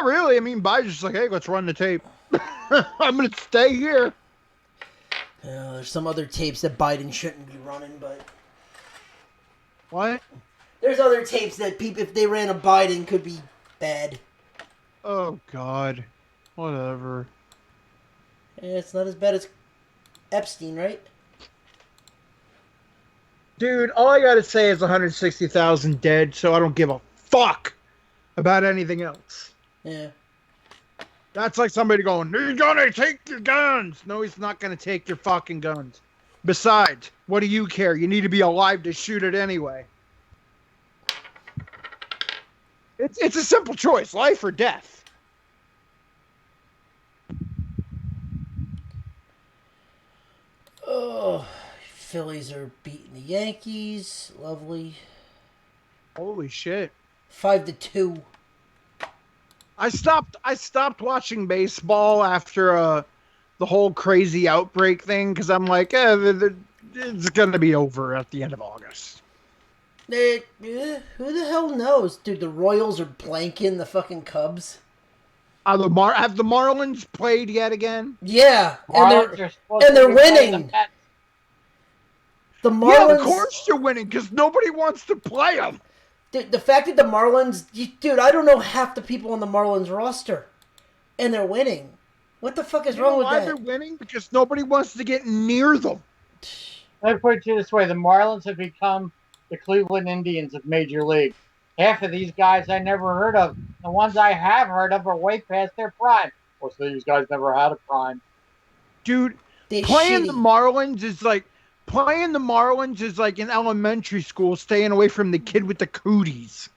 Not really. I mean, Biden's just like, hey, let's run the tape. I'm going to stay here. There's some other tapes that Biden shouldn't be running, but What? there's other tapes that people, if they ran a Biden, could be bad. Oh, God. Whatever. It's not as bad as Epstein, right? Dude, all I got to say is 160,000 dead, so I don't give a fuck about anything else. Yeah. That's like somebody going, he's gonna take your guns. No, he's not gonna take your fucking guns. Besides, what do you care? You need to be alive to shoot it anyway. It's a simple choice, life or death. Oh, Phillies are beating the Yankees. Lovely. Holy shit. 5-2. I stopped watching baseball after the whole crazy outbreak thing because I'm like, it's gonna be over at the end of August. Who the hell knows? Dude, the Royals are blanking the fucking Cubs. Have the Marlins played yet again? Yeah, Marlins and they're winning. The Marlins, yeah, of course you're winning because nobody wants to play them. Dude, the fact that the Marlins, dude, I don't know half the people on the Marlins roster, and they're winning. What the fuck is wrong with that? They're winning because nobody wants to get near them. Let me put it to you this way: the Marlins have become the Cleveland Indians of Major League. Half of these guys I never heard of. The ones I have heard of are way past their prime. Most of these guys never had a prime. Dude, They're playing shitty. the Marlins is like in elementary school staying away from the kid with the cooties.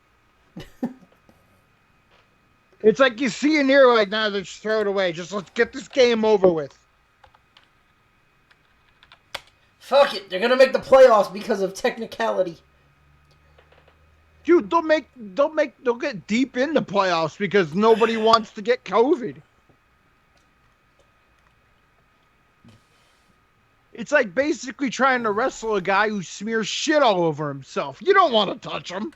It's like you see an ear like, nah, just throw it away. Just let's get this game over with. Fuck it, they're gonna make the playoffs because of technicality. Dude, they'll get deep in the playoffs because nobody wants to get COVID. It's like basically trying to wrestle a guy who smears shit all over himself. You don't want to touch him.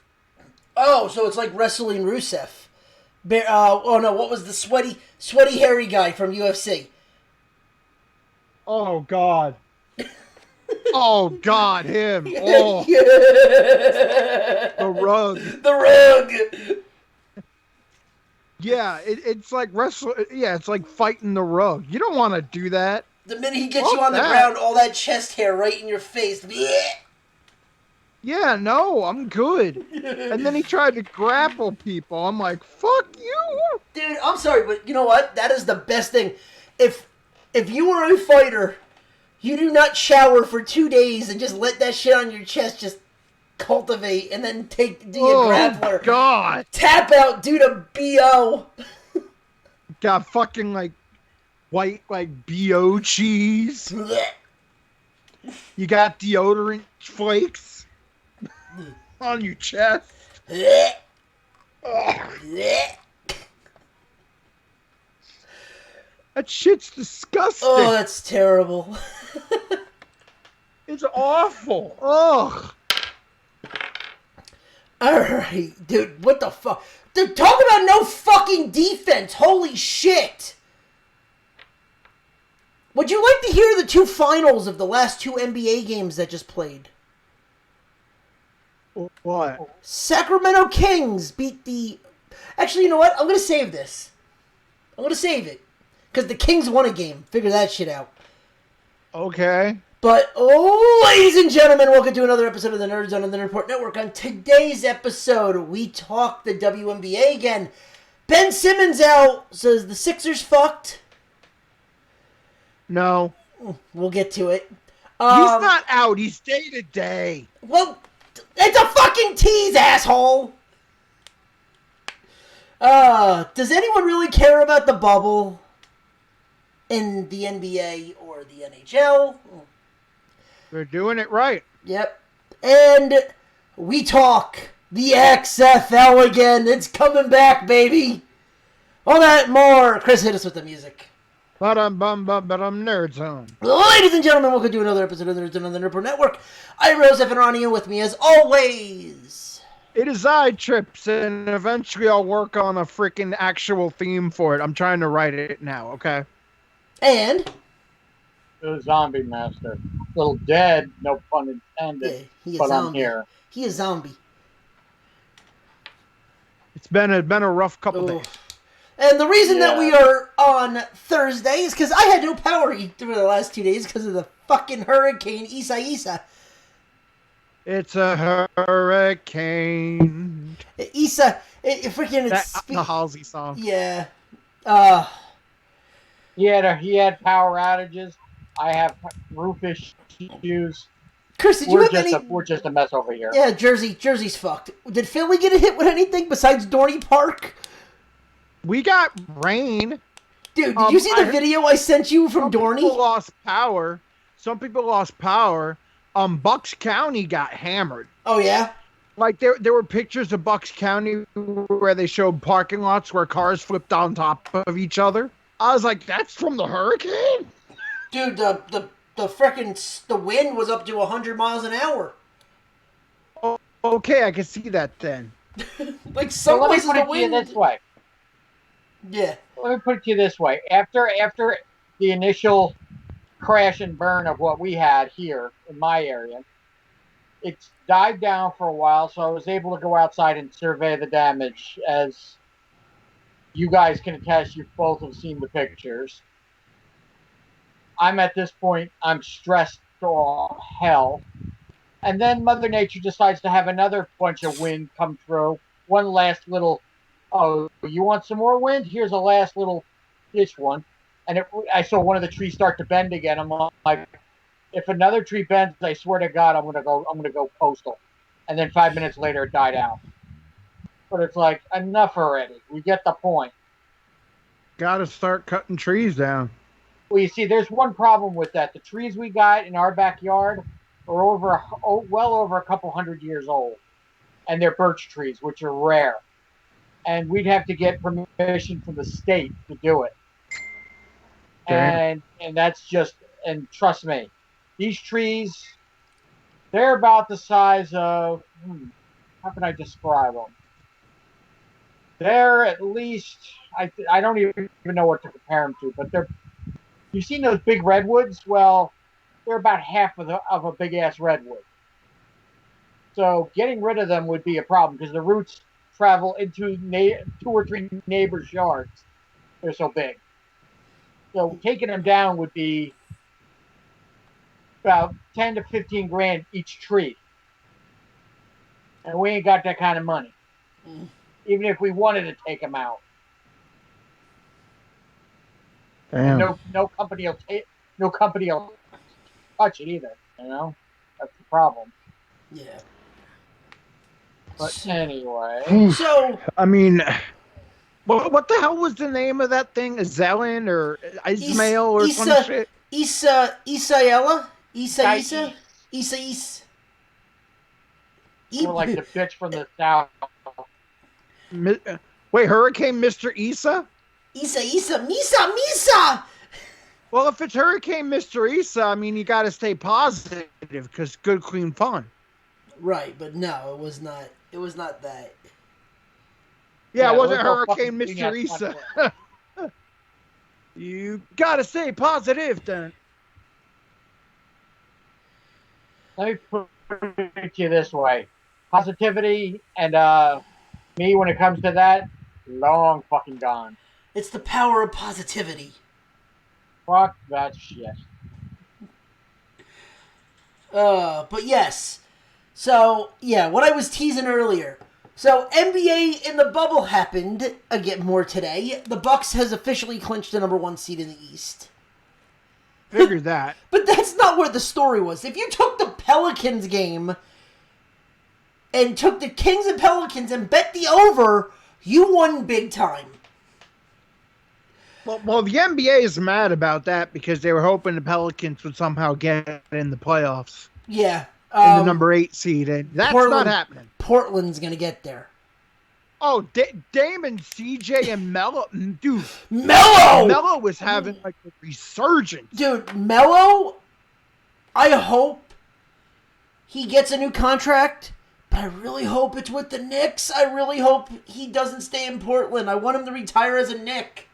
Oh, so it's like wrestling Rusev. Oh no, what was the sweaty hairy guy from UFC? Oh, God. Oh, God, him. Oh. The rug. The rug. Yeah, it's like it's like fighting the rug. You don't want to do that. The minute he gets Fuck you on the that. ground, all that chest hair right in your face. Blech. Yeah, no, I'm good. And then he tried to grapple people. I'm like, fuck you. Dude, I'm sorry, but you know what? That is the best thing. If you were a fighter, you do not shower for 2 days and just let that shit on your chest just cultivate and then do your grappler. God. Tap out, do the BO. Got fucking like white like BO cheese. Blech. You got deodorant flakes on your chest. Blech. Ugh. Blech. That shit's disgusting. Oh, that's terrible. It's awful. Ugh. Alright, dude, what the fuck? Dude, talk about no fucking defense. Holy shit. Would you like to hear the two finals of the last two NBA games that just played? What? Sacramento Kings beat the... Actually, you know what? I'm going to save this. I'm going to save it. Because the Kings won a game. Figure that shit out. Okay. But, ladies and gentlemen, welcome to another episode of the Nerd Zone on the Nerd Report Network. On today's episode, we talk the WNBA again. Ben Simmons out, says the Sixers fucked. No. We'll get to it. He's not out. He's day to day. Well, it's a fucking tease, asshole. Does anyone really care about the bubble in the NBA or the NHL? They're doing it right. Yep. And we talk the XFL again. It's coming back, baby. All that and more. Chris, hit us with the music. Nerd Zone. Ladies and gentlemen, welcome to another episode of the Nerd Zone on the Nerd Report Network. I'm Rose Efenrani, and with me, as always, It is I, Trips, and eventually I'll work on a freaking actual theme for it. I'm trying to write it now, okay? And The zombie master. Little dead, no pun intended. yeah, he a But I'm zombie. here. He a zombie. It's been a rough couple Ooh. days. And the reason that Yeah. we are on Thursday is because I had no power through the last 2 days because of the fucking hurricane Isa. It's a hurricane. Isa, it freaking That the Halsey song. yeah. He had power outages. I have roof issues. Chris, did you have any? We're just a mess over here. Yeah, Jersey's fucked. Did Philly get hit with anything besides Dorney Park? We got rain. Dude, did you see the video I sent you from Some Dorney? people lost power. Some people lost power. Bucks County got hammered. Oh yeah. Like there were pictures of Bucks County where they showed parking lots where cars flipped on top of each other. I was like, that's from the hurricane? Dude, the frickin' the wind was up to 100 miles an hour. Oh, okay, I can see that then. Like some So let me places put the it to you wind. this way. Yeah. Let me put it to you this way. After the initial crash and burn of what we had here in my area, it's died down for a while, so I was able to go outside and survey the damage. As you guys can attest, you both have seen the pictures. I'm at this point, I'm stressed to all hell. And then Mother Nature decides to have another bunch of wind come through. One last little, oh, you want some more wind? Here's a last little ditch one. And I saw one of the trees start to bend again. I'm like, if another tree bends, I swear to God, I'm gonna go postal. And then 5 minutes later, it died out. But it's like, enough already. We get the point. Gotta start cutting trees down. Well, you see, there's one problem with that. The trees we got in our backyard are well over a couple 100 years old. And they're birch trees, which are rare. And we'd have to get permission from the state to do it. Damn. And that's just, and trust me, these trees, they're about the size of, how can I describe them? They're at least, I don't even know what to compare them to, but you've seen those big redwoods? Well, they're about half of a big ass redwood. So getting rid of them would be a problem because the roots travel into 2 or 3 neighbors' yards. They're so big. So taking them down would be about 10 to 15 grand each tree. And we ain't got that kind of money. Even if we wanted to take them out. Damn. No company will touch it either, you know? That's the problem. Yeah. But anyway. So I mean, what the hell was the name of that thing? Zelen or Ismail or some shit? Isaella? Isa. More like the bitch from the south. Wait, Hurricane Mr. Issa? Misa! Well, if it's Hurricane Mr. Issa, I mean, you got to stay positive because good, clean fun. Right, but no, it was not. It was not that. Yeah, it wasn't those are Hurricane fucking Mr. clean-ass Issa. fun. You got to stay positive then. Let me put it to you this way. Positivity and me, when it comes to that, long fucking gone. It's the power of positivity. Fuck that shit. But yes. So, yeah, what I was teasing earlier. So, NBA in the bubble happened again more today. The Bucks has officially clinched the number 1 seed in the East. Figured that. But that's not where the story was. If you took the Pelicans game and took the Kings and Pelicans and bet the over, you won big time. Well, the NBA is mad about that because they were hoping the Pelicans would somehow get in the playoffs Yeah. in the number 8 seed, and that's not happening. Portland's going to get there. Oh, Damon, CJ, and Melo, dude. Melo! Melo was having like a resurgence. Dude, Melo, I hope he gets a new contract But I really hope it's with the Knicks. I really hope he doesn't stay in Portland. I want him to retire as a Knick.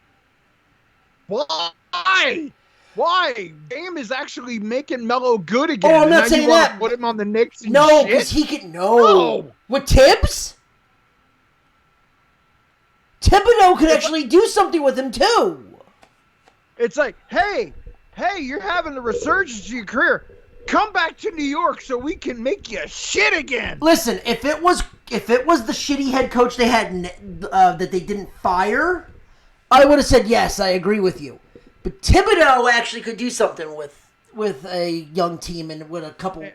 Why? Why? Dame is actually making Melo good again. Oh, I'm and not now saying you want that. to put him on the Knicks and No, shit? because he can. No. With Tibbs? Thibodeau could actually do something with him, too. It's like, hey, you're having a resurgence in your career. Come back to New York so we can make you shit again. Listen, if it was the shitty head coach they had that they didn't fire, I would have said yes. I agree with you. But Thibodeau actually could do something with a young team and with a couple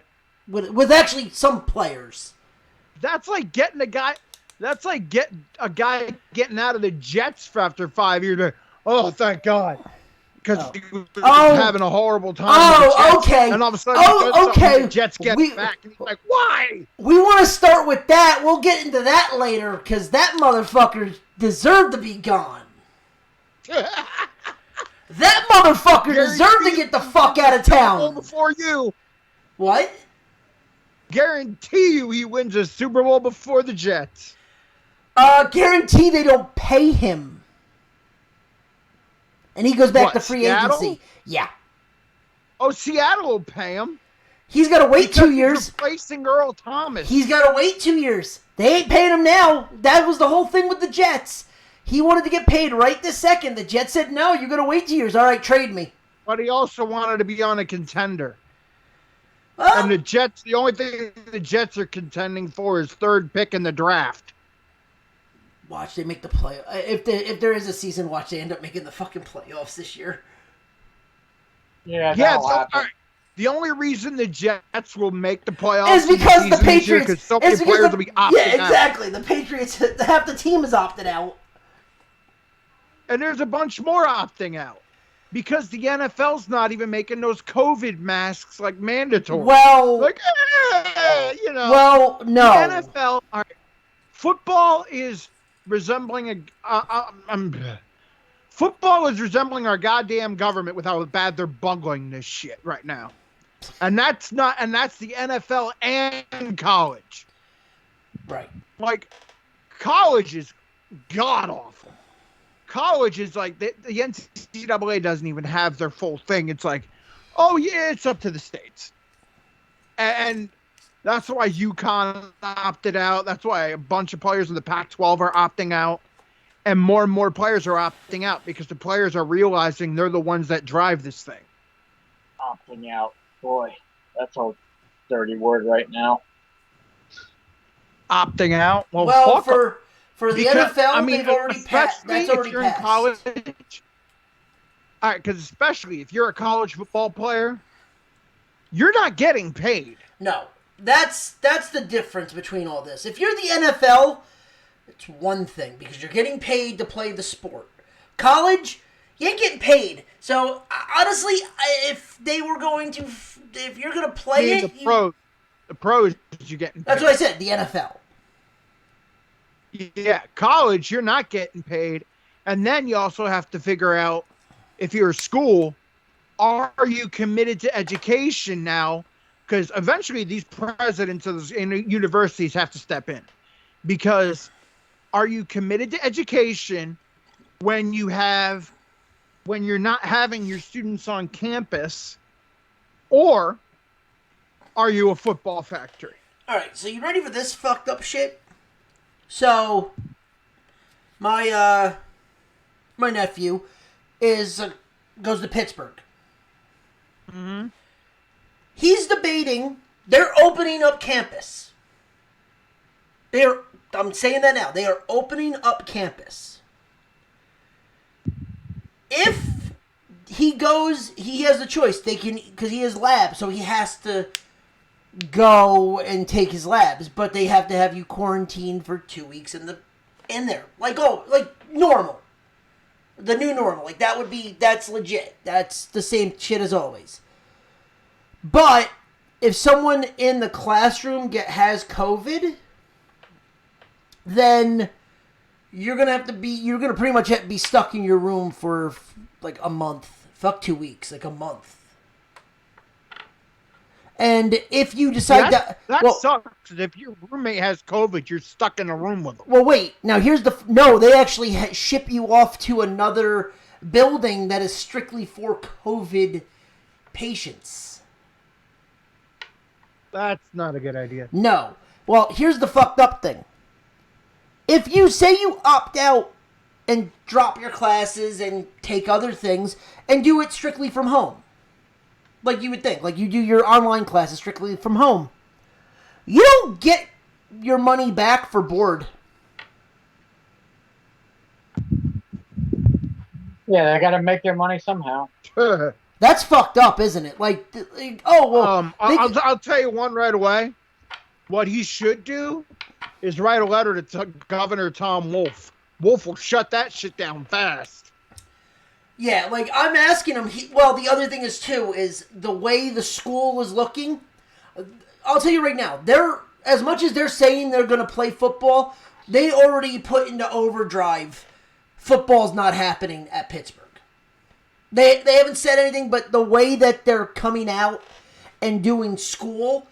with actually some players. That's like getting a guy. That's like getting out of the Jets after 5 years. Oh, thank God. Because he was having a horrible time. Oh, okay. And all of a sudden, the Jets get back. And he's like, why? We want to start with that. We'll get into that later because that motherfucker deserved to be gone. That motherfucker deserved to get the fuck out of town. Before you. What? Guarantee you he wins a Super Bowl before the Jets. Guarantee they don't pay him. And he goes back to free agency. Yeah. Oh, Seattle will pay him. He's got to wait 2 years. He's replacing Earl Thomas. He's got to wait 2 years. They ain't paying him now. That was the whole thing with the Jets. He wanted to get paid right this second. The Jets said, no, you're going to wait 2 years. All right, trade me. But he also wanted to be on a contender. Well, And the Jets, the only thing the Jets are contending for is third pick in the draft. watch they make the play. If there is a season, watch they end up making the fucking playoffs this year. Yeah, the only reason the Jets will make the playoffs is because the Patriots. Because so many players will be opting Yeah, exactly. out. The Patriots, half the team is opted out. And there's a bunch more opting out. Because the NFL's not even making those COVID masks like mandatory. Well, Well, no. The NFL, all right, football is resembling football is resembling our goddamn government with how bad they're bungling this shit right now. And that's the NFL and college. Right. Like, college is god awful. College is like the NCAA doesn't even have their full thing. It's like, oh yeah, it's up to the states, and that's why UConn opted out. That's why a bunch of players in the Pac-12 are opting out, and more players are opting out because the players are realizing they're the ones that drive this thing. Opting out, boy, that's a dirty word right now. Opting out. Well, for the NFL, they've already passed. That's already if you're passed. in college. All right, because especially if you're a college football player, you're not getting paid. No, that's the difference between all this. If you're the NFL, it's one thing because you're getting paid to play the sport. College, you ain't getting paid. So honestly, if you're going to play it, the pros, you're getting paid. That's what I said. The NFL. Yeah, college, you're not getting paid. And then you also have to figure out, if you're a school, are you committed to education now? Because eventually these presidents of those universities have to step in. Because are you committed to education when you're not having your students on campus? Or are you a football factory? All right, so you ready for this fucked up shit? So, my nephew goes to Pittsburgh. Mm-hmm. He's debating. They're opening up campus. I'm saying that now. They are opening up campus. If he goes, he has the choice. They can, because he has labs, so he has to go and take his labs, but they have to have you quarantined for 2 weeks in there. Like normal. The new normal. Like that's legit. That's the same shit as always. But if someone in the classroom has COVID, then you're gonna pretty much have to be stuck in your room for like a month. Fuck 2 weeks, like a month. And if you decide that sucks. If your roommate has COVID, you're stuck in a room with them. Well, wait. Now, here's no, they actually ship you off to another building that is strictly for COVID patients. That's not a good idea. No. Well, here's the fucked up thing. If you say you opt out and drop your classes and take other things and do it strictly from home, like you would think, like you do your online classes strictly from home, you don't get your money back for board. Yeah, they got to make their money somehow. That's fucked up, isn't it? I'll tell you one right away. What he should do is write a letter to Governor Tom Wolf. Wolf will shut that shit down fast. Yeah, like, I'm asking him, the other thing is, too, is the way the school is looking. I'll tell you right now, as much as they're saying they're going to play football, they already put into overdrive, football's not happening at Pittsburgh. They haven't said anything, but the way that they're coming out and doing school,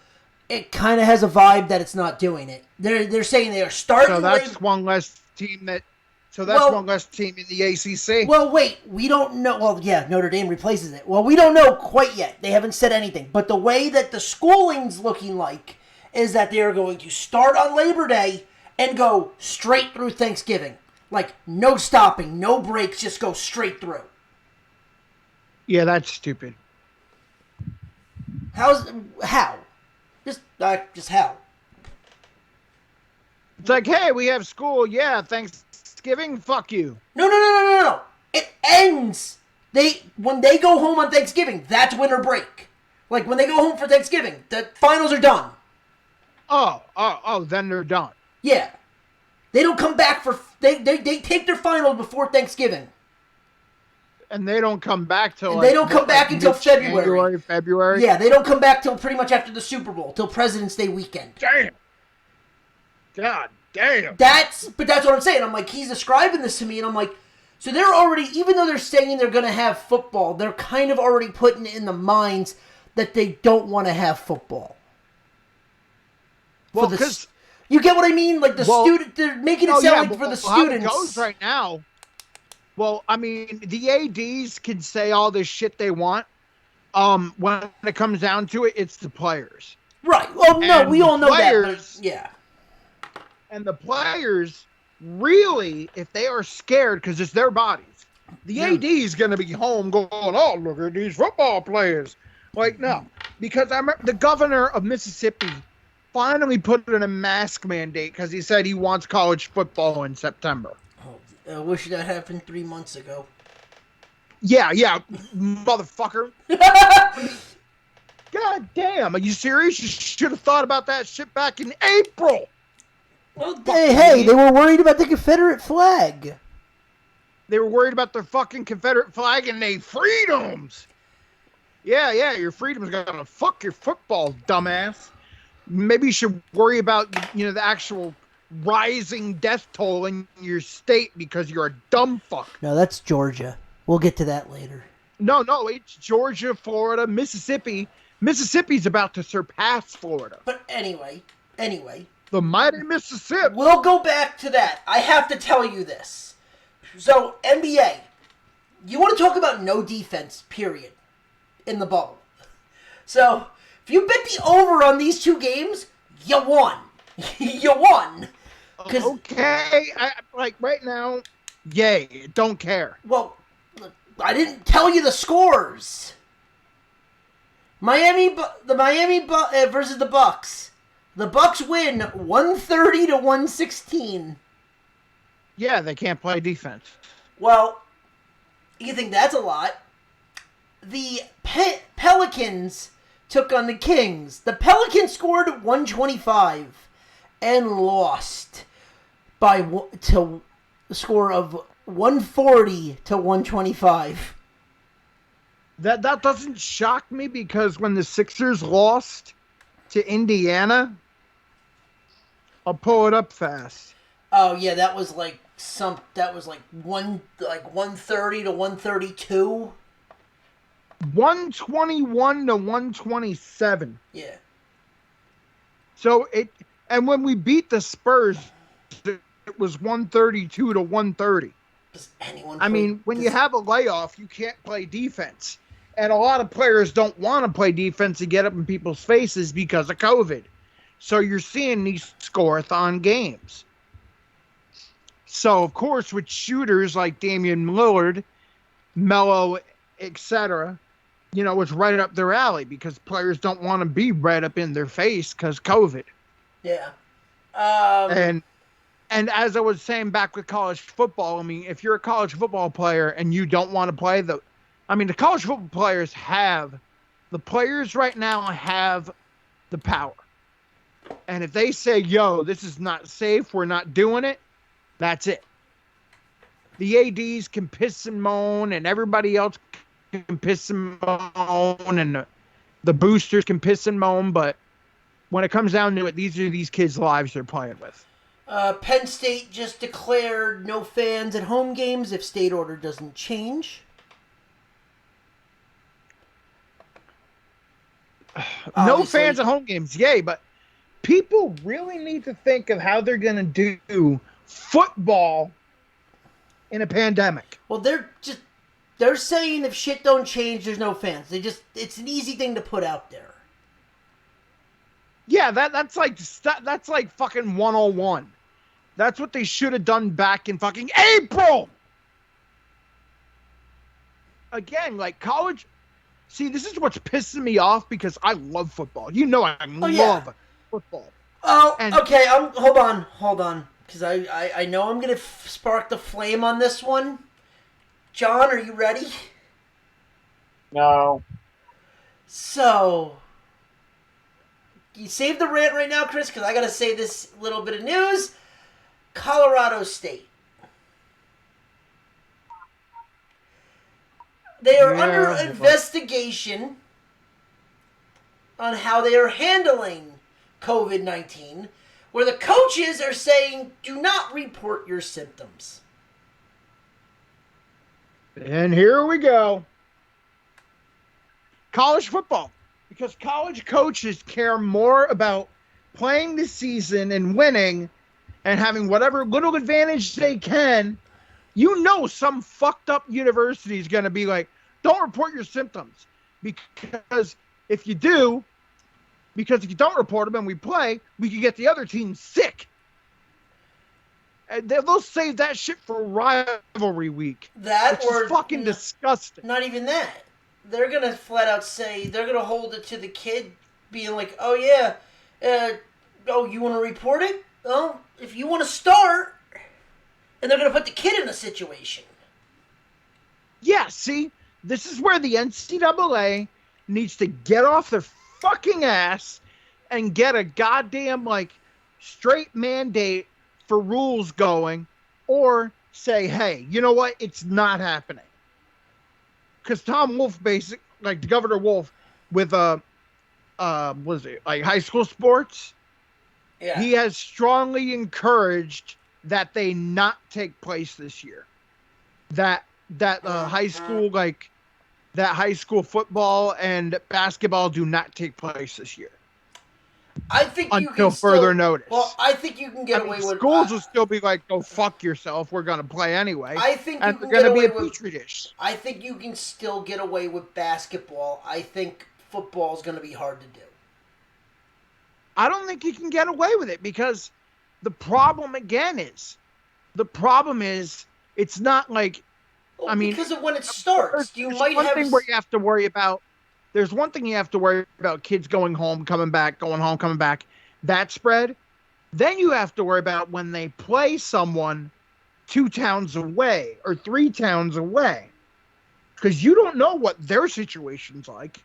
it kind of has a vibe that it's not doing it. They're saying they are starting. So that's one less team that. So that's one less team in the ACC. Well, wait, we don't know. Well, yeah, Notre Dame replaces it. Well, we don't know quite yet. They haven't said anything. But the way that the schooling's looking like is that they are going to start on Labor Day and go straight through Thanksgiving. Like, no stopping, no breaks, just go straight through. Yeah, that's stupid. How? Just how? It's like, hey, we have school. Yeah, Thanksgiving. Fuck you. No. It ends. When they go home on Thanksgiving, that's winter break. Like, when they go home for Thanksgiving, the finals are done. Oh, then they're done. Yeah. They don't come back they take their finals before Thanksgiving. And they don't come back till they don't come back until February. February. Yeah, they don't come back till pretty much after the Super Bowl, till President's Day weekend. Damn. God damn. That's what I'm saying. I'm like, he's describing this to me, and I'm like, so they're already, even though they're saying they're going to have football, they're kind of already putting it in the minds that they don't want to have football. Well, because you get what I mean? Like student, they're making it sound like for the students. How it goes right now. Well, I mean, the ADs can say all this shit they want. When it comes down to it, it's the players. Right. Well, no, we all know that. But yeah. And the players, really, if they are scared, because it's their bodies, the AD is going to be home going, oh, look at these football players. Like, no. Because I remember the governor of Mississippi finally put in a mask mandate because he said he wants college football in September. I wish that happened 3 months ago. Yeah, motherfucker. God damn, are you serious? You should have thought about that shit back in April. Well, hey, they were worried about the Confederate flag. They were worried about their fucking Confederate flag and their freedoms. Yeah, your freedom's gonna fuck your football, dumbass. Maybe you should worry about, the actual rising death toll in your state because you're a dumb fuck. No, that's Georgia. We'll get to that later. No, it's Georgia, Florida, Mississippi. Mississippi's about to surpass Florida. But anyway. The mighty Mississippi. We'll go back to that. I have to tell you this. So, NBA, you want to talk about no defense, period, in the bubble. So, if you bet the over on these two games, you won. You won. Okay, right now, yay, don't care. Well, I didn't tell you the scores. Miami versus the Bucks. The Bucks win 130 to 116. Yeah, they can't play defense. Well, you think that's a lot? The Pelicans took on the Kings. The Pelicans scored 125 and lost to a score of 140 to 125. That doesn't shock me because when the Sixers lost to Indiana, I'll pull it up fast. Oh yeah, that was like 130 to 132. 121 to 127. Yeah. So and when we beat the Spurs, it was 132 to 130. Does anyone I mean, when you have a layoff, you can't play defense. And a lot of players don't want to play defense and get up in people's faces because of COVID. So you're seeing these score-a-thon games. So, of course, with shooters like Damian Lillard, Melo, etc., it's right up their alley because players don't want to be right up in their face because COVID. Yeah. And as I was saying back with college football, I mean, if you're a college football player and you don't want to play the college football players right now have the power. And if they say, yo, this is not safe, we're not doing it, that's it. The ADs can piss and moan, and everybody else can piss and moan, and the boosters can piss and moan, but when it comes down to it, these are these kids' lives they're playing with. Penn State just declared no fans at home games if state order doesn't change. No fans at home games, yay, but people really need to think of how they're going to do football in a pandemic. Well, they're saying if shit don't change, there's no fans. It's an easy thing to put out there. Yeah, that's like fucking 101. That's what they should have done back in fucking April. Again, like college. See, this is what's pissing me off because I love football. I love football. Oh, okay. Hold on, because I know I'm gonna spark the flame on this one. John, are you ready? No. So, you save the rant right now, Chris, because I gotta say this little bit of news. Colorado State. They are under investigation on how they are handling COVID-19, where the coaches are saying, do not report your symptoms. And here we go. College football. Because college coaches care more about playing the season and winning and having whatever little advantage they can. Some fucked up university is going to be like, don't report your symptoms. Because if you don't report them and we play, we can get the other team sick. And they'll save that shit for rivalry week. Which is fucking disgusting. Not even that. They're going to flat out say, they're going to hold it to the kid being like, oh yeah, you want to report it? Well, if you want to start, and they're going to put the kid in a situation. Yeah, see, this is where the NCAA needs to get off their fucking ass and get a goddamn, straight mandate for rules going, or say, hey, you know what? It's not happening. Because Tom Wolf, Governor Wolf, with, high school sports, yeah, he has strongly encouraged that they not take place this year. That high school football and basketball do not take place this year. I think until further notice. Well, I think you can get away with schools will still be like, "Go fuck yourself. We're gonna play anyway." I think and they're gonna be a petri dish. I think you can still get away with basketball. I think football is gonna be hard to do. I don't think you can get away with it because the problem is it's not like. Well, because of when it starts, There's one thing where you have to worry about. There's one thing you have to worry about: kids going home, coming back, going home, coming back. That spread. Then you have to worry about when they play someone 2 towns away or 3 towns away, because you don't know what their situation's like.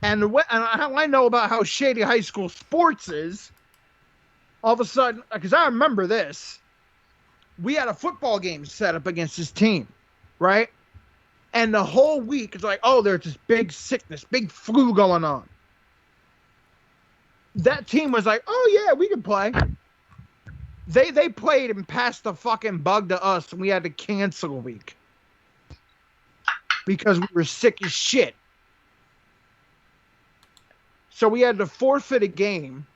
And how I know about how shady high school sports is. All of a sudden, because I remember this, we had a football game set up against this team, right? And the whole week, it's like, oh, there's this big sickness, big flu going on. That team was like, oh, yeah, we can play. They played and passed the fucking bug to us, and we had to cancel a week. because we were sick as shit. So we had to forfeit a game,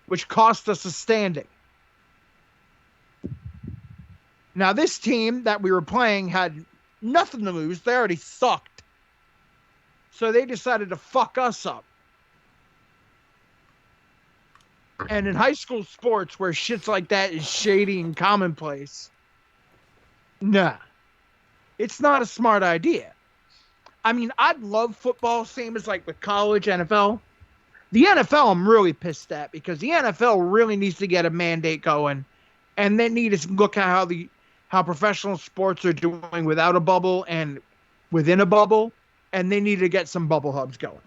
which cost us a standing. Now, this team that we were playing had nothing to lose. They already sucked. So they decided to fuck us up. And in high school sports, where shits like that is shady and commonplace, nah, it's not a smart idea. I mean, I'd love football, same as like with college, NFL. The NFL, I'm really pissed at because the NFL really needs to get a mandate going, and they need to look at how professional sports are doing without a bubble and within a bubble, and they need to get some bubble hubs going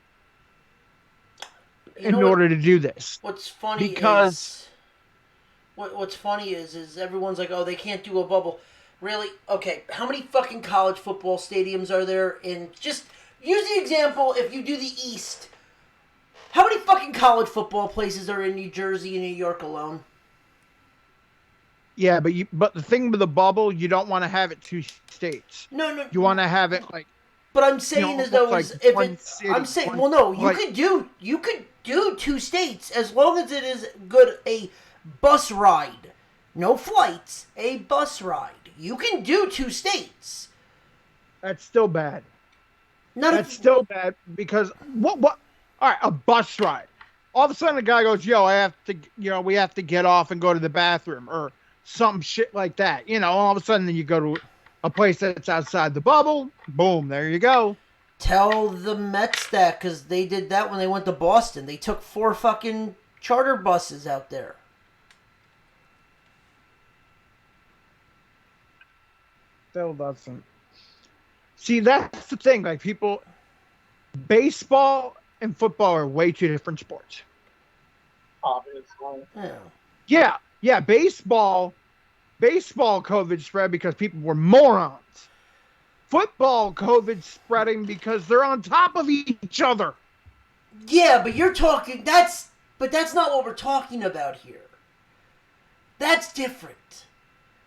in order to do this. What's funny is everyone's like, oh, they can't do a bubble. Really? Okay, how many fucking college football stadiums are there in... Just use the example, if you do the East, how many fucking college football places are in New Jersey and New York alone? Yeah, but the thing with the bubble, you don't want to have it 2 states. No. You want to have it like... But I'm saying you know, you could do 2 states as long as it is good a bus ride. No flights, a bus ride. You can do 2 states. That's still bad. Still bad because what? All right, a bus ride. All of a sudden, the guy goes, "Yo, we have to get off and go to the bathroom," or some shit like that. All of a sudden, then you go to a place that's outside the bubble. Boom, there you go. Tell the Mets that because they did that when they went to Boston. They took 4 fucking charter buses out there. Still doesn't. See, that's the thing. Like baseball and football are way 2 different sports. Obviously. Yeah. Baseball COVID spread because people were morons. Football COVID spreading because they're on top of each other. Yeah, but that's not what we're talking about here. That's different.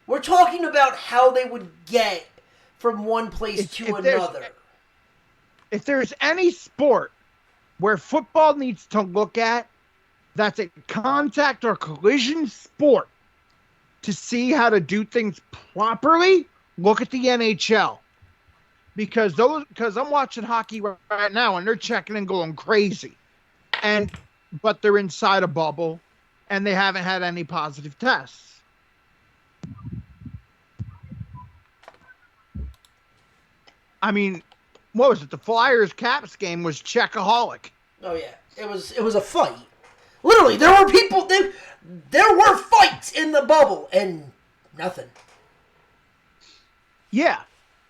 We're talking about how they would get from one place to another. If there's any sport where football needs to look at, that's a contact or collision sport to see how to do things properly, look at the NHL. Because I'm watching hockey right now and they're checking and going crazy. But they're inside a bubble and they haven't had any positive tests. I mean, what was it? The Flyers Caps game was Czechaholic. Oh yeah, it was a fight. Literally, there were people. There were fights in the bubble and nothing. Yeah,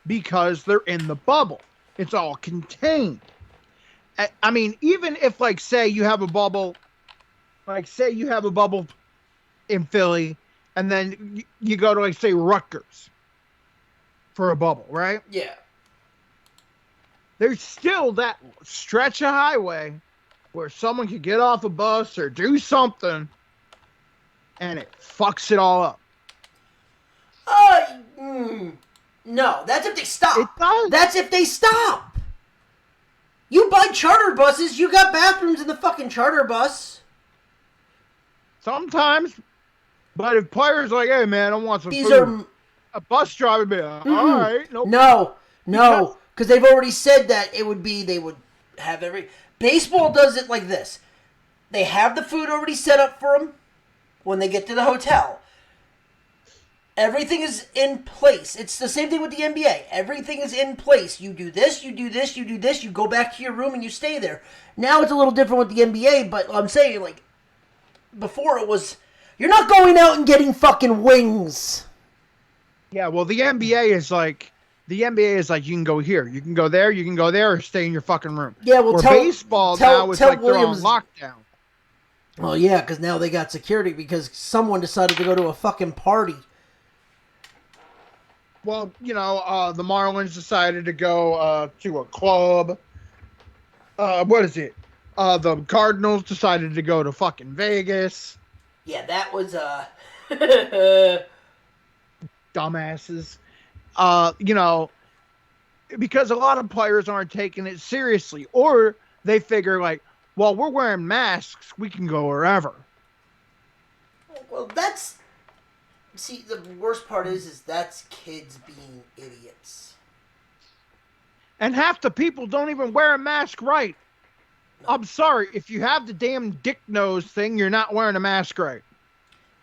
because they're in the bubble. It's all contained. I mean, even if, like, say you have a bubble, in Philly, and then you go to, like, say, Rutgers for a bubble, right? Yeah. There's still that stretch of highway where someone could get off a bus or do something, and it fucks it all up. No, that's if they stop. It does. That's if they stop. You buy charter buses, you got bathrooms in the fucking charter bus. Sometimes, but if players are like, hey man, I want some food. A bus driver would be like, all right, no. Because they've already said that they would have Baseball does it like this. They have the food already set up for them when they get to the hotel. Everything is in place. It's the same thing with the NBA. Everything is in place. You do this, you do this, you do this. You go back to your room and you stay there. Now it's a little different with the NBA, but I'm saying, like, before it was, you're not going out and getting fucking wings. Yeah, well, the NBA is like, you can go here, you can go there, or stay in your fucking room. Yeah, well, baseball now is like Williams, they're on lockdown. Well, yeah, because now they got security because someone decided to go to a fucking party. Well, the Marlins decided to go to a club. What is it? The Cardinals decided to go to fucking Vegas. Yeah, that was dumbasses. because a lot of players aren't taking it seriously, or they figure like, well, we're wearing masks, we can go wherever. Well, that's... See, the worst part is that's kids being idiots. And half the people don't even wear a mask right. No. I'm sorry, if you have the damn dick nose thing, you're not wearing a mask right.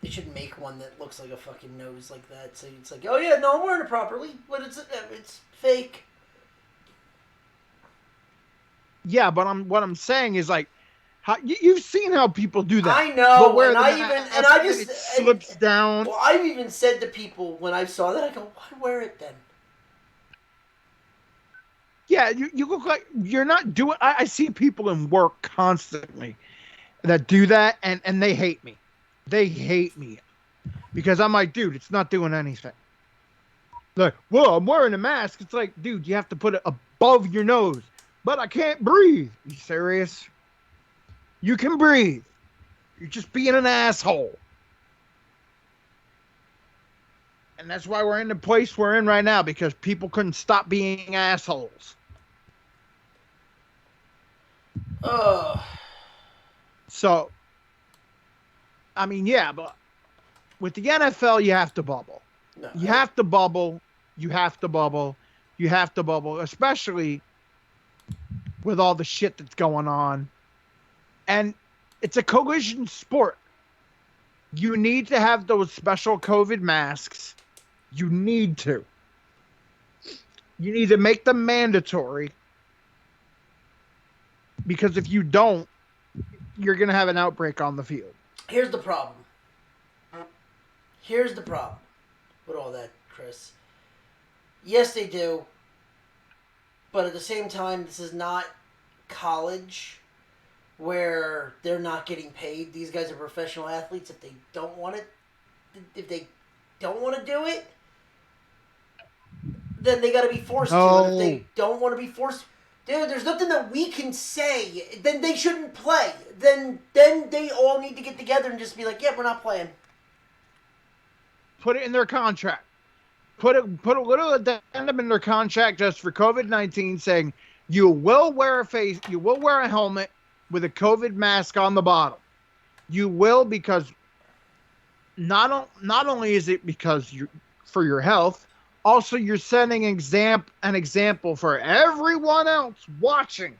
They should make one that looks like a fucking nose like that. So it's like, oh yeah, no, I'm wearing it properly, but it's fake. Yeah, but what I'm saying is like, you've seen how people do that. I know, They'll wear and the I mask even, and I just it slips down. Well, I've even said to people when I saw that, I go, why wear it then? Yeah, you look like you're not doing. I see people in work constantly that do that, and they hate me. They hate me because I'm like, dude, it's not doing anything. Like, well, I'm wearing a mask. It's like, dude, you have to put it above your nose. But I can't breathe. You serious? You can breathe. You're just being an asshole. And that's why we're in the place we're in right now, because people couldn't stop being assholes. So, I mean, yeah, but with the NFL, you have to bubble. No, You have to bubble. You have to bubble. You have to bubble, especially with all the shit that's going on. And it's a collision sport. You need to have those special COVID masks. You need to. You need to make them mandatory. Because if you don't, you're going to have an outbreak on the field. Here's the problem. Here's the problem with all that, Chris. Yes, they do. But at the same time, this is not college where they're not getting paid. These guys are professional athletes. If they don't want to do it, then they got to be forced to. And if they don't want to be forced, dude, there's nothing that we can say. Then they shouldn't play. Then they all need to get together and just be like, yeah, we're not playing. Put it in their contract. Put a little addendum in their contract just for COVID-19, saying you will wear a helmet with a COVID mask on the bottom. You will, because not only is it because for your health, also you're setting an example for everyone else watching.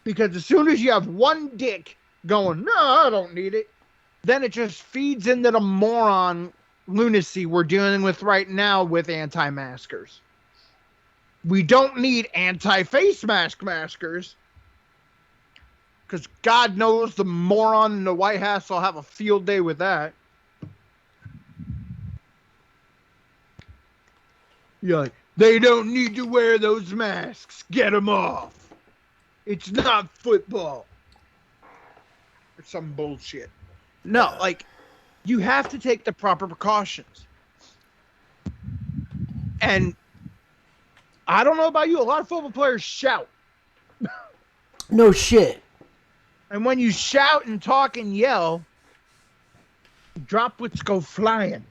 Because as soon as you have one dick going, no, I don't need it, then it just feeds into the moron lunacy we're dealing with right now with anti-maskers. We don't need anti-face maskers, because God knows the moron in the White House will have a field day with that. You're like, they don't need to wear those masks. Get them off. It's not football. Or some bullshit. No, like, you have to take the proper precautions. And I don't know about you, a lot of football players shout. No shit. And when you shout and talk and yell, droplets go flying.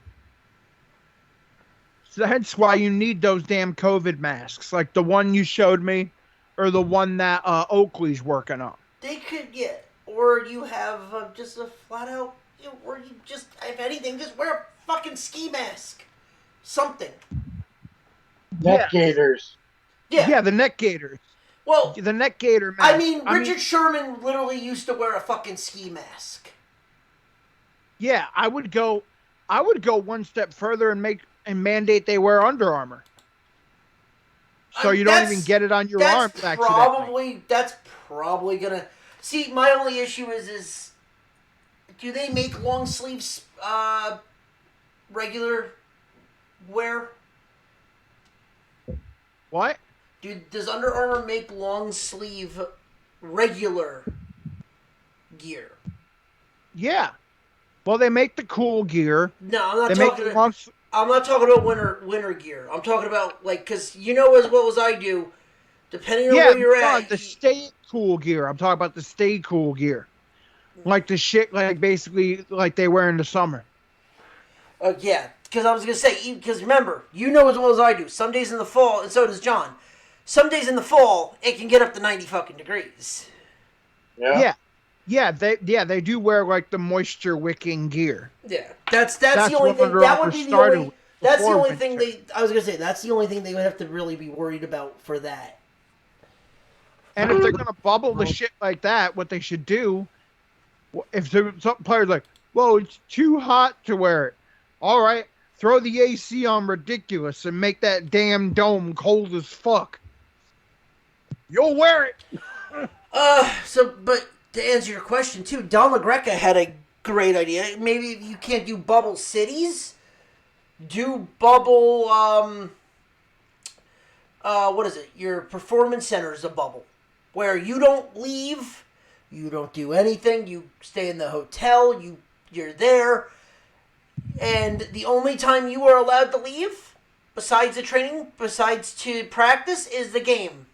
So that's why you need those damn COVID masks, like the one you showed me, or the one that Oakley's working on. They could, yeah. Or you have just a flat out, or you just, if anything, just wear a fucking ski mask. Something. Neck gaiters. Yeah. Yeah, the neck gaiters. Well, the neck gaiter mask. I mean, Richard Sherman literally used to wear a fucking ski mask. Yeah, I would go one step further and mandate they wear Under Armour. So you don't even get it on your arm accidentally. That's probably gonna... See, my only issue is do they make long sleeves regular wear? What? Does Under Armour make long sleeve regular gear? Yeah. Well, they make the cool gear. No, I'm not they talking. Make long... I'm not talking about winter gear. I'm talking about because you know as well as I do, depending on where you're at. The stay cool gear. I'm talking about the stay cool gear, like the shit, like basically like they wear in the summer. Yeah, because I was gonna say because remember, you know as well as I do. Some days in the fall, and so does John. some days in the fall it can get up to 90 fucking degrees. Yeah, they do wear like the moisture wicking gear. Yeah, that's the only thing. That would be the only. That's the only thing I was gonna say. That's the only thing they would have to really be worried about for that. And if they're gonna bubble the shit like that, what they should do, if some players like, well, it's too hot to wear it. All right, throw the AC on ridiculous and make that damn dome cold as fuck. You'll wear it. But to answer your question too, Don LaGreca had a great idea. Maybe if you can't do bubble cities, do bubble. What is it? Your performance center is a bubble, where you don't leave, you don't do anything, you stay in the hotel, you're there, and the only time you are allowed to leave, besides the training, besides to practice, is the game.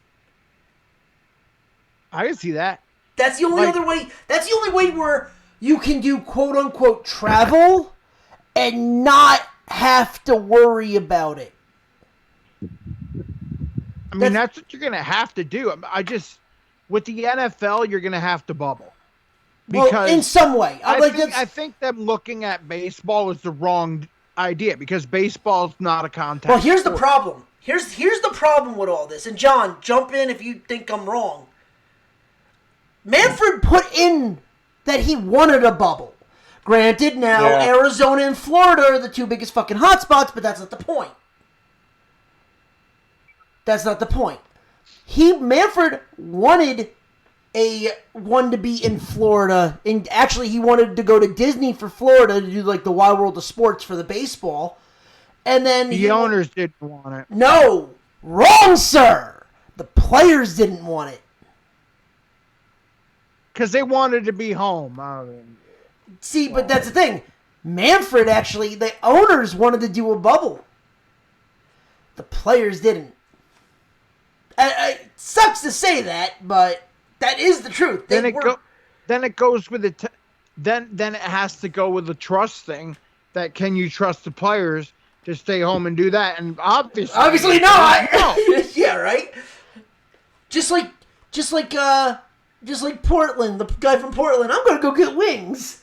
I can see that. That's the only other way. That's the only way where you can do quote unquote travel and not have to worry about it. I mean, that's what you're gonna have to do. With the NFL, you're gonna have to bubble. Because well, in some way, I think them looking at baseball is the wrong idea because baseball's not a contact. Well, here's sport. the problem. Here's the problem with all this. And John, jump in if you think I'm wrong. Manfred put in that he wanted a bubble. Granted, now Arizona and Florida are the two biggest fucking hotspots, but that's not the point. That's not the point. Manfred wanted one to be in Florida, and actually he wanted to go to Disney for Florida to do like the Wild World of Sports for the baseball, and then the owners didn't want it. No, wrong, sir. The players didn't want it because they wanted to be home. See, but that's the thing. Manfred actually, the owners wanted to do a bubble. The players didn't. It sucks to say that, but that is the truth. Then it goes with it. Then it has to go with the trust thing. That can you trust the players to stay home and do that? And obviously not. No. Yeah, right. Just like Portland, the guy from Portland. I'm gonna go get wings.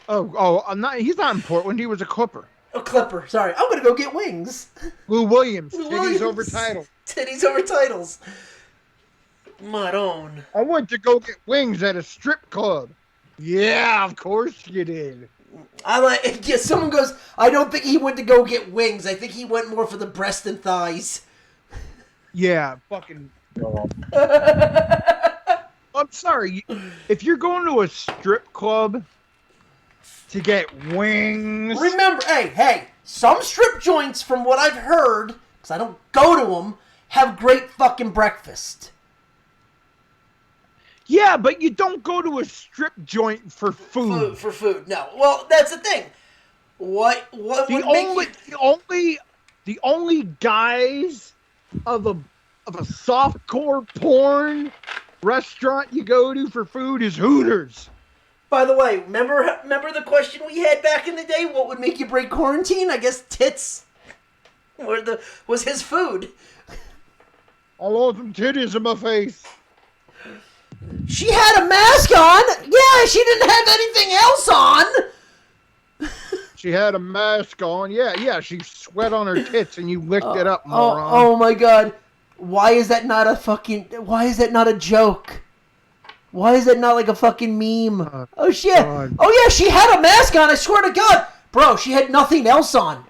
I'm not. He's not in Portland. He was a Clipper. A Clipper. Sorry, I'm gonna go get wings. Lou Williams. Titties over titles. Titties over titles. Maroon. I went to go get wings at a strip club. Yeah, of course you did. Someone goes, I don't think he went to go get wings. I think he went more for the breast and thighs. Yeah, fucking. I'm sorry. If you're going to a strip club to get wings. Remember, hey, some strip joints, from what I've heard, because I don't go to them, have great fucking breakfast. Yeah, but you don't go to a strip joint for food. For food, no. Well, that's the thing. The only guys of a softcore porn restaurant you go to for food is Hooters. By the way, remember the question we had back in the day? What would make you break quarantine? I guess tits was his food. I want some titties in my face. She had a mask on. Yeah, she didn't have anything else on. She had a mask on. Yeah. She sweat on her tits and you licked it up, moron. Oh my god. Why is that not a joke? Why is that not like a fucking meme? Oh shit. God. Oh yeah, she had a mask on, I swear to God. Bro, she had nothing else on.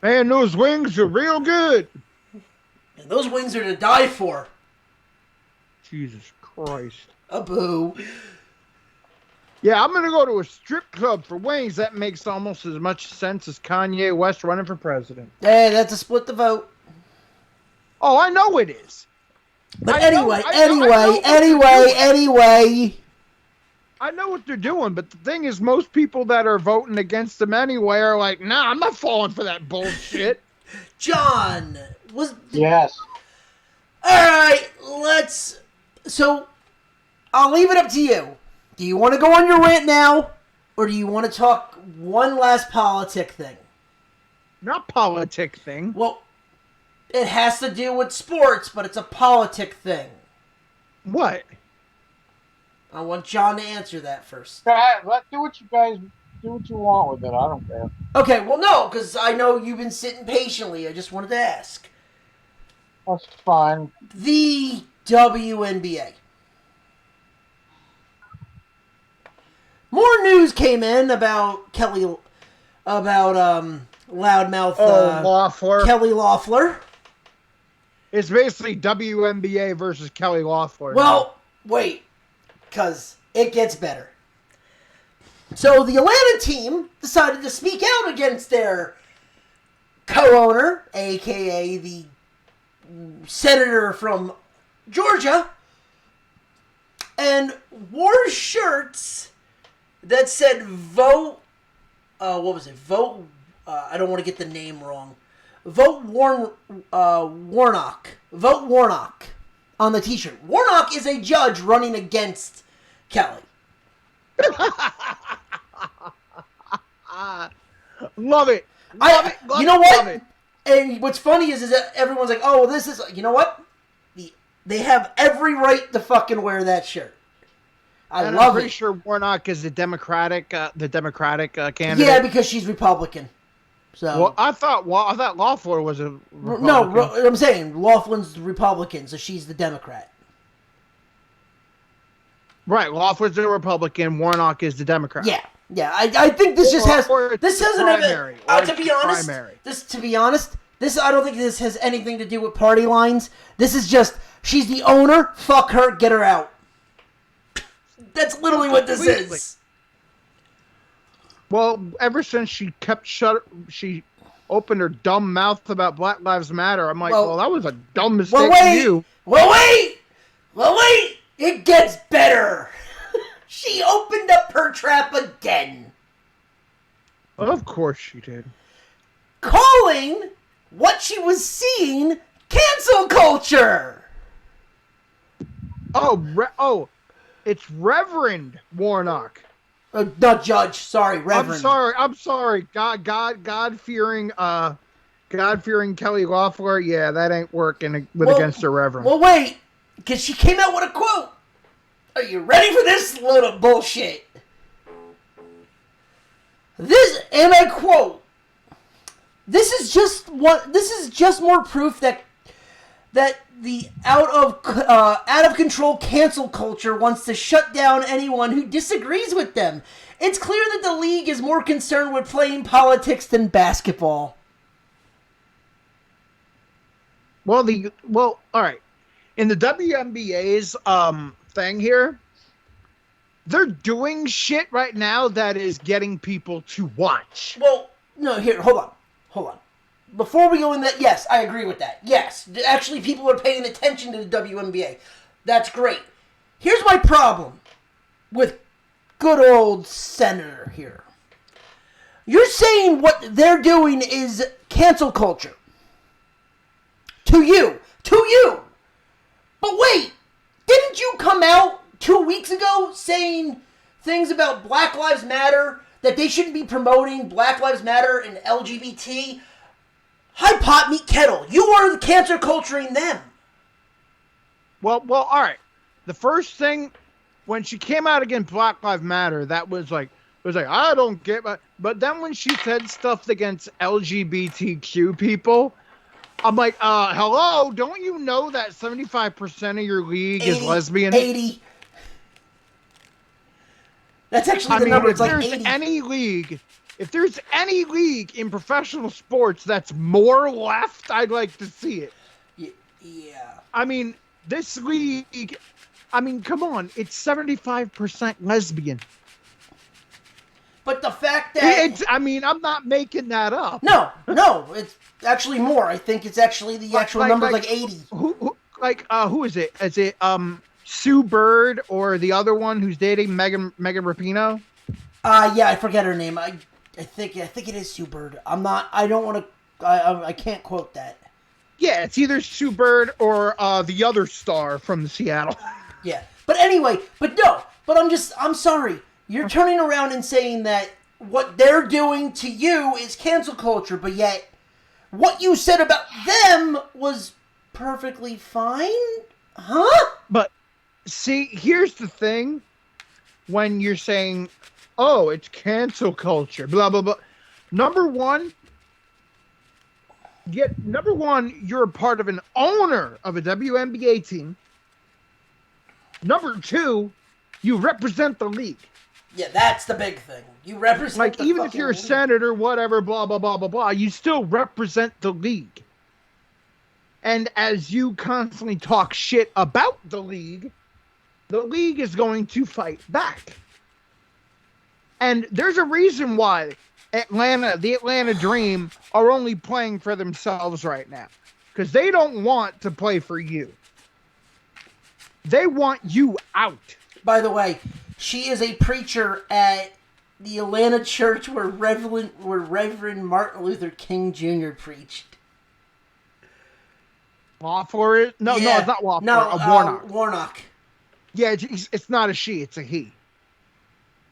Man, those wings are real good. And those wings are to die for. Jesus Christ. A boo. Yeah, I'm going to go to a strip club for wings. That makes almost as much sense as Kanye West running for president. Hey, that's a split the vote. Oh, I know it is. But anyway. I know what they're doing, but the thing is, most people that are voting against them anyway are like, nah, I'm not falling for that bullshit. John, Yes. Alright, so, I'll leave it up to you. Do you want to go on your rant now, or do you want to talk one last politic thing? Not politic thing. Well, it has to do with sports, but it's a politic thing. What? I want John to answer that first. Do what you guys do what you want with it. I don't care. Okay, well, no, because I know you've been sitting patiently. I just wanted to ask. That's fine. The WNBA. More news came in about loudmouth Loeffler. Kelly Loeffler. It's basically WNBA versus Kelly Loeffler. Well, wait, because it gets better. So the Atlanta team decided to speak out against their co-owner, a.k.a. the senator from Georgia, and wore shirts that said vote, what was it? Vote, I don't want to get the name wrong. Vote Warnock. Vote Warnock on the t-shirt. Warnock is a judge running against Kelly. Love it. You know what? And what's funny is that everyone's like, oh, this is, you know what? They have every right to fucking wear that shirt. I'm love pretty it. sure Warnock is the Democratic candidate. Yeah, because she's Republican. So Well, I thought Loeffler was a Republican. no, I'm saying Laughlin's the Republican, so she's the Democrat. Right, Loeffler's the Republican. Warnock is the Democrat. Yeah. I think this just has Or this it's hasn't primary, even. or To it's be honest, primary. this I don't think this has anything to do with party lines. This is just she's the owner. Fuck her, get her out. That's literally what this Completely. is. Well, ever since she she opened her dumb mouth about Black Lives Matter. I'm like, well that was a dumb mistake Well, for you. wait! It gets better. She opened up her trap again, Of course she did. calling what she was seeing cancel culture. It's Reverend Warnock. Not judge. Sorry, Reverend. I'm sorry. God-fearing Kelly Loeffler. Yeah, that ain't working against the Reverend. Well, wait, because she came out with a quote. Are you ready for this load of bullshit? And I quote, This is just more proof that the out of control cancel culture wants to shut down anyone who disagrees with them. It's clear that the league is more concerned with playing politics than basketball. Well, all right. In the WNBA's thing here, they're doing shit right now that is getting people to watch. Well, no, here, hold on. Before we go in that, yes, I agree with that. Yes, actually people are paying attention to the WNBA. That's great. Here's my problem with good old Senator here. You're saying what they're doing is cancel culture. To you. But wait, didn't you come out 2 weeks ago saying things about Black Lives Matter, that they shouldn't be promoting Black Lives Matter and LGBT? Hi, pot, meet kettle. You are cancer culturing them. Well, all right. The first thing when she came out against Black Lives Matter, that was like I don't get, but then when she said stuff against LGBTQ people, I'm like, hello, don't you know that 75% of your league is lesbian? 80. That's actually the number. It's like 80. If there's any league in professional sports that's more left, I'd like to see it. Yeah. I mean, this league, come on, it's 75% lesbian. But the fact that I'm not making that up. No, it's actually more. I think it's actually the actual number like 80. Who is it? Is it Sue Bird or the other one who's dating Megan Rapinoe? Yeah, I forget her name. I think it is Sue Bird. I don't want to. I can't quote that. Yeah, it's either Sue Bird or the other star from Seattle. Yeah, but anyway, but I'm sorry. You're turning around and saying that what they're doing to you is cancel culture, but yet what you said about them was perfectly fine. Huh? But see, here's the thing. When you're saying, oh, it's cancel culture, blah, blah, blah. Number one, you're a part of an owner of a WNBA team. Number two, you represent the league. Yeah, that's the big thing. You represent Like, the even if fucking you're a league. senator, whatever, blah, blah, blah, blah, blah, you still represent the league. And as you constantly talk shit about the league is going to fight back. And there's a reason why the Atlanta Dream are only playing for themselves right now. Because they don't want to play for you. They want you out. By the way, she is a preacher at the Atlanta church where Reverend Martin Luther King Jr. preached. Law it? No, Yeah. it's not Law No, Warnock. Warnock. Yeah, it's not a she, it's a he.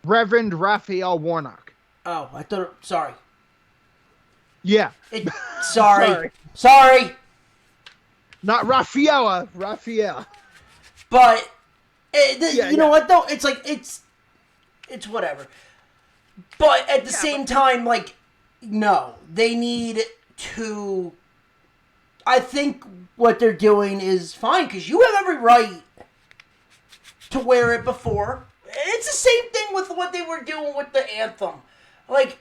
Reverend Raphael Warnock. Oh, I thought. Sorry. Yeah. Sorry. Sorry. Not Raphael. Raphael. But Yeah, you know what though? It's like it's whatever. But at the same time, like, no, they need to. I think what they're doing is fine because you have every right to wear it before. It's the same thing with what they were doing with the anthem. Like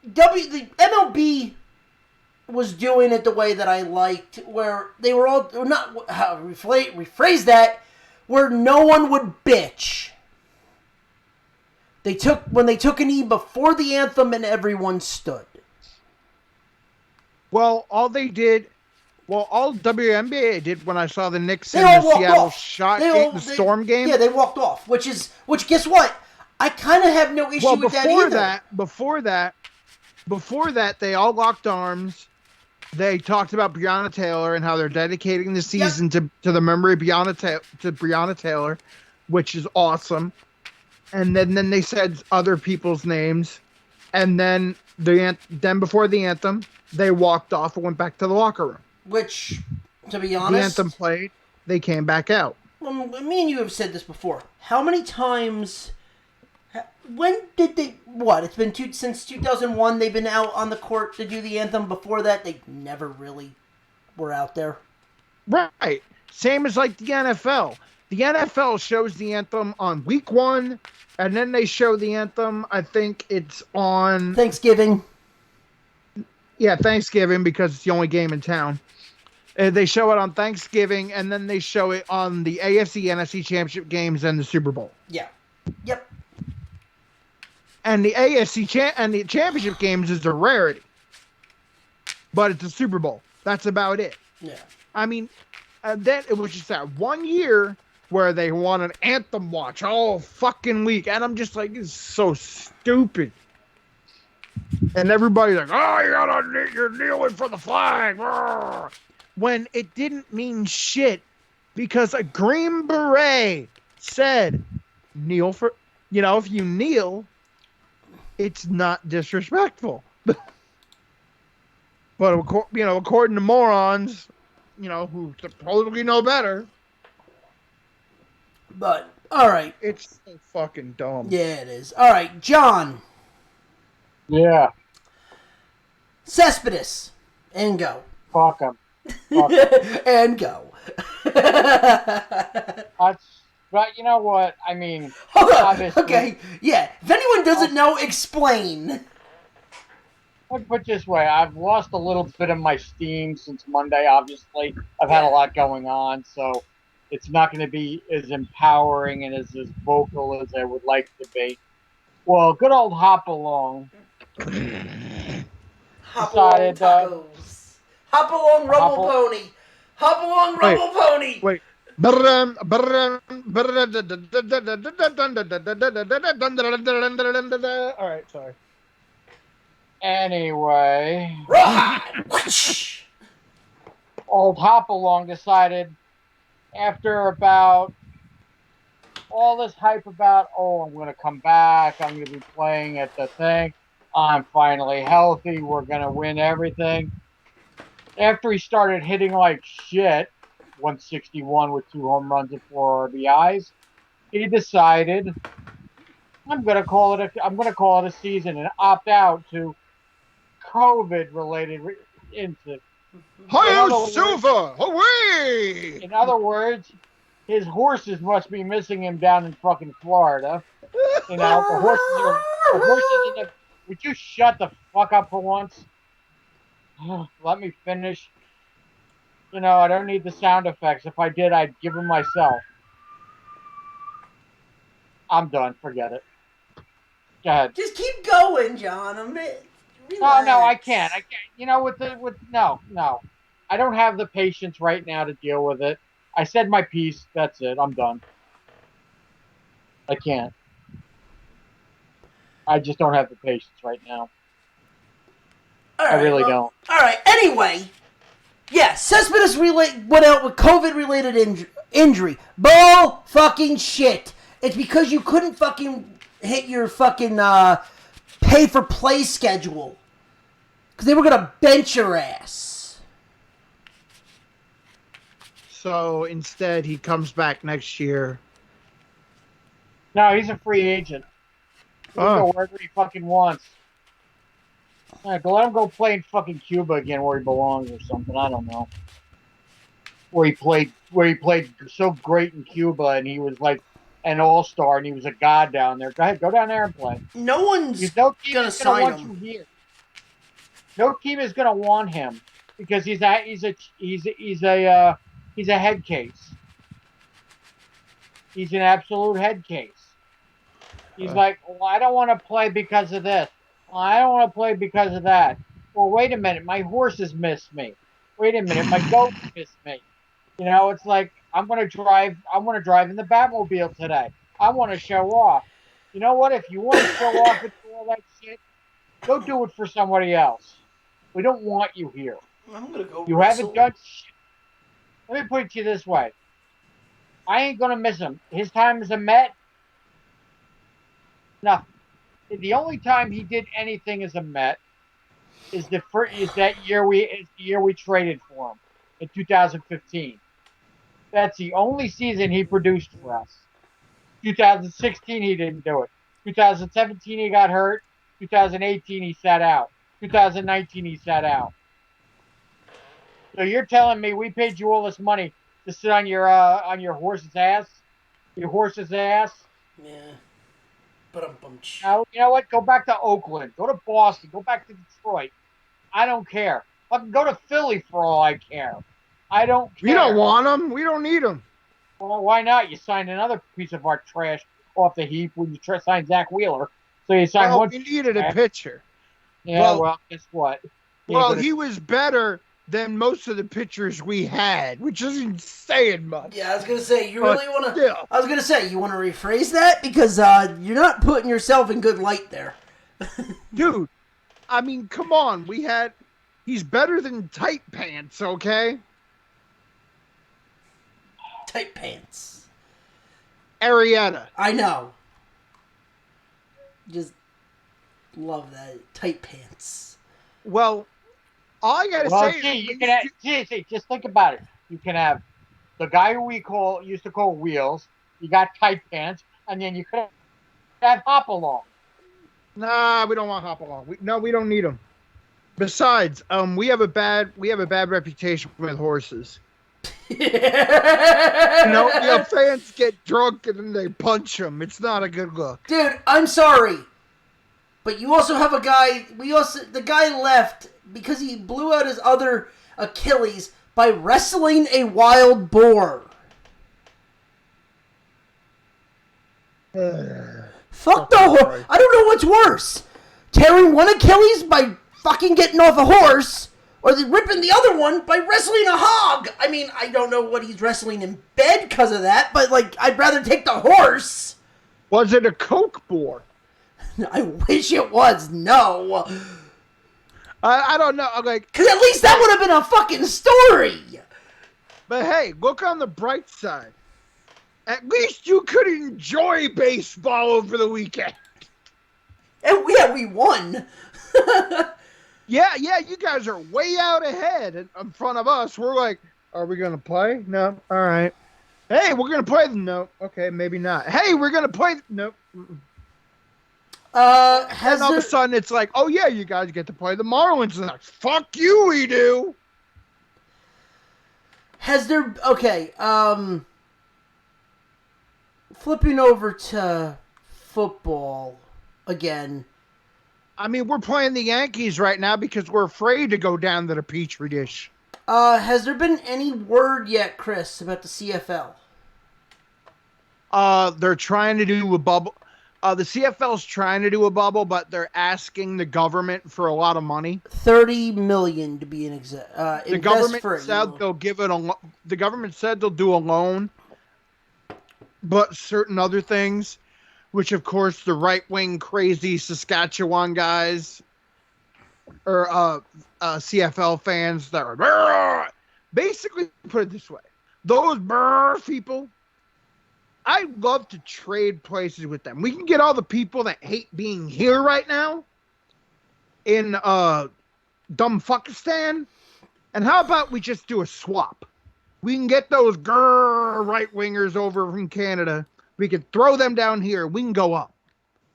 the MLB was doing it the way that I liked, where they were all not rephrase that, where no one would bitch. When they took a knee before the anthem and everyone stood. Well, all WNBA did when I saw the Knicks They and all the walked Seattle off. the Storm game. Yeah, they walked off. Which guess what? I kind of have no issue with that either. Before that, they all locked arms. They talked about Breonna Taylor and how they're dedicating the season to the memory of Breonna Taylor, which is awesome. And then they said other people's names, and then before the anthem, they walked off and went back to the locker room. Which, to be The honest, anthem played. They came back out. Well, me and you have said this before. How many times? When did they? What? It's been since 2001. They've been out on the court to do the anthem. Before that, they never really were out there. Right. Same as like the NFL. The NFL shows the anthem on week 1, and then they show the anthem. I think it's on Thanksgiving. Yeah, Thanksgiving, because it's the only game in town. They show it on Thanksgiving, and then they show it on the AFC, NFC Championship games and the Super Bowl. Yeah. Yep. And the AFC and the Championship games is a rarity. But it's a Super Bowl. That's about it. Yeah. I mean, then it was just that 1 year where they won an anthem watch all fucking week. And I'm just like, this is so stupid. And everybody's like, oh, you're kneeling for the flag. When it didn't mean shit because a Green Beret said, kneel for, if you kneel, it's not disrespectful. But, according to morons, who supposedly know better. But, all right. It's so fucking dumb. Yeah, it is. All right, John. Yeah. Cespedes. And go. Fuck him. And go. But you know what? I mean, Hold on. obviously- Okay. Yeah. If anyone doesn't know, explain. I'll put it this way, I've lost a little bit of my steam since Monday, obviously. I've had a lot going on, so it's not going to be as empowering and as vocal as I would like to be. Well, good old Hopalong. Hop along tacos. Hop along rumble Hop- pony. Hop along rumble pony. Wait. All right, sorry. Anyway, Rawhide. Whoosh. old Hopalong decided after about all this hype about, I'm going to come back, I'm going to be playing at the thing, I'm finally healthy, we're going to win everything. after he started hitting like shit, 161 with 2 home runs and 4 RBIs, he decided I'm gonna call it a season and opt out to COVID related incidents. Hail Silva! Away! In other words, his horses must be missing him down in fucking Florida. You know, the horses in the. Would you shut the fuck up for once? Let me finish. You know, I don't need the sound effects. If I did, I'd give them myself. I'm done. Forget it. Go ahead. Just keep going, John. No, I can't. You know, no. I don't have the patience right now to deal with it. I said my piece. That's it. I'm done. I can't. I just don't have the patience right now. I really don't. All right. Anyway, yeah, Cespedes went out with COVID-related injury. Bull fucking shit. It's because you couldn't fucking hit your fucking pay-for-play schedule. Because they were going to bench your ass. So instead, he comes back next year. No, he's a free agent. He can go wherever he fucking wants. Let him go play in fucking Cuba again where he belongs or something. I don't know. Where he played so great in Cuba and he was like an all-star and he was a god down there. Go ahead, go down there and play. No one's gonna sign him. Here. No team is gonna want him because he's a head case. He's an absolute head case. He's like, well, I don't want to play because of this. Well, I don't want to play because of that. Well, wait a minute, my horses missed me. Wait a minute, my goats missed me. You know, it's like I want to drive in the Batmobile today. I want to show off. You know what? If you want to show off and do all that shit, go do it for somebody else. We don't want you here. I'm gonna go. You haven't done shit. Let me put it to you this way. I ain't gonna miss him. His time as a Met, nothing. The only time he did anything as a Met is that year we traded for him in 2015. That's the only season he produced for us. 2016 he didn't do it. 2017 he got hurt. 2018 he sat out. 2019 he sat out. So you're telling me we paid you all this money to sit on your horse's ass? Your horse's ass? Yeah. But now, you know what? Go back to Oakland. Go to Boston. Go back to Detroit. I don't care. Fucking go to Philly for all I care. I don't care. We don't want him. We don't need him. Well, why not? You signed another piece of our trash off the heap when you signed Zach Wheeler. So you signed one. We needed a pitcher. Yeah, well, guess what? He was better than most of the pitchers we had, which isn't saying much. Yeah, I was gonna say you really want to. Yeah. I was gonna say you want to rephrase that because you're not putting yourself in good light there, dude. I mean, come on. He's better than Tight Pants, okay? Tight Pants. Arietta. I know. Just love that. Tight Pants. Well, all I gotta say is just think about it. You can have the guy who we used to call Wheels. You got Tight Pants, and then you could have Hopalong. Nah, we don't want Hopalong. We don't need him. Besides, we have a bad reputation with horses. Fans get drunk and then they punch them. It's not a good look. Dude, I'm sorry, but you also have a guy. The guy left because he blew out his other Achilles by wrestling a wild boar. Fuck the horse. I don't know what's worse. Tearing one Achilles by fucking getting off a horse, or ripping the other one by wrestling a hog. I mean, I don't know what he's wrestling in bed because of that, but, I'd rather take the horse. Was it a coke boar? I wish it was. No. I don't know. Because at least that would have been a fucking story. But hey, look on the bright side. At least you could enjoy baseball over the weekend. And we won. Yeah, you guys are way out ahead in front of us. We're like, are we gonna play? No. All right. Hey, we're gonna play. No. Okay, maybe not. Hey, we're gonna play. Nope. Then Has all of there a sudden it's like, oh yeah, you guys get to play the Marlins next. Fuck you, we do. okay, flipping over to football again. I mean, we're playing the Yankees right now because we're afraid to go down to the Petri dish. Has there been any word yet, Chris, about the CFL? They're trying to do a bubble. The CFL's trying to do a bubble, but they're asking the government for a lot of money. $30 million to be an The government said they'll give it a. The government said they'll do a loan, but certain other things, which of course the right wing crazy Saskatchewan guys or CFL fans that are basically put it this way: those people. I'd love to trade places with them. We can get all the people that hate being here right now in Dumbfuckistan. And how about we just do a swap? We can get those right-wingers over from Canada. We can throw them down here. We can go up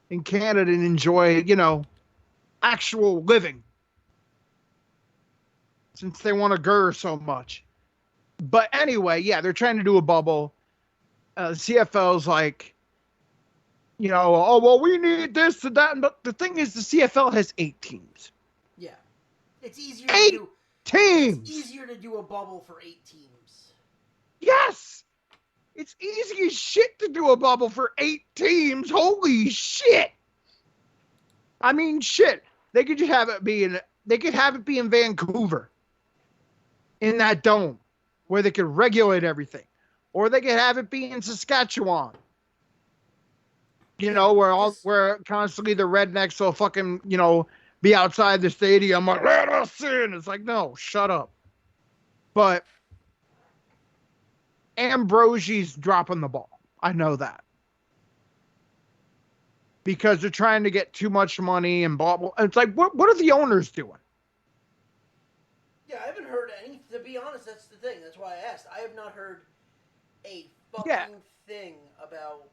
in Canada and enjoy, actual living. Since they want to so much. But anyway, yeah, they're trying to do a bubble. CFL's like, oh, well, we need this and that. But the thing is, the CFL has 8 teams. Yeah. It's easier teams. It's easier to do a bubble for 8 teams. Yes. It's easy as shit to do a bubble for 8 teams. Holy shit. I mean, shit. They could just have it be in Vancouver. In that dome. Where they could regulate everything. Or they could have it be in Saskatchewan. Where constantly the rednecks will fucking, be outside the stadium like, let us in. It's like, no, shut up. But Ambrosie's dropping the ball. I know that. Because they're trying to get too much money and blah, blah. It's like, what are the owners doing? Yeah, I haven't heard any. To be honest, that's the thing. That's why I asked. I have not heard a fucking thing about.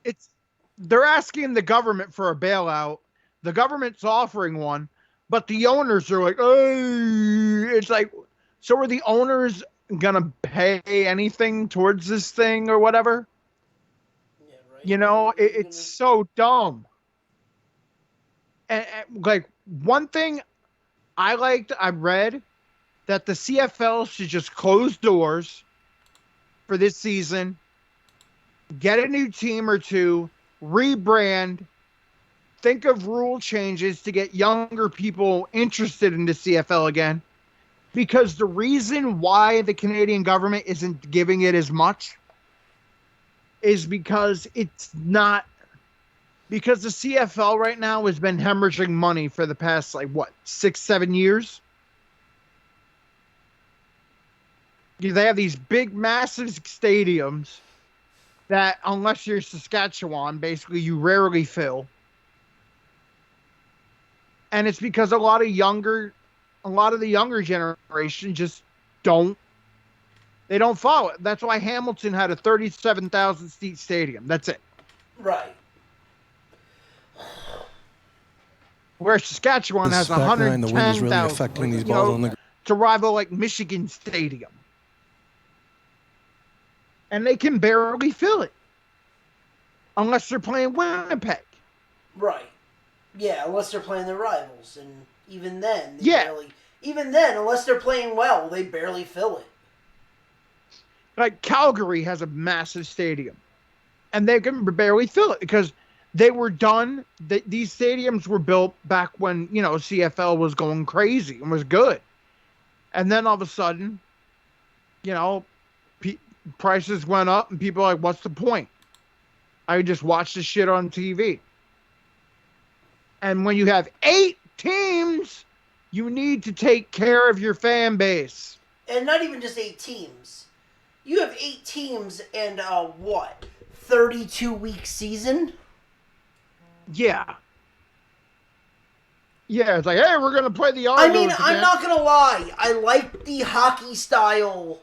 They're asking the government for a bailout. The government's offering one, but the owners are like, oh, it's like, so are the owners gonna pay anything towards this thing or whatever? Yeah, right. It's so dumb. And like one thing I read that the CFL should just close doors for this season, get a new team or two, rebrand, think of rule changes to get younger people interested in the CFL again. Because the reason why the Canadian government isn't giving it as much is because because the CFL right now has been hemorrhaging money for the past 6-7 years. They have these big, massive stadiums that, unless you're Saskatchewan, basically you rarely fill. And it's because a lot of the younger generation just don't follow it. That's why Hamilton had a 37,000 seat stadium. That's it. Right. Where Saskatchewan has 110,000. Really affecting these balls to rival Michigan Stadium. And they can barely fill it. Unless they're playing Winnipeg. Right. Yeah, unless they're playing their rivals. And even then, unless they're playing well, they barely fill it. Like Calgary has a massive stadium. And they can barely fill it because they were done. These stadiums were built back when, CFL was going crazy and was good. And then all of a sudden, prices went up and people are like, what's the point? I just watch the shit on TV. And when you have 8 teams, you need to take care of your fan base. And not even just 8 teams. You have 8 teams and 32-week season? Yeah. Yeah, it's like, hey, we're gonna play the Argos I mean, I'm again. not gonna lie. I like the hockey style,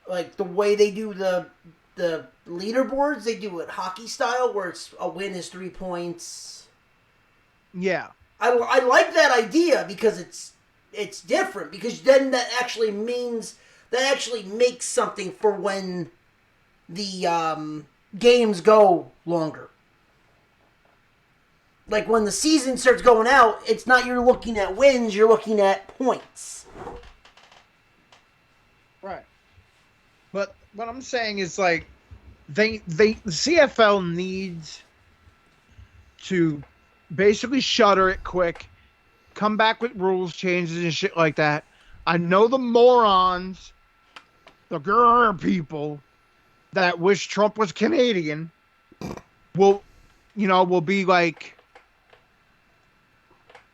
like the way they do the leaderboards. They do it hockey style, where it's a win is 3 points. Yeah. I like that idea because it's different, because then that actually makes something for when the games go longer. Like when the season starts going out, it's not you're looking at wins, you're looking at points. Right. But what I'm saying is, like, the CFL needs to basically shutter it quick, come back with rules changes and shit like that. I know the morons, the grr people that wish Trump was Canadian will be like,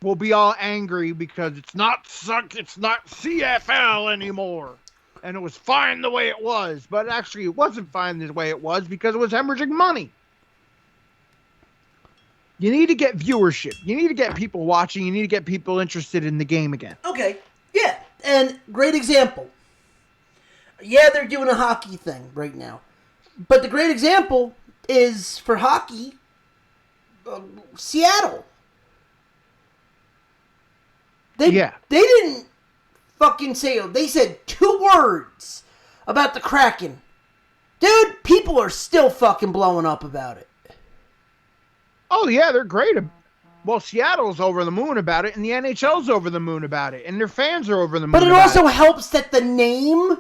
will be all angry because it's not CFL anymore. And it was fine the way it was, but actually it wasn't fine the way it was because it was hemorrhaging money. You need to get viewership. You need to get people watching. You need to get people interested in the game again. Okay, yeah, and great example. Yeah, they're doing a hockey thing right now. But the great example is, for hockey, Seattle. They didn't fucking say, they said 2 words about the Kraken. Dude, people are still fucking blowing up about it. Oh, yeah, they're great. Well, Seattle's over the moon about it, and the NHL's over the moon about it, and their fans are over the moon But it about also helps that the name,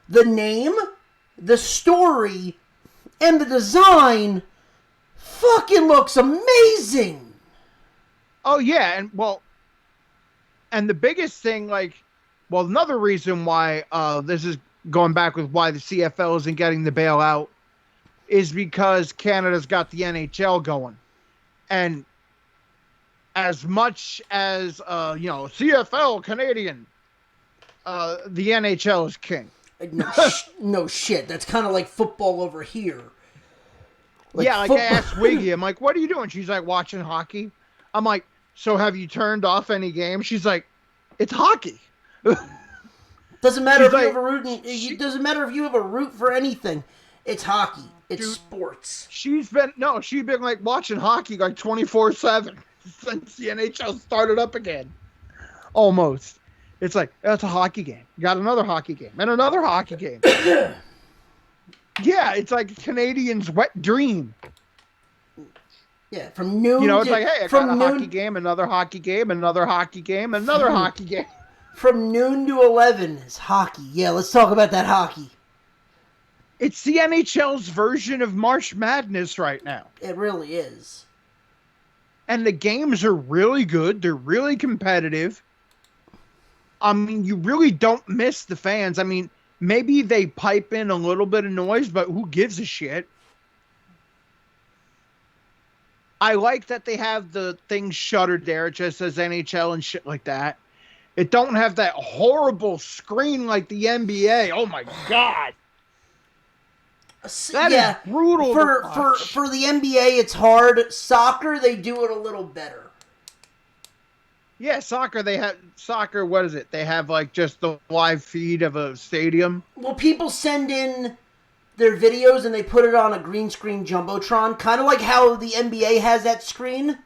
the story, and the design fucking looks amazing. Oh, yeah, and the biggest thing, like, well, another reason why this is going back with why the CFL isn't getting the bailout is because Canada's got the NHL going. And as much as, CFL Canadian, the NHL is king. No shit. That's kind of like football over here. I asked Wiggy, I'm like, what are you doing? She's like, watching hockey. I'm like, so have you turned off any games? She's like, it's hockey. Doesn't matter if like, you have a root. It doesn't matter if you have a root for anything. It's hockey. It's sports. She's been like watching hockey like 24/7 since the NHL started up again. Almost. It's like, that's a hockey game. You got another hockey game and another hockey game. Yeah, it's like a Canadian's wet dream. Yeah, from noon. It's like, hey, I got a hockey game, another hockey game, another hockey game, another hockey game. From noon to 11 is hockey. Yeah, let's talk about that hockey. It's the NHL's version of March Madness right now. It really is. And the games are really good. They're really competitive. I mean, you really don't miss the fans. I mean, maybe they pipe in a little bit of noise, but who gives a shit? I like that they have the thing shuttered there. It just says NHL and shit like that. It don't have that horrible screen like the NBA. Oh my God. That is brutal. For the NBA, it's hard. Soccer, they do it a little better. Yeah, soccer, what is it? They have like just the live feed of a stadium. Well, people send in their videos and they put it on a green screen Jumbotron, kind of like how the NBA has that screen.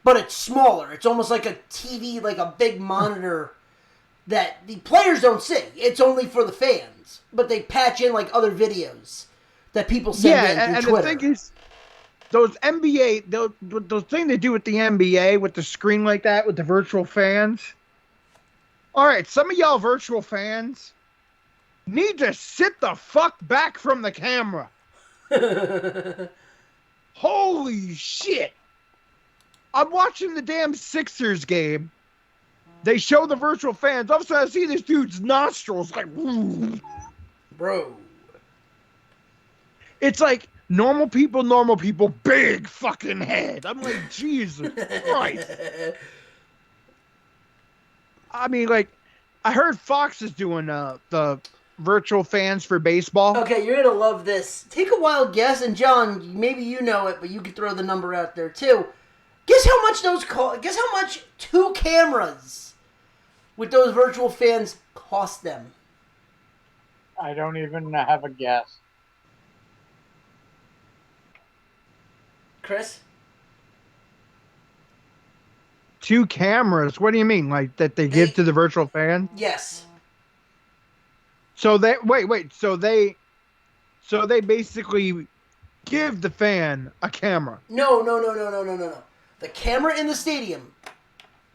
But it's smaller. It's almost like a TV, like a big monitor that the players don't see. It's only for the fans. But they patch in like other videos that people send in through and Twitter. The thing is, those NBA, those thing they do with the NBA, with the screen like that, with the virtual fans. All right, some of y'all virtual fans need to sit the fuck back from the camera. Holy shit. I'm watching the damn Sixers game. They show the virtual fans. All of a sudden, I see this dude's nostrils like, bro. It's like normal people, big fucking head. I'm like, Jesus Christ. I mean, like, I heard Fox is doing the virtual fans for baseball. Okay, you're gonna love this. Take a wild guess, and John, maybe you know it, but you could throw the number out there too. Guess how much those Guess how much 2 cameras with those virtual fans cost them? I don't even have a guess. Chris? 2 cameras. What do you mean? Like that they give to the virtual fan? Yes. So they wait. So they basically give the fan a camera. No. The camera in the stadium.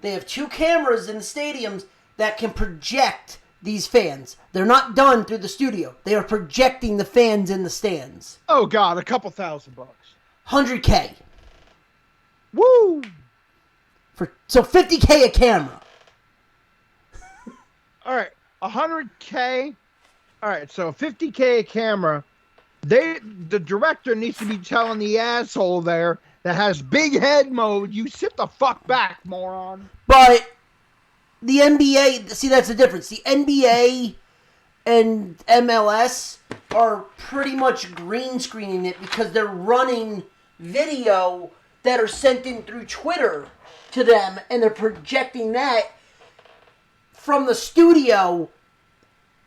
They have 2 cameras in the stadiums that can project these fans. They're not done through the studio. They are projecting the fans in the stands. Oh God, a couple $1,000. $100K. Woo! So $50K a camera. All right, $100K. All right, so $50K a camera. The director needs to be telling the asshole there that has big head mode, you sit the fuck back, moron. But the NBA, see, that's the difference. The NBA and MLS are pretty much green screening it because they're running video that are sent in through Twitter to them, and they're projecting that from the studio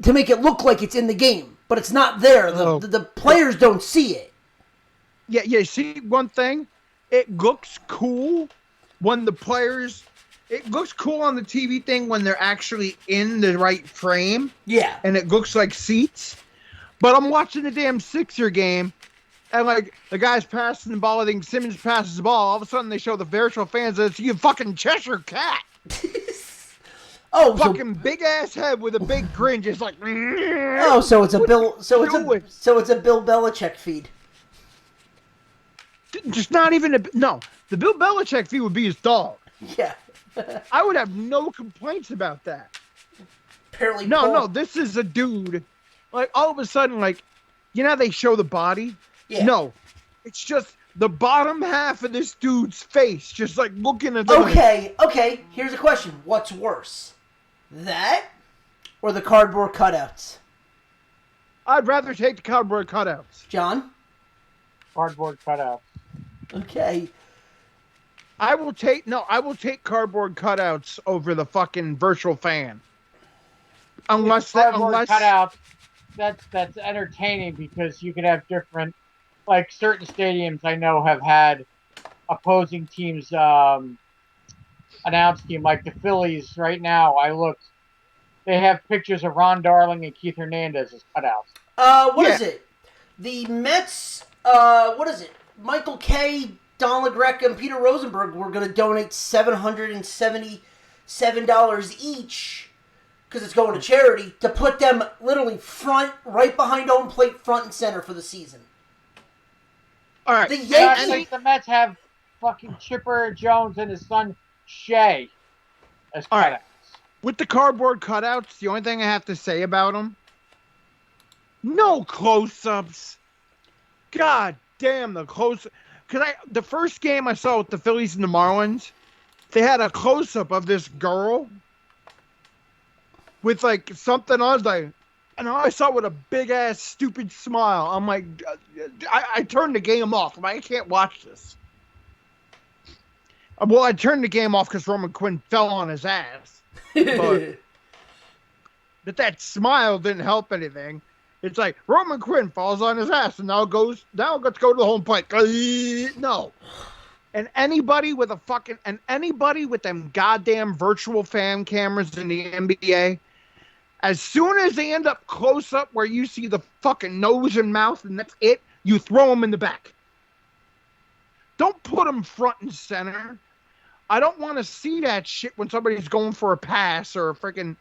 to make it look like it's in the game. But it's not there. The players don't see it. Yeah, see one thing? It looks cool when the players... It looks cool on the TV thing when they're actually in the right frame. Yeah. And it looks like seats. But I'm watching the damn Sixer game, and like the guy's passing the ball, I think Simmons passes the ball, all of a sudden they show the virtual fans that it's you fucking Cheshire Cat. Oh, fucking big ass head with a big grin, just like. Oh, so it's a Bill. So it's a Bill Belichick feed. Just not even no. The Bill Belichick feed would be his dog. Yeah. I would have no complaints about that. Apparently, no. This is a dude. Like all of a sudden, like, you know how they show the body? Yeah. No, it's just the bottom half of this dude's face, just like looking at. Okay. Here's a question: what's worse, that or the cardboard cutouts? I'd rather take the cardboard cutouts. John? Cardboard cutouts. Okay. I will take cardboard cutouts over the fucking virtual fan. Unless cutouts, that's entertaining because you can have different, like certain stadiums I know have had opposing teams announce team, like the Phillies. Right now, I looked, they have pictures of Ron Darling and Keith Hernandez as cutouts. What is it? The Mets. What is it? Michael Kay, Don LaGreca, and Peter Rosenberg were going to donate $777 each, because it's going to charity, to put them literally right behind home plate, front and center for the season. All right. The Yankees. The Mets have fucking Chipper Jones and his son Shea as cutouts. All right. With the cardboard cutouts, the only thing I have to say about them, no close-ups. God damn, the close. Because the first game I saw with the Phillies and the Marlins, they had a close-up of this girl with like something on, like, and all I saw with a big-ass stupid smile. I'm like, I turned the game off. I'm like, I can't watch this. Well, I turned the game off because Roman Quinn fell on his ass. But that smile didn't help anything. It's like Roman Quinn falls on his ass and now let's go to the home plate. No. And anybody with them goddamn virtual fan cameras in the NBA, as soon as they end up close up where you see the fucking nose and mouth and that's it, you throw them in the back. Don't put them front and center. I don't want to see that shit when somebody's going for a pass or a freaking,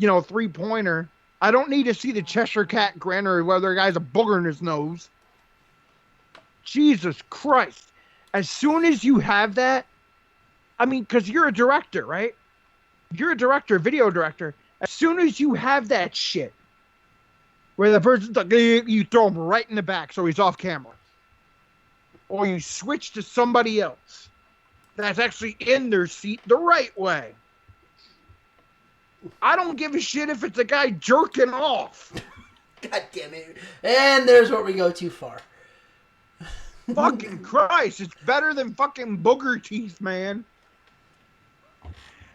3-pointer. I don't need to see the Cheshire Cat grin or whether the guy's a booger in his nose. Jesus Christ. As soon as you have that, I mean, because you're a director, right? You're a director, video director. As soon as you have that shit, where the person's like, you throw him right in the back so he's off camera. Or you switch to somebody else that's actually in their seat the right way. I don't give a shit if it's a guy jerking off. God damn it. And there's where we go too far. Fucking Christ, it's better than fucking Booger Teeth, man.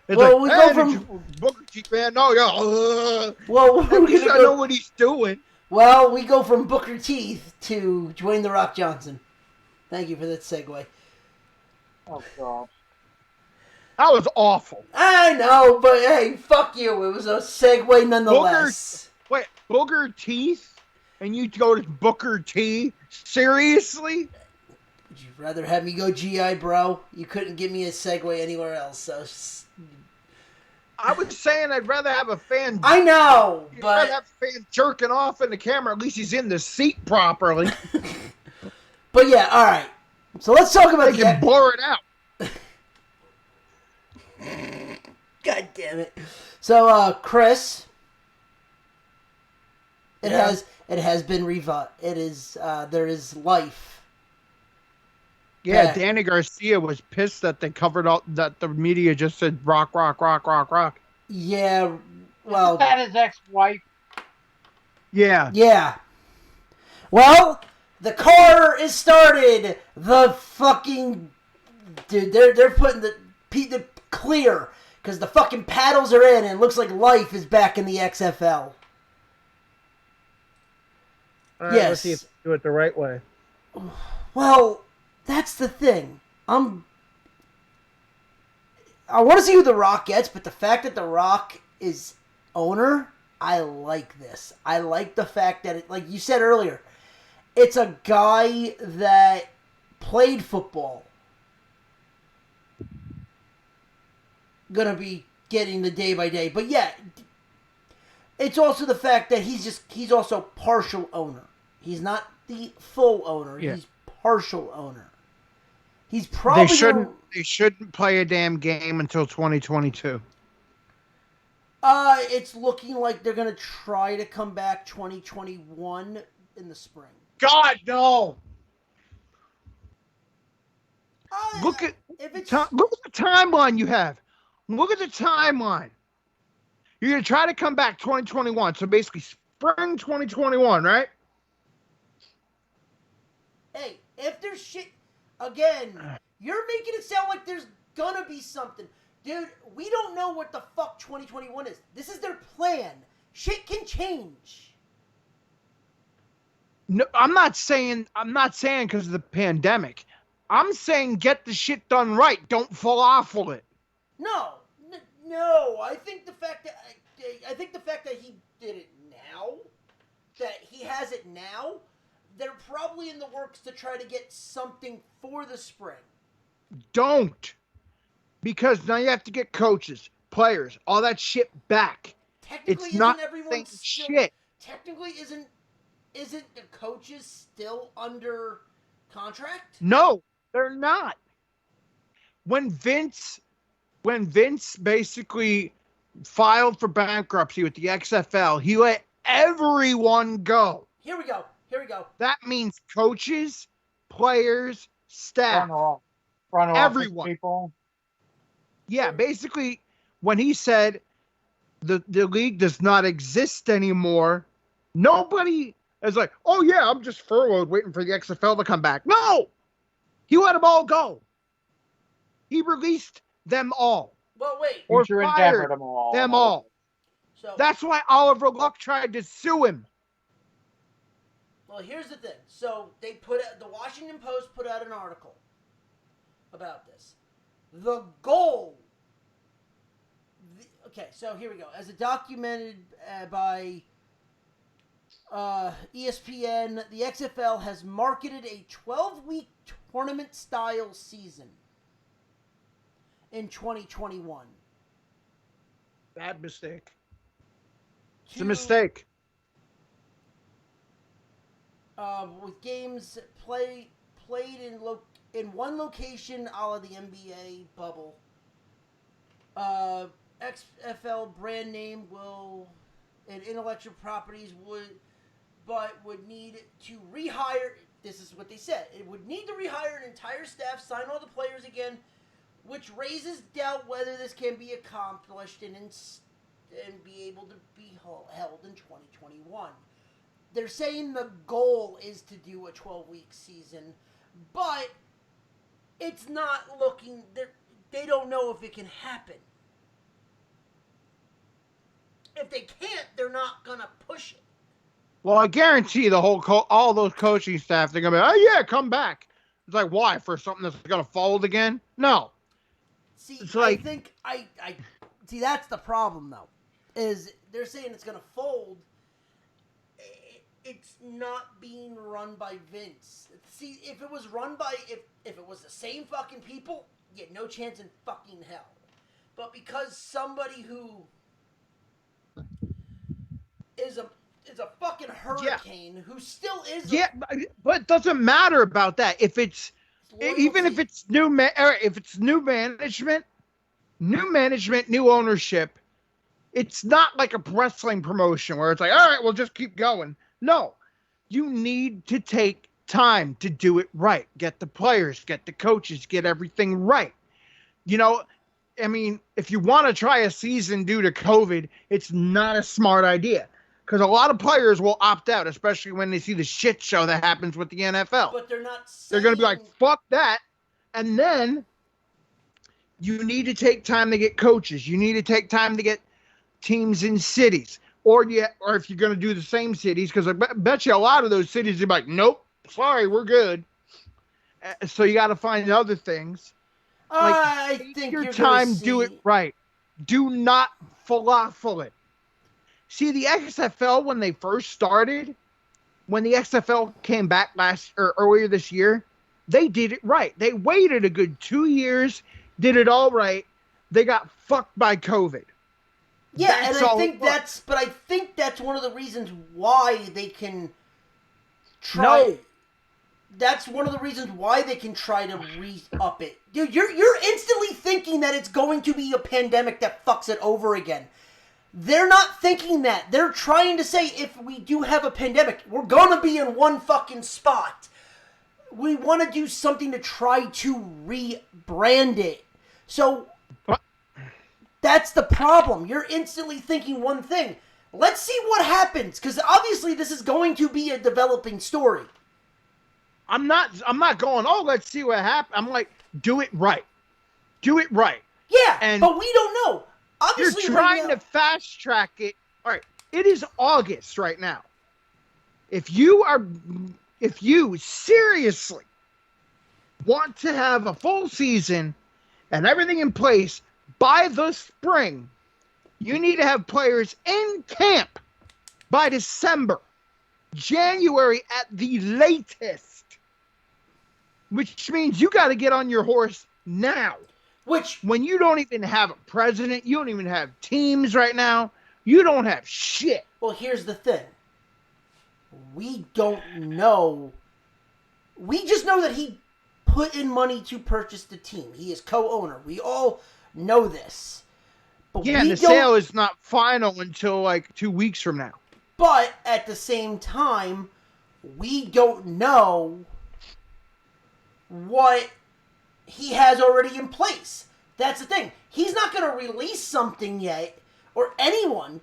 It's Well, like, we hey, go from- did you- Booger Teeth, man. No, yeah. Well, At we're least gonna I go. know what he's doing. Well, we go from Booker Teeth to Dwayne the Rock Johnson. Thank you for that segue. Oh god. That was awful. I know, but hey, fuck you. It was a segue nonetheless. Wait, Booger Teeth? And you go to Booker T? Seriously? Would you rather have me go GI, bro? You couldn't give me a segue anywhere else, so... I was saying I'd rather have a fan. I know, I'd rather but... have a fan jerking off in the camera. At least he's in the seat properly. But yeah, alright. So let's talk about They can blur it out. God damn it. So, Chris... It has been revived. It is, there is life. Yeah, Danny Garcia was pissed that they covered all that the media just said rock, rock, rock, rock, rock. Yeah, well... Isn't that his ex-wife? Yeah. Yeah. Well, the car is started. The fucking... Dude, they're putting the clear. Because the fucking paddles are in and it looks like life is back in the XFL. All right, Yes. let's see if we do it the right way. Well, that's the thing. I want to see who The Rock gets, but the fact that The Rock is owner, I like this. I like the fact that, it, like you said earlier, it's a guy that played football. Gonna be getting the day by day. But yeah, it's also the fact that he's also partial owner. He's not the full owner. Yeah. He's partial owner. He's probably They shouldn't play a damn game until 2022. It's looking like they're gonna try to come back 2021 in the spring. God no! Look at if it's look at the timeline you have. Look at the timeline. You're gonna try to come back 2021, so basically spring 2021, right? hey, if there's shit again, you're making it sound like there's gonna be something. Dude, we don't know what the fuck 2021 is. This is their plan. Shit can change. No, I'm not saying because of the pandemic. I'm saying get the shit done right. Don't fall off of it. No. I think the fact that he did it now, that he has it now, they're probably in the works to try to get something for the spring. Don't. Because now you have to get coaches, players, all that shit back. Technically, It's not everyone the same still, shit. Technically, isn't the coaches still under contract? No, they're not. When Vince basically filed for bankruptcy with the XFL, he let everyone go. Here we go. That means coaches, players, staff, Front office everyone. people. Yeah, basically, when he said the league does not exist anymore, nobody is like, oh yeah, I'm just furloughed waiting for the XFL to come back. No! He let them all go. He released them all. Well, wait. Or Future fired endeavor them them all. So That's why Oliver Luck tried to sue him. well, here's the thing. So the Washington Post put out an article about this. The goal. Okay, so here we go. As documented by ESPN, the XFL has marketed a 12-week tournament-style season in 2021. Bad mistake. It's a mistake. With games played in one location, a la the NBA bubble. XFL brand name and intellectual properties would need to rehire. This is what they said. It would need to rehire an entire staff, sign all the players again, which raises doubt whether this can be accomplished and be able to be held in 2021. They're saying the goal is to do a 12-week season, But it's not looking. They don't know if it can happen. If they can't, they're not gonna push it. Well, I guarantee all those coaching staff, they're gonna be, oh yeah, come back. It's like, why? For something that's gonna fold again? No. See, It's like, I think I see that's the problem though, is they're saying it's gonna fold. It's not being run by Vince. See, if it was run by if it was the same fucking people, you had no chance in fucking hell. But because somebody who is a fucking hurricane who still is but it doesn't matter about that. If it's even if it's new management, new ownership, it's not like a wrestling promotion where it's like, all right, we'll just keep going. No, you need to take time to do it right. Get the players, get the coaches, get everything right. You know, I mean, if you want to try a season due to COVID, it's not a smart idea. Because a lot of players will opt out, especially when they see the shit show that happens with the NFL. But they're not saying... They're going to be like, fuck that. And then you need to take time to get coaches. You need to take time to get teams in cities. Or if you're going to do the same cities, because I bet you a lot of those cities are like, nope, sorry, we're good. So you got to find other things. I think take your you're time, gonna see... do it right. Do not falafel it. See, the XFL, when they first started, when the XFL came back earlier this year, they did it right. They waited a good 2 years, did it all right. They got fucked by COVID. Yeah, and I think that's one of the reasons why they can try. No. That's one of the reasons why they can try to re-up it. Dude, you're instantly thinking that it's going to be a pandemic that fucks it over again. They're not thinking that. They're trying to say, if we do have a pandemic, we're gonna be in one fucking spot. We want to do something to try to rebrand it. So, that's the problem. You're instantly thinking one thing. Let's see what happens, because obviously this is going to be a developing story. I'm not going, oh, let's see what happens. I'm like, do it right. Do it right. Yeah, but we don't know. Obviously, you're trying to fast track it. All right, it is August right now. If you seriously want to have a full season and everything in place by the spring, you need to have players in camp by December, January at the latest, which means you got to get on your horse now. When you don't even have a president, you don't even have teams right now, you don't have shit. Well, here's the thing. We don't know. We just know that he put in money to purchase the team. He is co-owner. We all know this. But and the sale is not final until like 2 weeks from now. But at the same time, we don't know what he has already in place. That's the thing. He's not going to release something yet, or anyone.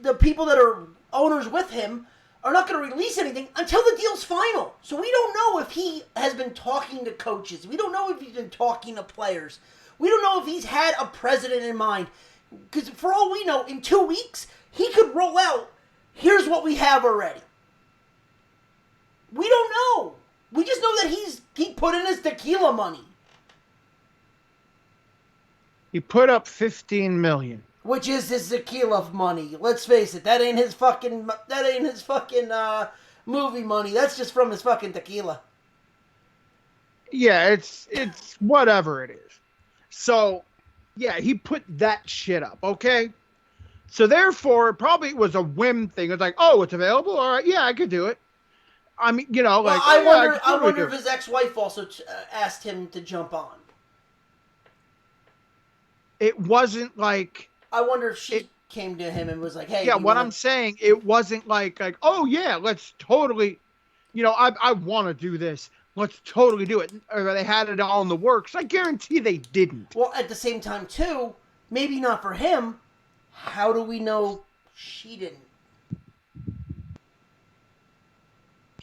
The people that are owners with him are not going to release anything until the deal's final. So we don't know if he has been talking to coaches. We don't know if he's been talking to players. We don't know if he's had a president in mind. Because for all we know, in 2 weeks, he could roll out, here's what we have already. We don't know. We just know that he put in his tequila money. He put up $15 million. Which is his tequila money. Let's face it, that ain't his fucking movie money. That's just from his fucking tequila. Yeah, it's whatever it is. So, yeah, he put that shit up, okay? So therefore, probably it was a whim thing. It's like, oh, it's available? All right, yeah, I could do it. I mean, you know, like... Well, I wonder if his ex-wife also asked him to jump on. It wasn't like... I wonder if she came to him and was like, hey... Yeah, I'm saying, it wasn't like, oh, yeah, let's totally... You know, I want to do this. Let's totally do it. Or they had it all in the works. I guarantee they didn't. Well, at the same time, too, maybe not for him. How do we know she didn't?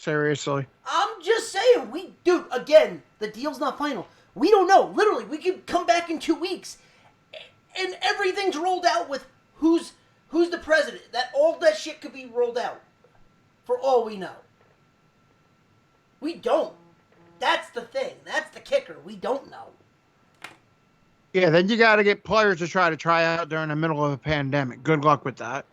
Seriously. I'm just saying, dude, again, the deal's not final. We don't know. Literally, we could come back in 2 weeks, and everything's rolled out with who's the president. All that shit could be rolled out, for all we know. We don't. That's the thing. That's the kicker. We don't know. Yeah, then you got to get players to try out during the middle of a pandemic. Good luck with that.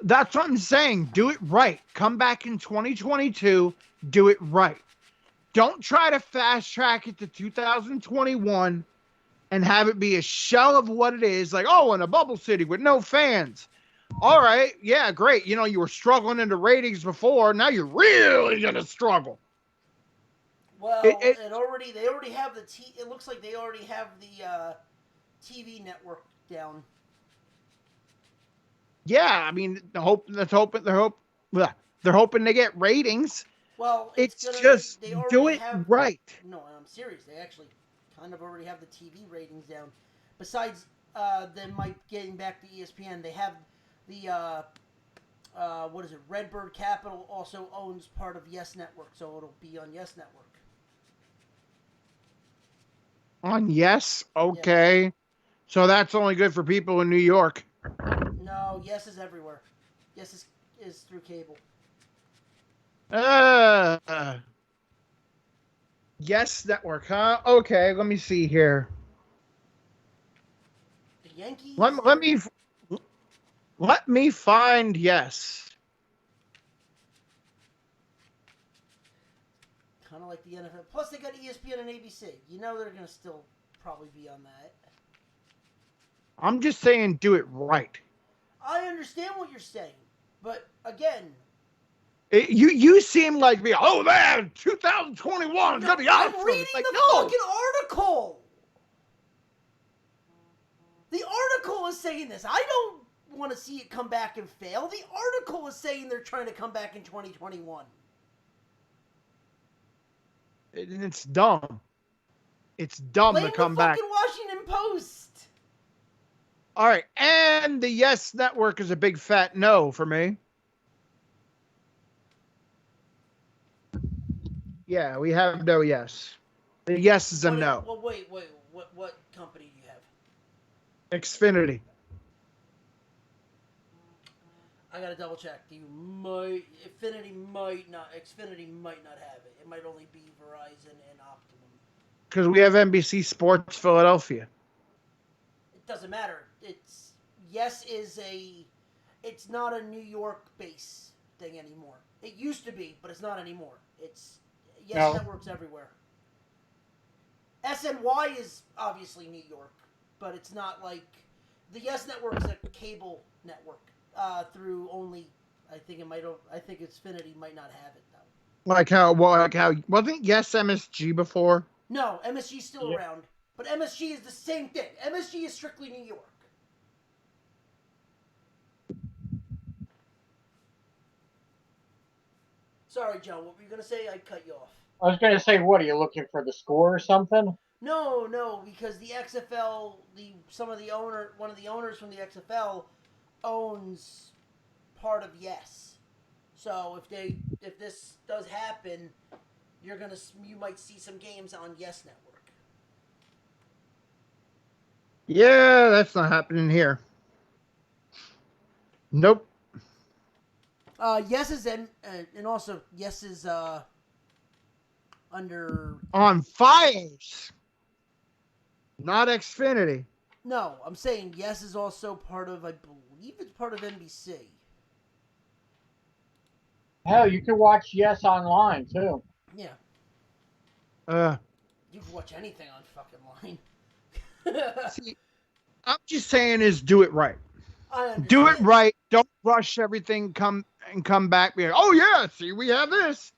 That's what I'm saying. Do it right. Come back in 2022. Do it right. Don't try to fast track it to 2021 and have it be a shell of what it is. Like, oh, in a bubble city with no fans. All right. Yeah, great. You know, you were struggling in the ratings before. Now you're really going to struggle. Well, they already have it looks like they already have the TV network down. Yeah, I mean, they're hoping to get ratings. Well, It's just do it right. No, I'm serious. They actually kind of already have the TV ratings down. Besides them getting back to ESPN, they have the what is it? Redbird Capital also owns part of Yes Network, so it'll be on Yes Network. On Yes? Okay. Yeah. So that's only good for people in New York. No, Yes is everywhere. Yes is through cable. Yes Network, huh? Okay, let me see here. The Yankees. Let me find Yes. Kind of like the NFL. Plus, they got ESPN and ABC. You know they're gonna still probably be on that. I'm just saying, do it right. I understand what you're saying, but again, you seem like me. Oh man, 2021 is gonna be awesome. I'm reading the fucking article. The article is saying this. I don't want to see it come back and fail. The article is saying they're trying to come back in 2021. It's dumb. It's dumb to come back. Blame the fucking Washington Post. All right, and the Yes Network is a big fat no for me. Yeah, we have no Yes. The Yes is a no. Well, wait. What company do you have? Xfinity. I gotta double check. Xfinity might not have it. It might only be Verizon and Optimum. Because we have NBC Sports Philadelphia. It doesn't matter. It's not a New York base thing anymore. It used to be, but it's not anymore. Network's everywhere. SNY is obviously New York, but it's not like the Yes Network is a cable network through only. I think Xfinity might not have it though. Like how wasn't Yes MSG before? No, MSG's still around, but MSG is the same thing. MSG is strictly New York. Sorry, John. What were you gonna say? I cut you off. I was gonna say, what are you looking for, the score or something? No, because the XFL, one of the owners from the XFL owns part of Yes. So if this does happen, you might see some games on Yes Network. Yeah, that's not happening here. Nope. Yes is and also Yes is under on Fios, not Xfinity. No, I'm saying Yes is also part of. I believe it's part of NBC. Hell, you can watch Yes online too. Yeah. You can watch anything on fucking line. See, I'm just saying is do it right. Do it right. Don't rush everything. Come back. Be like, oh yeah, see, we have this,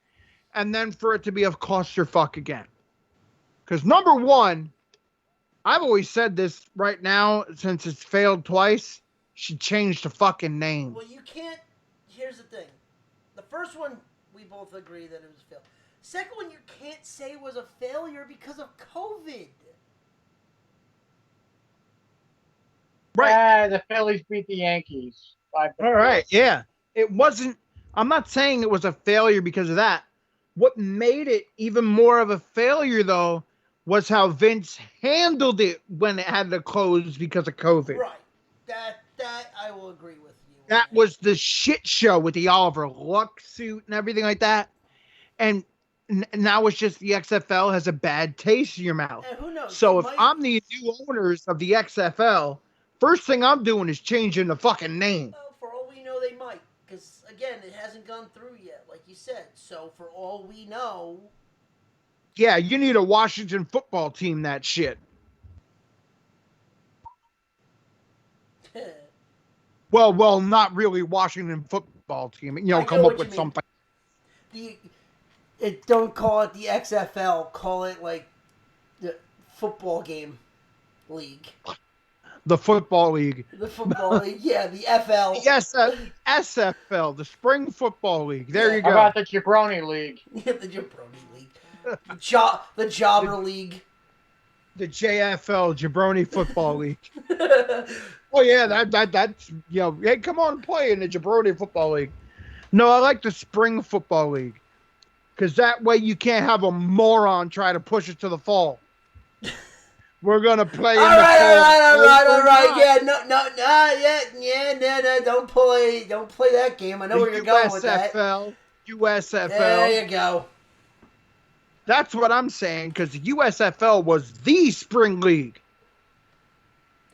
and then for it to be a clusterfuck again. Because number one, I've always said this right now since it's failed twice. Should change the fucking name. Well, you can't. Here's the thing. The first one, we both agree that it was a fail. Second one, you can't say was a failure because of COVID. Right. The Phillies beat the Yankees. All right, yeah. it wasn't. I'm not saying it was a failure because of that. What made it even more of a failure, though, was how Vince handled it when it had to close because of COVID. Right. That I will agree with you. That was the shit show with the Oliver Luck suit and everything like that. And now it's just the XFL has a bad taste in your mouth. And who knows? So if I'm the new owners of the XFL, first thing I'm doing is changing the fucking name. Well, for all we know, they might. Because, again, it hasn't gone through yet, like you said. So, for all we know... Yeah, you need a Washington football team, that shit. Well, not really Washington football team. You know, come up with something. Don't call it the XFL. Call it, like, the football game league. The football league. The football league, yeah, the FL. Yes, SFL, the Spring Football League. There you go. How about the Jabroni League? Yeah, the Jabroni League. The Jobber League. The JFL, Jabroni Football League. Oh yeah, that's you know, hey, come on, play in the Jabroni Football League. No, I like the Spring Football League, because that way you can't have a moron try to push it to the fall. We're gonna play. All right. Yeah, no. Don't play that game. I know where you're going with that. USFL. There you go. That's what I'm saying, because the USFL was the spring league.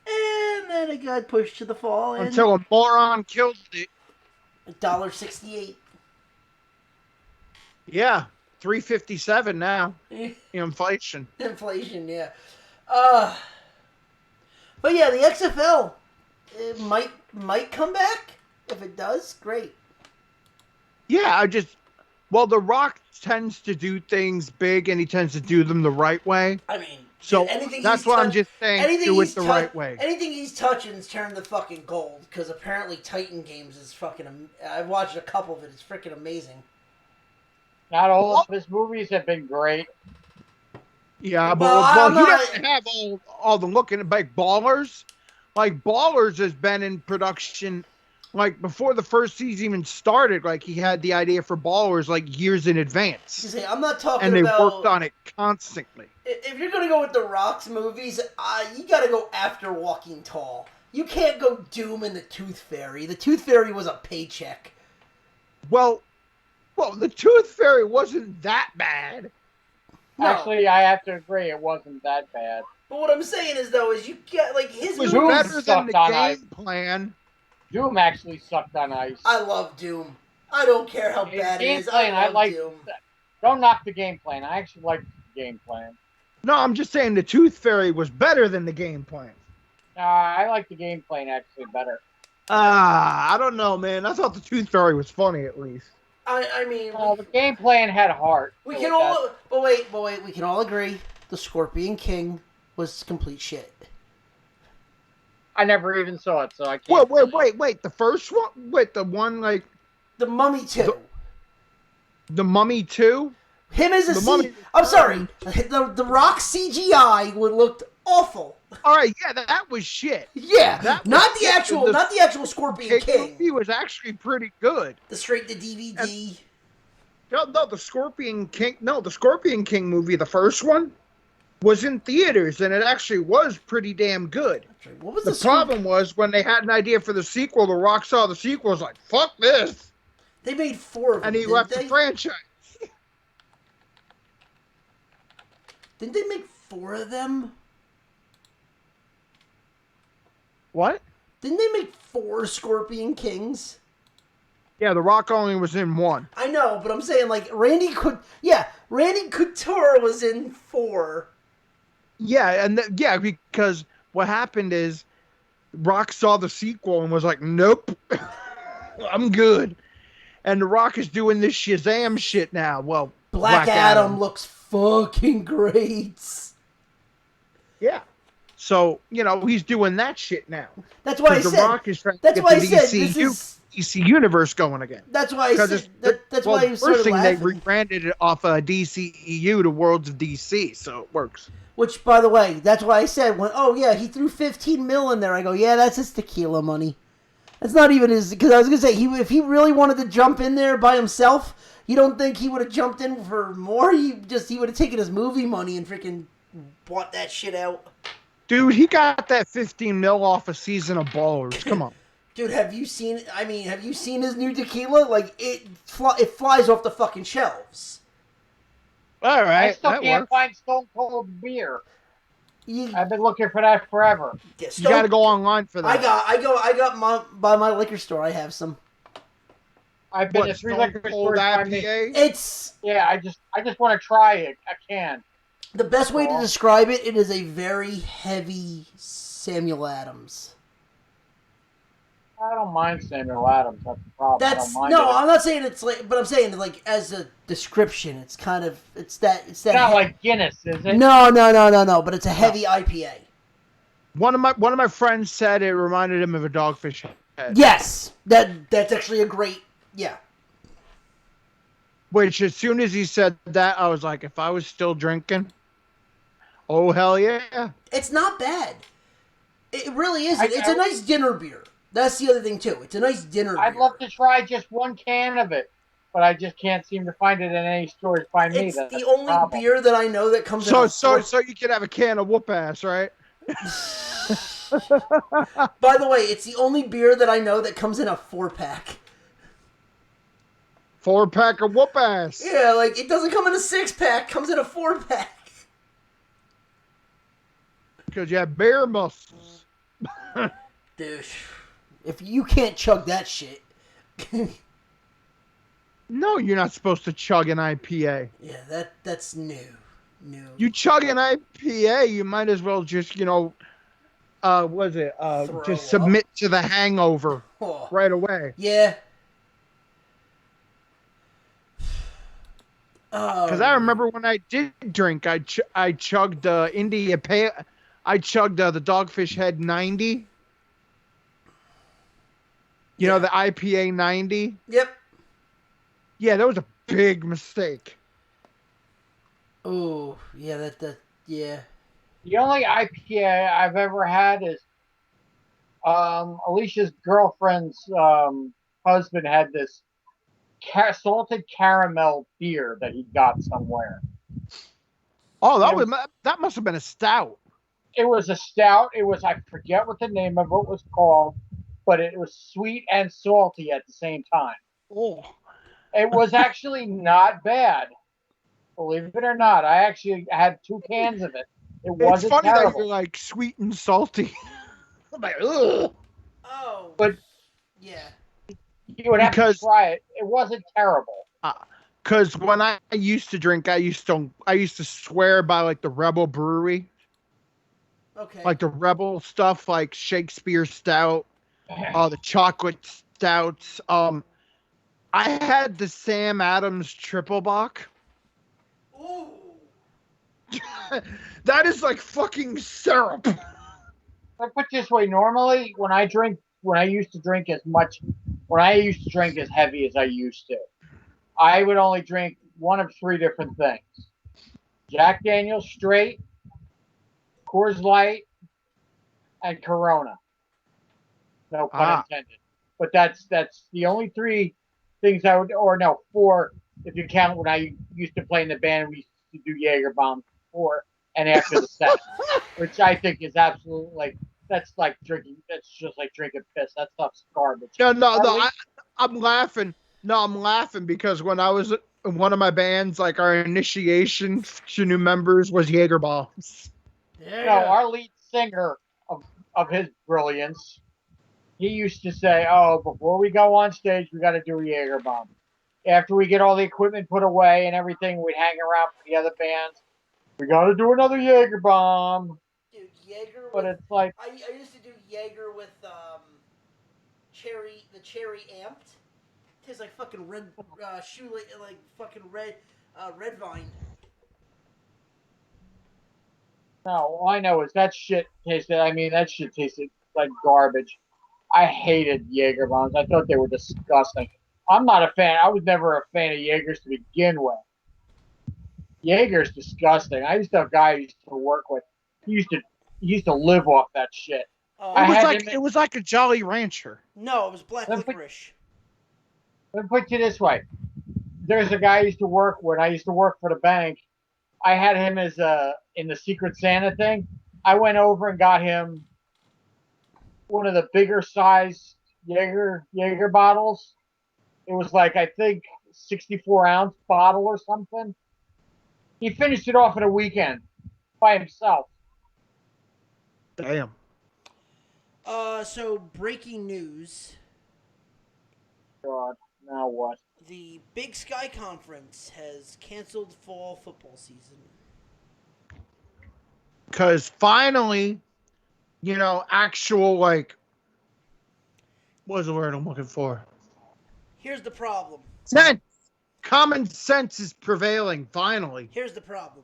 And then it got pushed to the fall. Until a moron killed it. $1.68. Yeah, $3.57 now. Inflation. Inflation, yeah. But yeah, the XFL, it might come back. If it does, great. Yeah, The Rock tends to do things big, and he tends to do them the right way. I mean, so that's what I'm just saying. Do it the right way. Anything he's touching is turned to fucking gold. Because apparently, Titan Games is fucking. I've watched a couple of it. It's freaking amazing. Not all of his movies have been great. Yeah, but he doesn't have all the looking like Ballers. Like Ballers has been in production. Like, before the first season even started, like, he had the idea for Ballers, like, years in advance. I'm not talking about... And they about, worked on it constantly. If you're going to go with The Rock's movies, you got to go after Walking Tall. You can't go Doom and the Tooth Fairy. The Tooth Fairy was a paycheck. Well, the Tooth Fairy wasn't that bad. No. Actually, I have to agree, it wasn't that bad. But what I'm saying is, though, is you get, like, his movies... It was better than the game plan. Doom actually sucked on ice. I love Doom. I don't care how bad it is. I love Doom. Don't knock the game plan. I actually like the game plan. No, I'm just saying the Tooth Fairy was better than the game plan. I like the game plan actually better. I don't know, man. I thought the Tooth Fairy was funny at least. I mean... the game plan had heart. We can all... But wait. We can all agree the Scorpion King was complete shit. I never even saw it, so I can't... Wait. The first one? Wait, the one, like... The Mummy 2. The Mummy 2? Him as a I'm sorry. The Rock CGI looked awful. All right, yeah, that was shit. Yeah, not the actual Scorpion King. He was actually pretty good. The straight to DVD. No, the Scorpion King. No, the Scorpion King movie, the first one, was in theaters, and it actually was pretty damn good. What was the problem was when they had an idea for the sequel, The Rock saw the sequel, was like, fuck this. They made 4 of them, and he left the franchise. Didn't they make 4 of them? What? Didn't they make 4 Scorpion Kings? Yeah, The Rock only was in 1. I know, but I'm saying, like, Randy Couture was in 4. Yeah, because what happened is Rock saw the sequel and was like, nope, I'm good. And The Rock is doing this Shazam shit now. Well, Black Adam looks fucking great. Yeah. So, he's doing that shit now. That's why I said. The Rock is trying to get the DC Universe going again. That's why I said. That's why he started laughing. They rebranded it off DCEU to Worlds of DC, so it works. Which, by the way, that's why I said, he threw $15 million in there. I go, yeah, that's his tequila money. That's not even his. Because I was gonna say if he really wanted to jump in there by himself, you don't think he would have jumped in for more? He would have taken his movie money and freaking bought that shit out. Dude, he got that 15 mil off a season of Ballers. Come on. Dude, have you seen? I mean, have you seen his new tequila? Like it flies off the fucking shelves. All right, I still that can't works. find Stone Cold beer. You, I've been looking for that forever. You got to go online for that. I got by my liquor store. I have some. I've been to What, 3 Stone liquor Cold stores by me. IPA? It's Yeah, I just want to try it. I can. the best way to Aw. describe it. It is a very heavy Samuel Adams. I don't mind Samuel Adams. That's the problem. I That's don't mind no. it. I'm not saying it's like, but I'm saying like as a description, it's kind of it's that. It's not like Guinness, is it? No. But it's a heavy IPA. One of my friends said it reminded him of a Dogfish Head. Yes, that's actually a great. Yeah. Which, as soon as he said that, I was like, if I was still drinking, oh hell yeah. It's not bad. It really isn't. I- It's a nice dinner beer. That's the other thing too. It's a nice dinner beer. I'd love to try just one can of it, but I just can't seem to find it in any stores by me. It's That's the only problem. beer that I know that comes in So a four- you could have a can of whoop ass, right? By the way, it's the only beer that I know that comes in a 4-pack. 4-pack of whoop ass. Yeah, like it doesn't come in a 6-pack. Comes in a 4-pack. Because you have bear muscles. Dude, if you can't chug that shit, No, you're not supposed to chug an IPA. yeah, that's new. You chug an IPA, you might as well just, Throw just up. submit to the hangover Oh, right away. yeah. Oh, Because I remember when I did drink, I chugged India Pale. I chugged the Dogfish Head 90. You know, the IPA 90? Yep. Yeah, that was a big mistake. Oh, yeah, yeah. The only IPA I've ever had is Alicia's girlfriend's husband had this salted caramel beer that he got somewhere. Oh, Yeah. that must have been a stout. It was a stout. I forget what the name of it was called, but it was sweet and salty at the same time. Oh. It was actually not bad. Believe it or not, I actually had 2 cans of it. It It's wasn't funny that terrible. you're like sweet and salty. I'm like, ugh. Oh, But yeah. you would have Because- to try it. It wasn't terrible. Because when I used to drink, I used to swear by like the Rebel Brewery, Okay. like the Rebel stuff, like Shakespeare Stout, the chocolate stouts. I had the Sam Adams Triple Bock. Ooh. That is like fucking syrup. But put it this way, normally when I used to drink as heavy as I used to, I would only drink one of 3 different things: Jack Daniel's straight, Coors Light, and Corona. No pun intended. But that's the only 3 things I would, or no, 4 if you count when I used to play in the band. We used to do Jaeger bombs before and after the set, which I think is absolutely that's like drinking. That's just like drinking piss. That stuff's garbage. No. I'm laughing. No, I'm laughing because when I was in one of my bands, like our initiation to new members was Jaeger bombs. There No, our lead singer of his brilliance, he used to say, "Oh, before we go on stage, we got to do a Jaeger bomb. After we get all the equipment put away and everything, we'd hang around for the other bands. We got to do another Jaeger bomb." Dude, Jaeger. But it's like, I used to do Jaeger with cherry amped. Tastes like fucking red like fucking red vine. no, all I know is that shit tasted. I mean, that shit tasted like garbage. I hated Jaeger bombs. I thought they were disgusting. I'm not a fan. I was never a fan of Jaegers to begin with. Jaeger's disgusting. I used to have a guy I used to work with. He used to live off that shit. I It was had like him- it was like a Jolly Rancher. No, it was black Let me- licorice. Let me put you this way. There's a guy I used to work when I used to work for the bank. I had him as in the Secret Santa thing. I went over and got him one of the bigger size Jaeger bottles. It was like, I think, 64-ounce bottle or something. He finished it off in a weekend by himself. Damn. So breaking news. God, now what? The Big Sky Conference has canceled fall football season. Because finally, actual, like, what's the word I'm looking for? Here's the problem. Sense. Common sense is prevailing, finally. Here's the problem.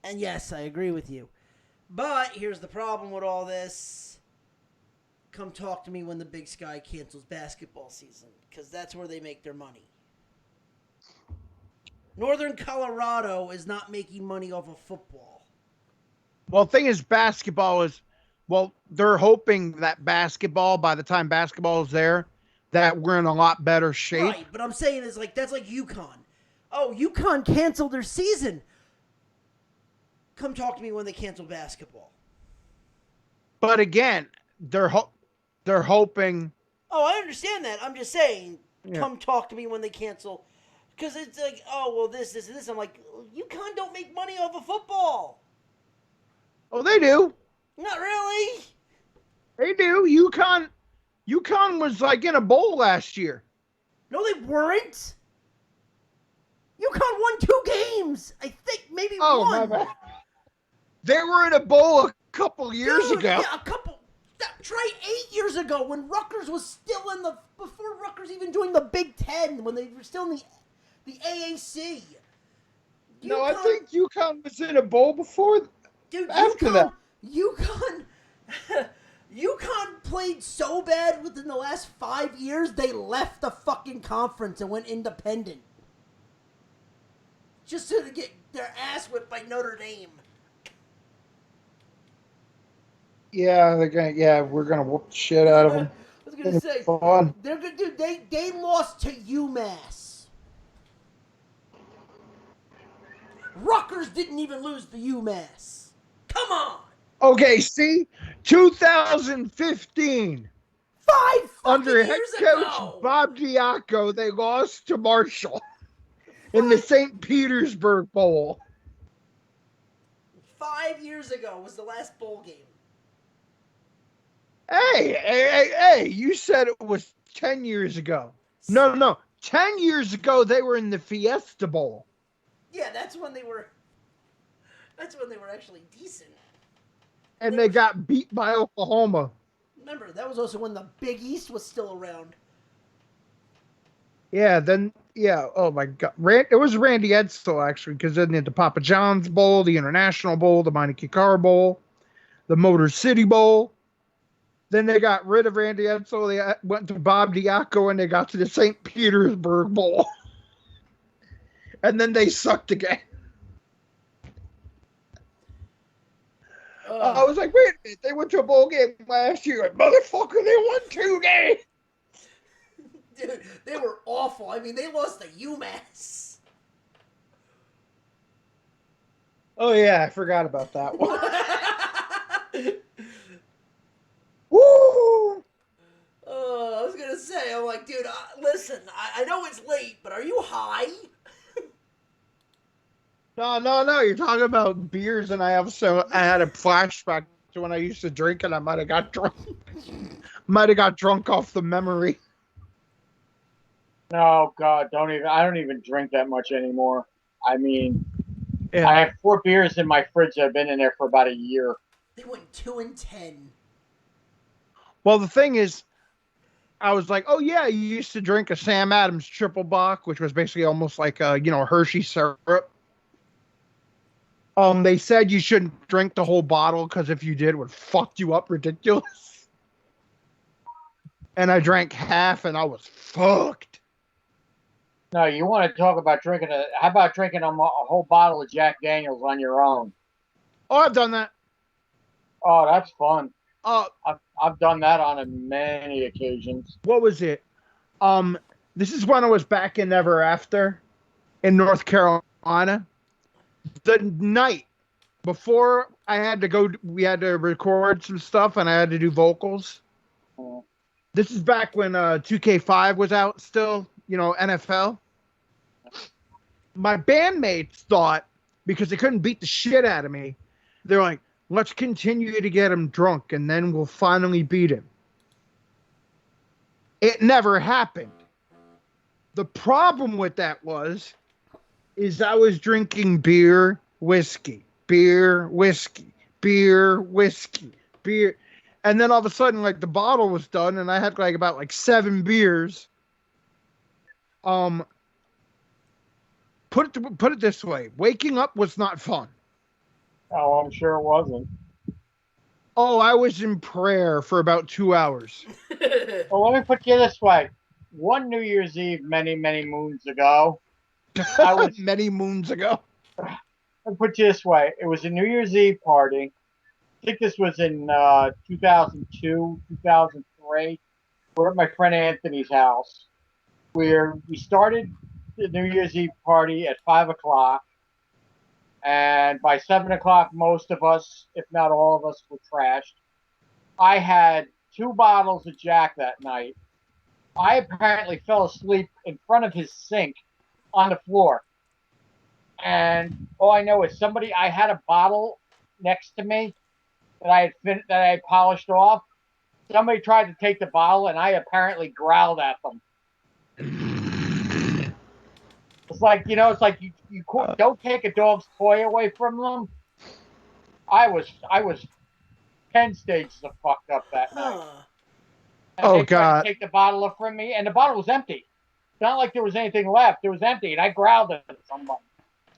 And yes, I agree with you. But here's the problem with all this. Come talk to me when the Big Sky cancels basketball season, because that's where they make their money. Northern Colorado is not making money off of football. Well, the thing is, basketball is, they're hoping that basketball, by the time basketball is there, that we're in a lot better shape. Right, but I'm saying is like that's like UConn. Oh, UConn canceled their season. Come talk to me when they cancel basketball. But again, they're hoping. Oh, I understand that. I'm just saying, Yeah. come talk to me when they cancel. Because it's like, oh, well, this, and this. I'm like, UConn don't make money off of football. Oh, they do. Not really. They do. UConn was like in a bowl last year. No, they weren't. UConn won 2 games. I think maybe Oh, one. my bad. They were in a bowl a couple years Dude, ago. Yeah, try 8 years ago when Rutgers was still before Rutgers even joined the Big Ten, when they were still in the AAC. No, I think UConn was in a bowl before. Dude, after that. UConn played so bad within the last 5 years, they left the fucking conference and went independent. Just to get their ass whipped by Notre Dame. Yeah, we're gonna whoop the shit out of them. I was gonna say, Fun. they're good, dude. They lost to UMass. Rutgers didn't even lose to UMass. Come on. Okay, see, 2015 5 under fucking head years coach ago. Bob Diaco, they lost to Marshall in the St. Petersburg Bowl. 5 years ago was the last bowl game. Hey, you said it was 10 years ago. No. 10 years ago, they were in the Fiesta Bowl. Yeah, that's when they were actually decent. And they got beat by Oklahoma. Remember, that was also when the Big East was still around. Oh my God. It was Randy Edsall, actually, because then they had the Papa John's Bowl, the International Bowl, the Meineke Car Bowl, the Motor City Bowl. Then they got rid of Randy Edsall. They went to Bob Diaco, and they got to the St. Petersburg Bowl. And then they sucked again. I was like, wait a minute. They went to a bowl game last year. Like, motherfucker, they won 2 games. Dude, they were awful. I mean, they lost to UMass. Oh, yeah. I forgot about that one. Woo! I was going to say, I'm like, dude, listen, I know it's late, but are you high? No. You're talking about beers, and I had a flashback to when I used to drink, and I might have got drunk. Off the memory. No, God, I don't even drink that much anymore. I mean, Yeah. I have 4 beers in my fridge that have been in there for about a year. They went 2-10. Well, the thing is, I was like, oh yeah, you used to drink a Sam Adams Triple Bock, which was basically almost like a Hershey syrup. They said you shouldn't drink the whole bottle because if you did, it would fuck you up ridiculous. And I drank half, and I was fucked. No, you want to talk about drinking how about drinking a whole bottle of Jack Daniels on your own? Oh, I've done that. Oh, that's fun. I've done that on many occasions. what was it? This is when I was back in Ever After in North Carolina. The night before I had to go, we had to record some stuff and I had to do vocals. This is back when 2K5 was out still, NFL. My bandmates thought, because they couldn't beat the shit out of me, they're like, let's continue to get him drunk and then we'll finally beat him. It never happened. The problem with that is I was drinking beer, whiskey, beer, whiskey, beer, whiskey, beer. And then all of a sudden, like, the bottle was done and I had about 7 beers. Put it this way, waking up was not fun. Oh, I'm sure it wasn't. Oh, I was in prayer for about 2 hours. Well, let me put you this way. One New Year's Eve many, many moons ago, I was many moons ago. I'll put you this way. It was a New Year's Eve party. I think this was in 2002, 2003. We're at my friend Anthony's house. We started the New Year's Eve party at 5 o'clock. And by 7 o'clock, most of us, if not all of us, were trashed. I had 2 bottles of Jack that night. I apparently fell asleep in front of his sink on the floor. And all I know is I had a bottle next to me that I had polished off. Somebody tried to take the bottle, and I apparently growled at them. It's like, you don't take a dog's toy away from them. I was 10 stages of fucked up that night. And they tried to take the bottle from me, and the bottle was empty. It's not like there was anything left. It was empty, and I growled at somebody.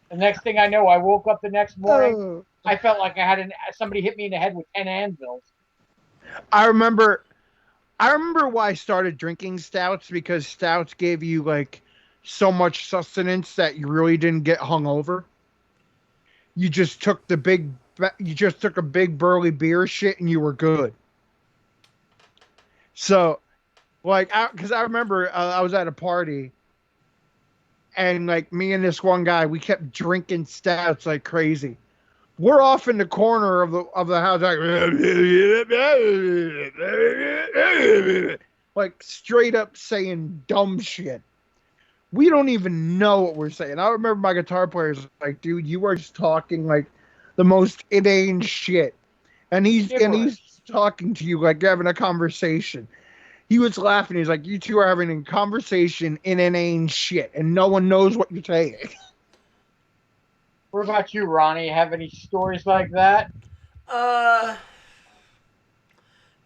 The next thing I know, I woke up the next morning. I felt like I had somebody hit me in the head with 10 anvils. I remember why I started drinking stouts, because stouts gave you so much sustenance that you really didn't get hungover. You just took a big burly beer shit and you were good. So, because I remember I was at a party, and me and this one guy, we kept drinking stouts like crazy. We're off in the corner of the house, like straight up saying dumb shit. We don't even know what we're saying. I remember my guitar player's like, dude, you are just talking like the most inane shit. And he's talking to you like you're having a conversation. He was laughing. He's like, you two are having a conversation in inane shit, and no one knows what you're saying. What about you, Ronnie? Have any stories like that?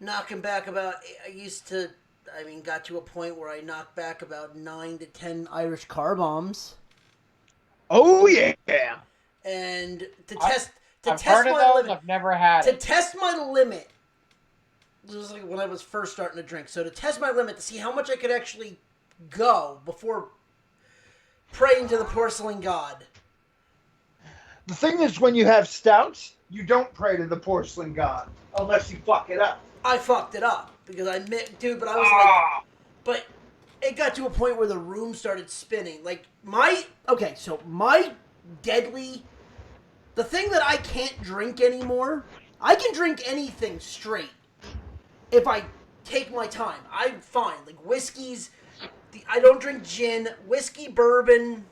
Knocking back got to a point where I knocked back about 9 to 10 Irish car bombs. Oh yeah. And I've heard of those. I've never had it. To test my limit. This was like when I was first starting to drink. So to test my limit, to see how much I could actually go before praying to the porcelain god. The thing is, when you have stouts, you don't pray to the porcelain god unless you fuck it up. I fucked it up because but I was but it got to a point where the room started spinning. The thing that I can't drink anymore, I can drink anything straight if I take my time. I'm fine. Whiskeys, I don't drink gin, whiskey, bourbon,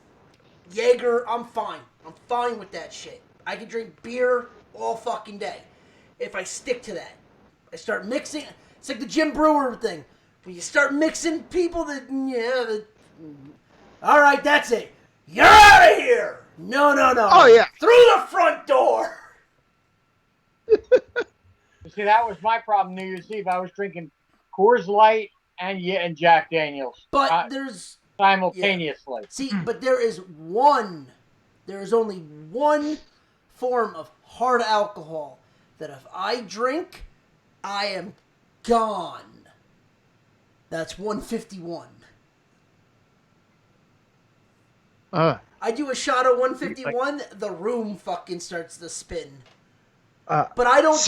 Jaeger, I'm fine. I'm fine with that shit. I can drink beer all fucking day if I stick to that. I start mixing. It's like the Jim Brewer thing. When you start mixing people all right, that's it. You're out of here. No. Oh, yeah. Through the front door. See, that was my problem New Year's Eve. I was drinking Coors Light and Jack Daniels. But there's... simultaneously. Yeah. See, but there is only one form of hard alcohol that if I drink, I am gone. That's 151. I do a shot of 151, the room fucking starts to spin. But I don't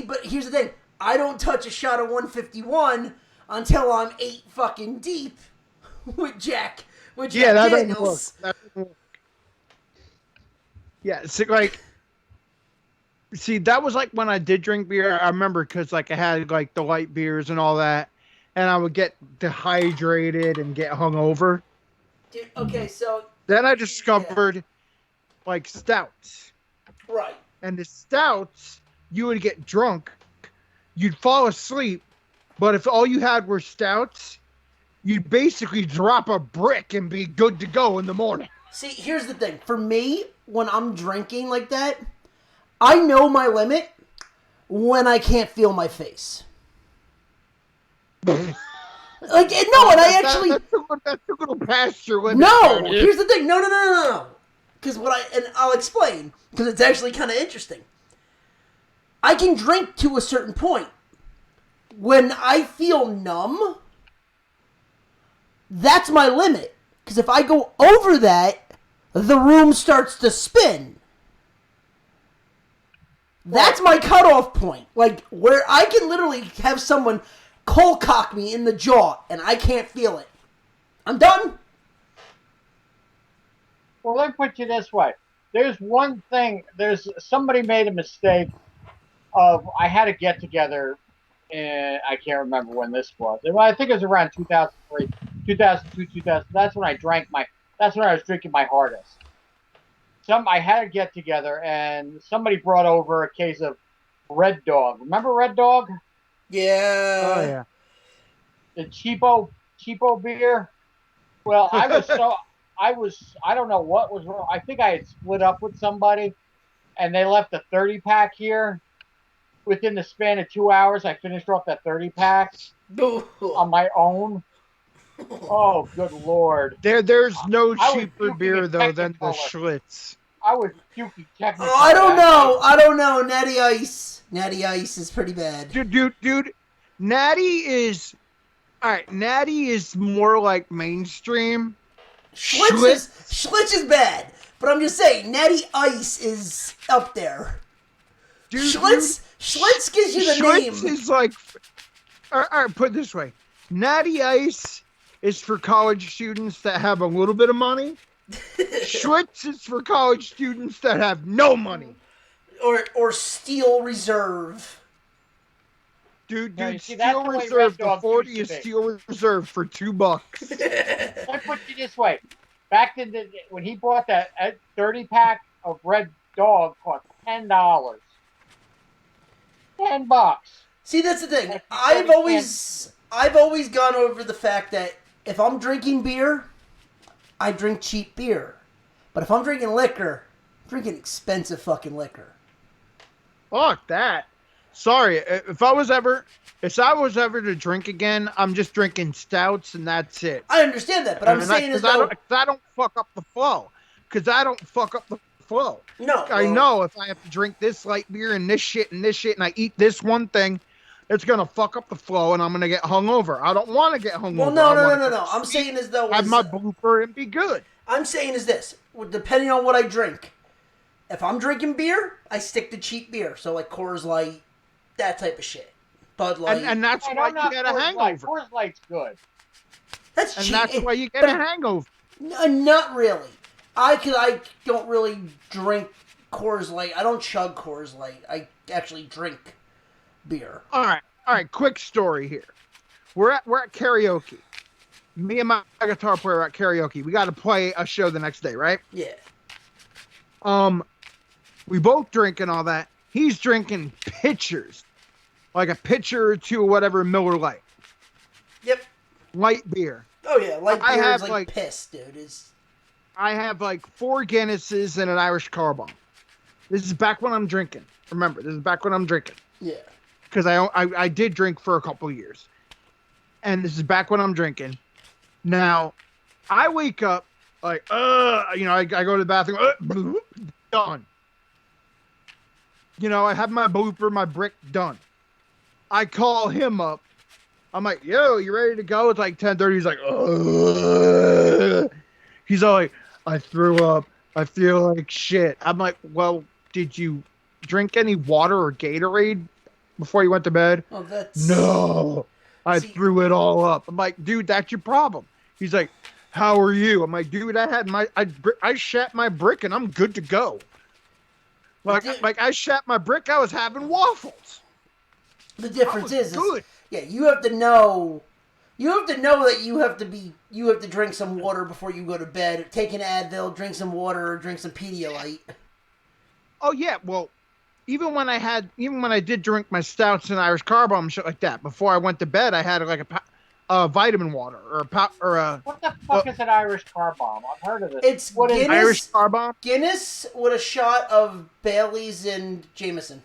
but here's the thing. I don't touch a shot of 151 until I'm 8 fucking deep with Jack Yeah, that doesn't work. Daniels. That doesn't work. Yeah, see, like, see, that was like when I did drink beer. I remember because like I had like the light beers and all that, and I would get dehydrated and get hungover. Dude, okay, so Then I discovered like stouts, right. and the stouts you would get drunk, you'd fall asleep, but if all you had were stouts, you'd basically drop a brick and be good to go in the morning. See, here's the thing. For me, when I'm drinking like that, I know my limit when I can't feel my face. Like, no, and I actually... That's a little past your limit. No! Here's the thing. No. Because and I'll explain, because it's actually kind of interesting. I can drink to a certain point. When I feel numb, that's my limit. Because if I go over that, the room starts to spin. That's my cutoff point. Like, where I can literally have someone cold cock me in the jaw and I can't feel it. I'm done. Well, let me put you this way. There's one thing. Somebody made a mistake of, I had a get together, and I can't remember when this was. I think it was around 2003, 2002, 2000. That's when I was drinking my hardest. I had a get together, and somebody brought over a case of Red Dog. Remember Red Dog? Yeah. Oh yeah. The cheapo beer. Well, I don't know what was wrong. I think I had split up with somebody, and they left a 30-pack here. Within the span of 2 hours, I finished off that 30-pack on my own. Oh, good Lord! There's no cheaper beer though than the Schlitz. I was puking technically. Oh, I don't know. Natty Ice. Natty Ice is pretty bad. Dude. Natty is alright. Natty is more like mainstream. Schlitz is bad, but I'm just saying, Natty Ice is up there. Dude, Schlitz gives you the Schlitz name. is like, all right, put it this way. Natty Ice is for college students that have a little bit of money. Schlitz is for college students that have no money. Or Steel Reserve. No, Dude, see, that's Steel the way Reserve, Red the Dog 40 used is to be. Steel Reserve for $2. Let me put you this way. Back in when he bought that 30-pack of Red Dog, cost $10. $10. See, that's the thing. I've always gone over the fact that if I'm drinking beer, I drink cheap beer. But if I'm drinking liquor, I'm drinking expensive fucking liquor. Fuck that. Sorry, if I was ever to drink again, I'm just drinking stouts and that's it. I understand that, but I'm saying is though... I don't fuck up the flow. No. I know if I have to drink this light beer and this shit and I eat this one thing, it's going to fuck up the flow and I'm going to get hungover. I don't want to get hungover. Well, no. I'm saying as though... Have my blooper and be good. I'm saying is this. Depending on what I drink. If I'm drinking beer, I stick to cheap beer. So like Coors Light, that type of shit. Bud Light. And that's why you get a hangover. Coors Light's good. That's And cheap. that's why you get a hangover. Not really. I don't really drink Coors Light. I don't chug Coors Light. I actually drink beer. All right. Quick story here. We're at karaoke. Me and my guitar player are at karaoke. We got to play a show the next day, right? Yeah. We both drink and all that. He's drinking pitchers, like a pitcher or two, or whatever, Miller Lite. Yep. Light beer. Oh yeah, light I beer have, is like piss, dude. I have like 4 Guinnesses and an Irish car bomb. This is back when I'm drinking. Remember, this is back when I'm drinking. Yeah. Because I did drink for a couple of years. And this is back when I'm drinking. Now, I wake up like, I go to the bathroom, done. I have my blooper, my brick done. I call him up. I'm like, yo, you ready to go? It's like 10:30. He's like, ugh. He's all like, I threw up. I feel like shit. I'm like, well, did you drink any water or Gatorade before you went to bed? Oh, that's No. I See- threw it all up. I'm like, dude, that's your problem. He's like, how are you? I'm like, dude, I shat my brick and I'm good to go. Dude. Like I shat my brick, I was having waffles. The I difference was is good. yeah, you have to know. You have to know that you have to drink some water before you go to bed. Take an Advil, drink some water, or drink some Pedialyte. Oh yeah, well, even when I did drink my stouts and Irish car bomb and shit like that, before I went to bed, I had like a vitamin water or a What the fuck is an Irish car bomb? I've heard of it. It's What is Guinness. Irish car bomb. Guinness with a shot of Bailey's and Jameson.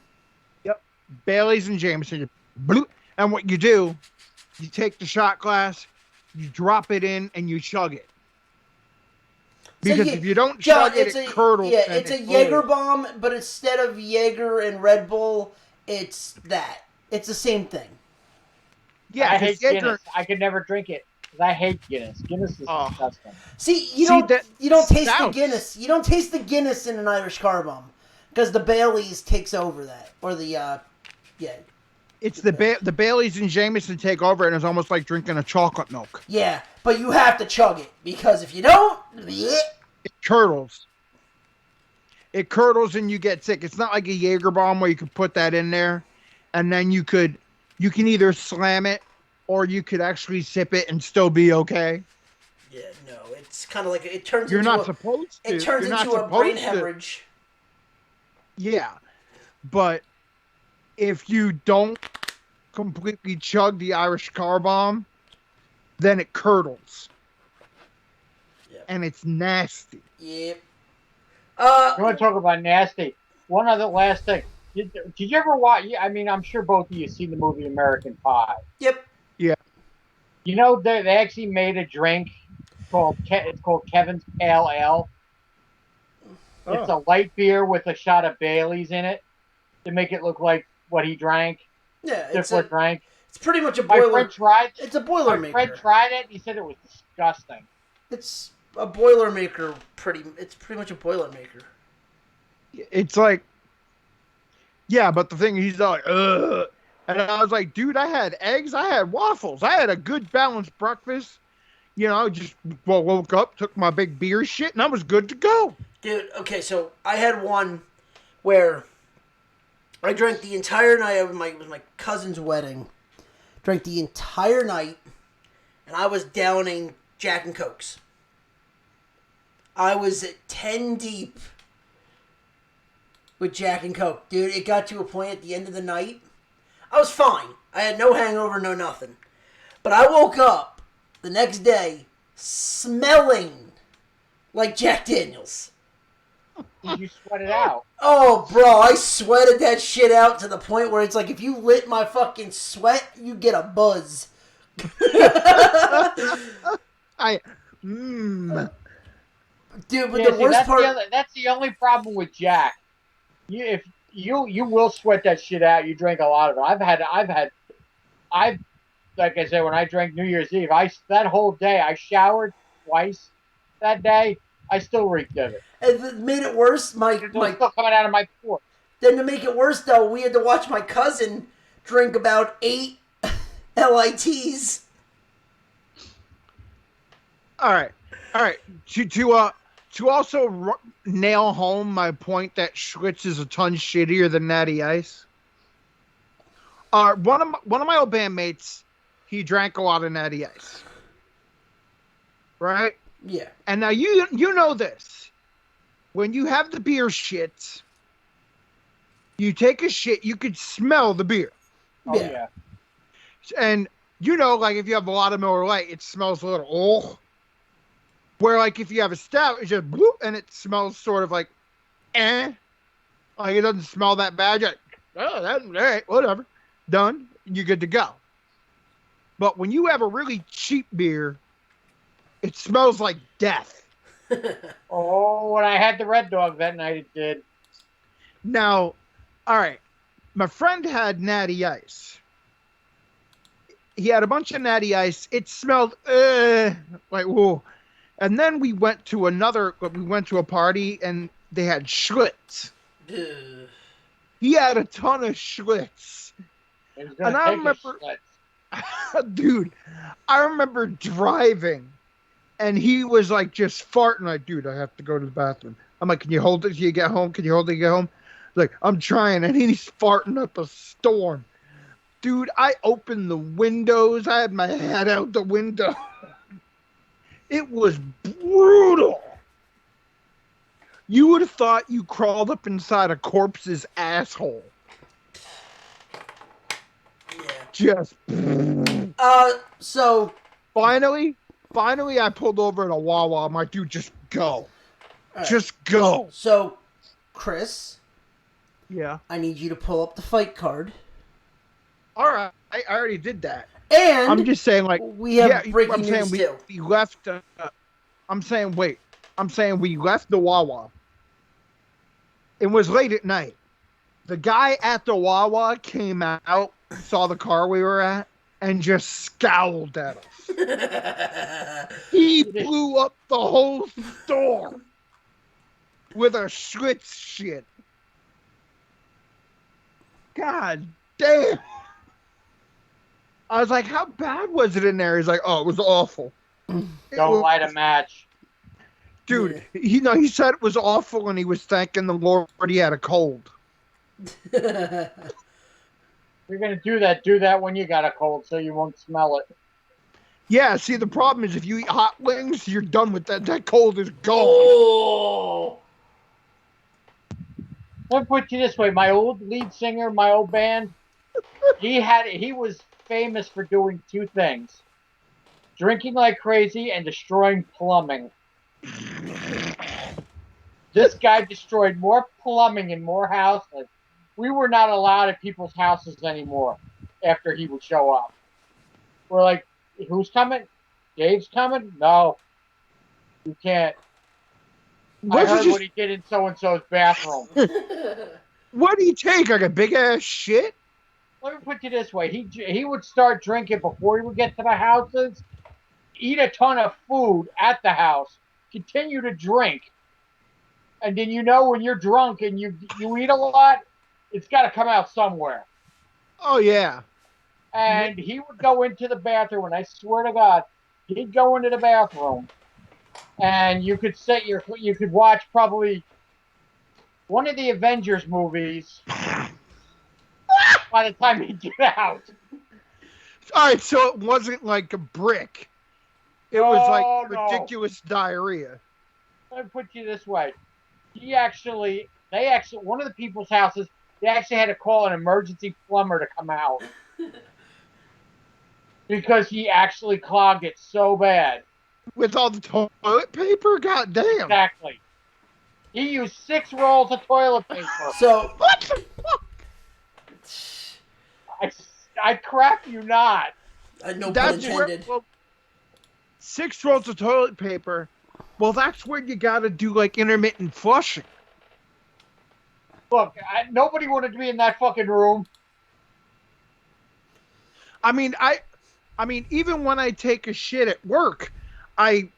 Yep, Bailey's and Jameson. Bloop. And what you do, you take the shot glass, you drop it in, and you chug it. Because if you don't chug it, it curdles. Yeah, it's a Jaeger bomb, but instead of Jaeger and Red Bull, it's that. It's the same thing. Yeah, I hate Jaeger, Guinness. I could never drink it because I hate Guinness. Guinness is disgusting. See, you don't taste the stouts. Guinness. You don't taste the Guinness in an Irish car bomb because the Bailey's takes over that, or the yeah. It's the Baileys and Jameson take over, and it's almost like drinking a chocolate milk. Yeah, but you have to chug it because if you don't, bleh. It curdles. It curdles and you get sick. It's not like a Jaeger bomb where you could put that in there, and then you can either slam it or you could actually sip it and still be okay. Yeah, no, it's kind of like it turns. You're into not supposed to. It turns You're not into a brain supposed to. hemorrhage. Yeah, but if you don't completely chug the Irish car bomb, then it curdles. Yep. And it's nasty. Yep. You want to talk about nasty? One other last thing. Did you ever watch? I mean, I'm sure both of you seen the movie American Pie. Yep. Yeah. You know, they actually made a drink it's called Kevin's Pale Ale. It's a light beer with a shot of Bailey's in it to make it look like what he drank. Yeah, Stifler drank. it's pretty much a My boiler. friend tried. It's a boiler My friend maker. tried it. He said it was disgusting. It's a boiler maker. It's pretty much a boiler maker. It's like, yeah, but the thing he's like, ugh. And I was like, dude, I had eggs, I had waffles, I had a good balanced breakfast. You know, just woke up, took my big beer shit, and I was good to go. Dude, okay, so I had one where I drank the entire night. It was my cousin's wedding. Drank the entire night, and I was downing Jack and Cokes. I was at 10 deep with Jack and Coke. Dude, it got to a point at the end of the night. I was fine. I had no hangover, no nothing. But I woke up the next day smelling like Jack Daniels. Did you sweat it out? Oh, bro, I sweated that shit out to the point where it's like if you lit my fucking sweat, you get a buzz. Dude, but the worst part... that's the only problem with Jack. You will sweat that shit out. You drink a lot of it. I've like I said, when I drank New Year's Eve, that whole day I showered twice that day. I still reeked of it. And it made it worse. It was still coming out of my pores. Then to make it worse, though, we had to watch my cousin drink about 8 LITs. All right. To also nail home my point that Schlitz is a ton shittier than Natty Ice. One of my old bandmates, he drank a lot of Natty Ice. Right? Yeah. And now you know this. When you have the beer shits, you take a shit, you could smell the beer. Oh, yeah. And you know, like if you have a lot of Miller Lite, it smells a little where like if you have a stout, it's just bloop, and it smells sort of like like it doesn't smell that bad. You're like, oh, that's all right, whatever. Done. You're good to go. But when you have a really cheap beer, it smells like death. Oh, when I had the Red Dog that night, it did. Now, all right, my friend had Natty Ice. He had a bunch of Natty Ice. It smelled like whoa. And then we went to a party and they had Schlitz. Ugh. He had a ton of Schlitz. He was And gonna I take remember- a shit. Dude, I remember driving, and he was like just farting. Like, dude, I have to go to the bathroom. I'm like, can you hold it till you get home? Can you hold it till you get home? Like, I'm trying, and he's farting up a storm. Dude, I opened the windows. I had my head out the window. It was brutal. You would have thought you crawled up inside a corpse's asshole. Yeah. Just So finally, I pulled over at a Wawa. I'm like, dude, just go. all right. Just go. So, Chris, Yeah. I need you to pull up the fight card. All right. I already did that. And I'm just saying, like, we have breaking I'm saying news too. we left. I'm saying we left the Wawa. It was late at night. The guy at the Wawa came out, saw the car we were at, and just scowled at us. He blew up the whole store with a Schlitz shit. God damn. I was like, how bad was it in there? He's like, oh, it was awful. Don't light a match. Dude, he said it was awful, and he was thanking the Lord he had a cold. If you're gonna do that when you got a cold, so you won't smell it. Yeah, see, the problem is if you eat hot wings, you're done with that. That cold is gone. Oh. Let me put you this way: my old lead singer, my old band, he was famous for doing two things: drinking like crazy and destroying plumbing. This guy destroyed more plumbing in more houses. We were not allowed at people's houses anymore after he would show up. We're like, who's coming? Dave's coming? No. You can't. I heard what he did in so-and-so's bathroom. What do you take? Like a big ass shit? Let me put you this way. He would start drinking before he would get to the houses, eat a ton of food at the house, continue to drink. And then when you're drunk and you eat a lot, it's got to come out somewhere. Oh, yeah. And he would go into the bathroom, and I swear to God, he'd go into the bathroom, and you could watch probably one of the Avengers movies by the time he'd get out. All right, so it wasn't like a brick. It was like No. ridiculous diarrhea. Let me put you this way. One of the people's houses, they actually had to call an emergency plumber to come out. Because he actually clogged it so bad. With all the toilet paper? God damn. Exactly. He used 6 rolls of toilet paper. So What the fuck? I crap you not. no pun That's where, intended. well, 6 rolls of toilet paper. Well, that's where you gotta do like intermittent flushing. Look, nobody wanted to be in that fucking room. I mean, even when I take a shit at work, I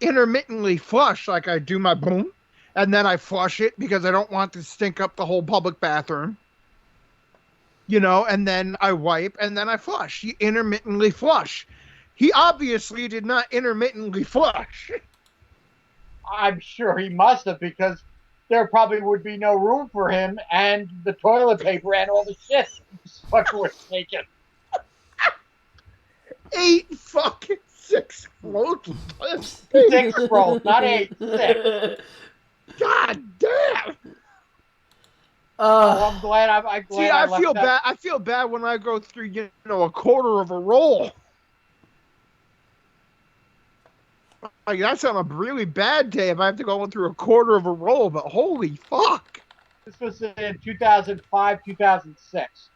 intermittently flush. Like I do my boom, and then I flush it because I don't want to stink up the whole public bathroom. And then I wipe, and then I flush. You intermittently flush. He obviously did not intermittently flush. I'm sure he must have, because there probably would be no room for him and the toilet paper and all the shit fucker was taking. 8 fucking 6 rolls of toilet paper. 6 rolls, not 8, 6. God damn. Well, I'm glad See, I feel bad. I feel bad when I go through, a quarter of a roll. Like that's on a really bad day if I have to go through a quarter of a roll. But holy fuck! This was in 2005, 2006.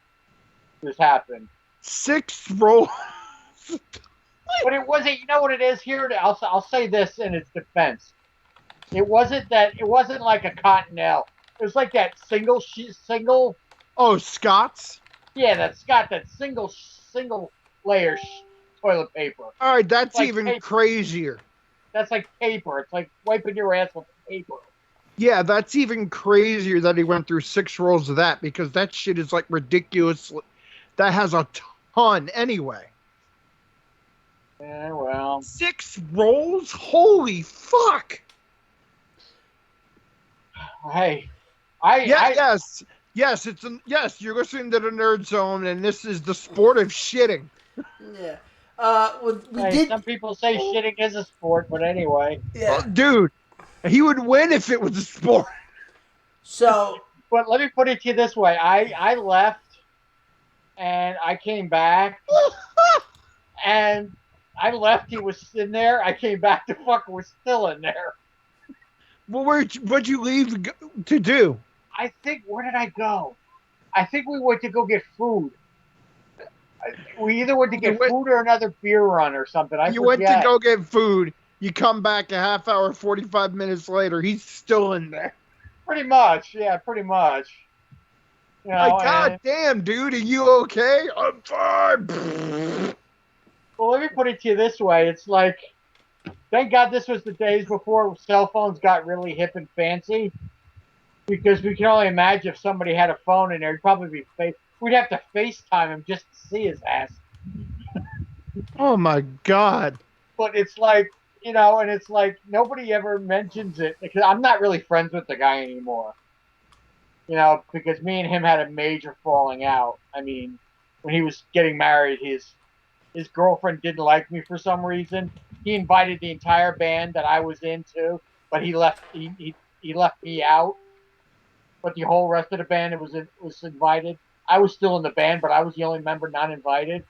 This happened. 6 rolls. But it wasn't. You know what it is here? I'll say this in its defense. It wasn't like a Cottonelle. It was like that single. Oh, Scott's. Yeah, that single layer toilet paper. All right, that's Like even paper. crazier. That's like paper. It's like wiping your ass with paper. Yeah, that's even crazier that he went through 6 rolls of that because that shit is like ridiculous. that has a ton anyway. Yeah, well, 6 rolls? Holy fuck! hey, Yes, yes. You're listening to the Nerd Zone, and this is the sport of shitting. Yeah. We hey, did. some people say shitting is a sport, but anyway. Yeah. Dude, he would win if it was a sport. So But let me put it to you this way: I left and I came back, and I left. He was in there. I came back. The fucker was still in there. Well, what'd you leave to do? I think where did I go? I think we went to go get food. We either went to You get went, food or another beer run or something. I you went to forget. go get food. You come back a half hour, 45 minutes later. He's still in there. Pretty much, yeah, pretty much. You Like, know, God and damn, dude, are you okay? I'm fine. well, let me put it to you this way: it's like, thank God this was the days before cell phones got really hip and fancy, because we can only imagine if somebody had a phone in there, he'd probably be we'd have to FaceTime him just to see his ass. Oh my God. But it's like, you know, and it's like nobody ever mentions it because I'm not really friends with the guy anymore. You know, because me and him had a major falling out. I mean, when he was getting married, his girlfriend didn't like me for some reason. He invited the entire band that I was into, but he left me out. But the whole rest of the band was invited. I was still in the band, but I was the only member not invited.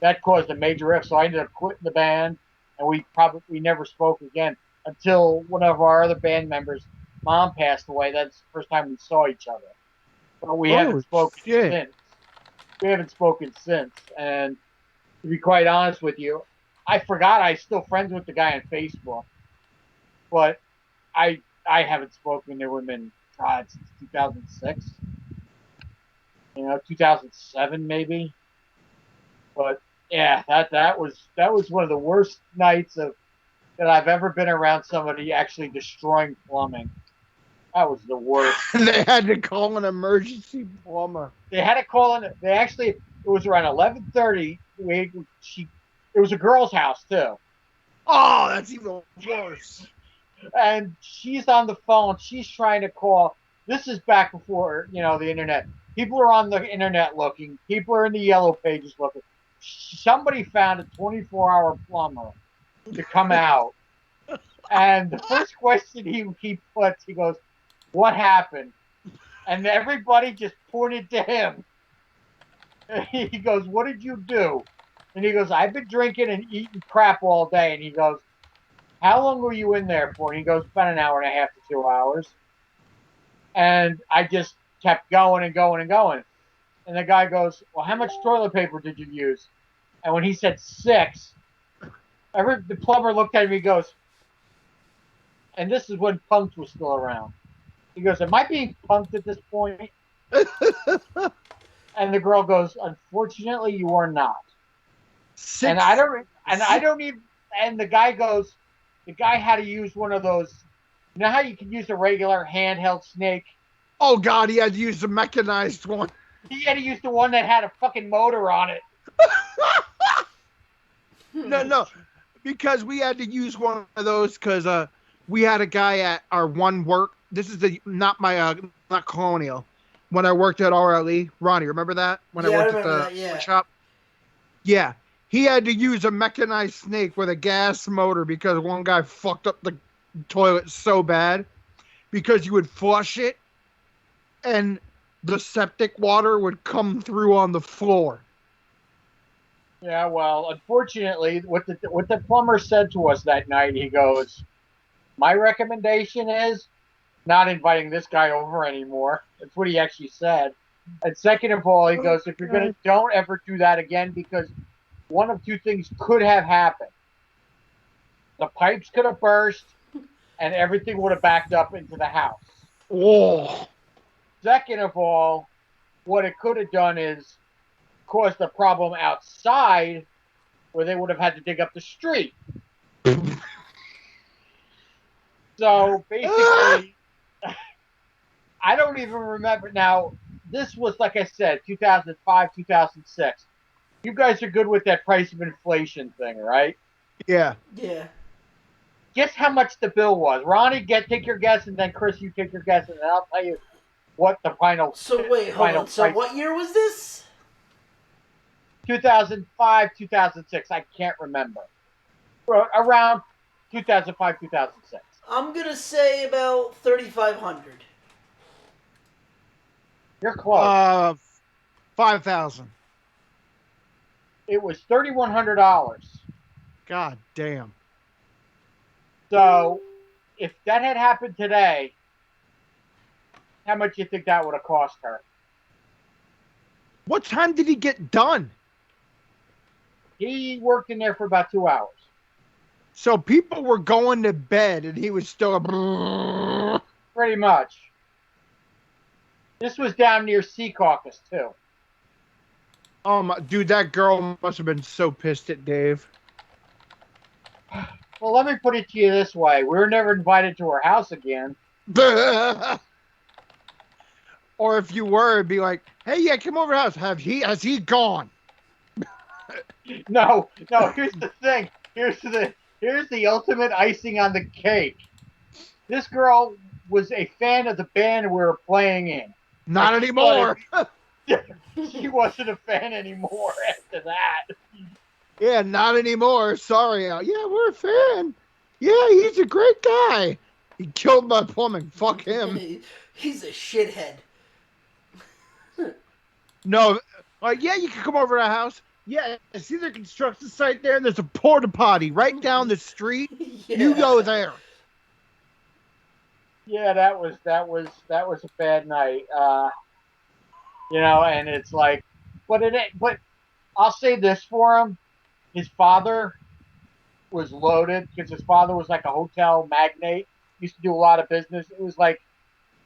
That caused a major rift, so I ended up quitting the band, and we never spoke again until one of our other band members' mom passed away. That's the first time we saw each other, but we haven't Oh, spoken shit. since. We haven't spoken since, and to be quite honest with you, I forgot I still friends with the guy on Facebook, but I haven't spoken to him in God since 2006. 2007 maybe. But yeah, that was one of the worst nights that I've ever been around somebody actually destroying plumbing. That was the worst. They had to call an emergency plumber. They had to call in. It was around 11:30. It was a girl's house too, Oh, that's even worse. and she's on the phone. She's trying to call. This is back before the internet. People are on the internet looking. People are in the yellow pages looking. Somebody found a 24-hour plumber to come out. And the first question he puts, he goes, "What happened?" And everybody just pointed to him. And he goes, "What did you do?" And he goes, "I've been drinking and eating crap all day." And he goes, "How long were you in there for?" And he goes, "About an hour and a half to 2 hours." And I just kept going and going and going. And the guy goes, "Well, how much toilet paper did you use?" And when he said 6, the plumber looked at me and goes, and this is when Punks was still around. He goes, "Am I being punked at this point?" And the girl goes, "Unfortunately, you are not." Six. And I don't even. And the guy goes, the guy had to use one of those. You know how you can use a regular handheld snake? Oh God, he had to use the mechanized one. He had to use the one that had a fucking motor on it. No, because we had to use one of those because we had a guy at our one work. This is not Colonial. When I worked at RLE, Ronnie, remember that? When I worked at the shop? Yeah. He had to use a mechanized snake with a gas motor because one guy fucked up the toilet so bad because you would flush it and the septic water would come through on the floor. Yeah, well, unfortunately, what the plumber said to us that night, he goes, "My recommendation is not inviting this guy over anymore." That's what he actually said. And second of all, he goes, "If you're gonna, don't ever do that again because one of two things could have happened. The pipes could have burst, and everything would have backed up into the house. Oh. Second of all, what it could have done is caused a problem outside where they would have had to dig up the street." So basically, I don't even remember now. this was, like I said, 2005, 2006. You guys are good with that price of inflation thing, right? Yeah. Yeah. Guess how much the bill was. Ronnie, take your guess, and then Chris, you take your guess, and then I'll tell you what the final So wait, hold on. So price. what year was this? 2005, 2006. I can't remember. Around 2005, 2006. I'm gonna say about 3,500. You're close. 5,000. It was $3,100. God damn. So, if that had happened today, how much do you think that would have cost her? What time did he get done? He worked in there for about 2 hours. So people were going to bed and he was still Pretty much. This was down near Sea Caucus, too. Oh my dude, that girl must have been so pissed at Dave. Well, let me put it to you this way. We were never invited to her house again. Or if you were, it'd be like, hey, yeah, come over to the house. Has he gone? No, here's the thing. Here's the ultimate icing on the cake. This girl was a fan of the band we were playing in. Not anymore. She wasn't a fan anymore after that. Yeah, not anymore. Sorry. Yeah, we're a fan. Yeah, he's a great guy. He killed my plumbing. Fuck him. He's a shithead. No, yeah, you can come over to the house. Yeah, see the construction site there? There's a porta potty right down the street. Yeah. You go there. Yeah, that was a bad night. And it's like, but I'll say this for him: his father was loaded because his father was like a hotel magnate. Used to do a lot of business. It was like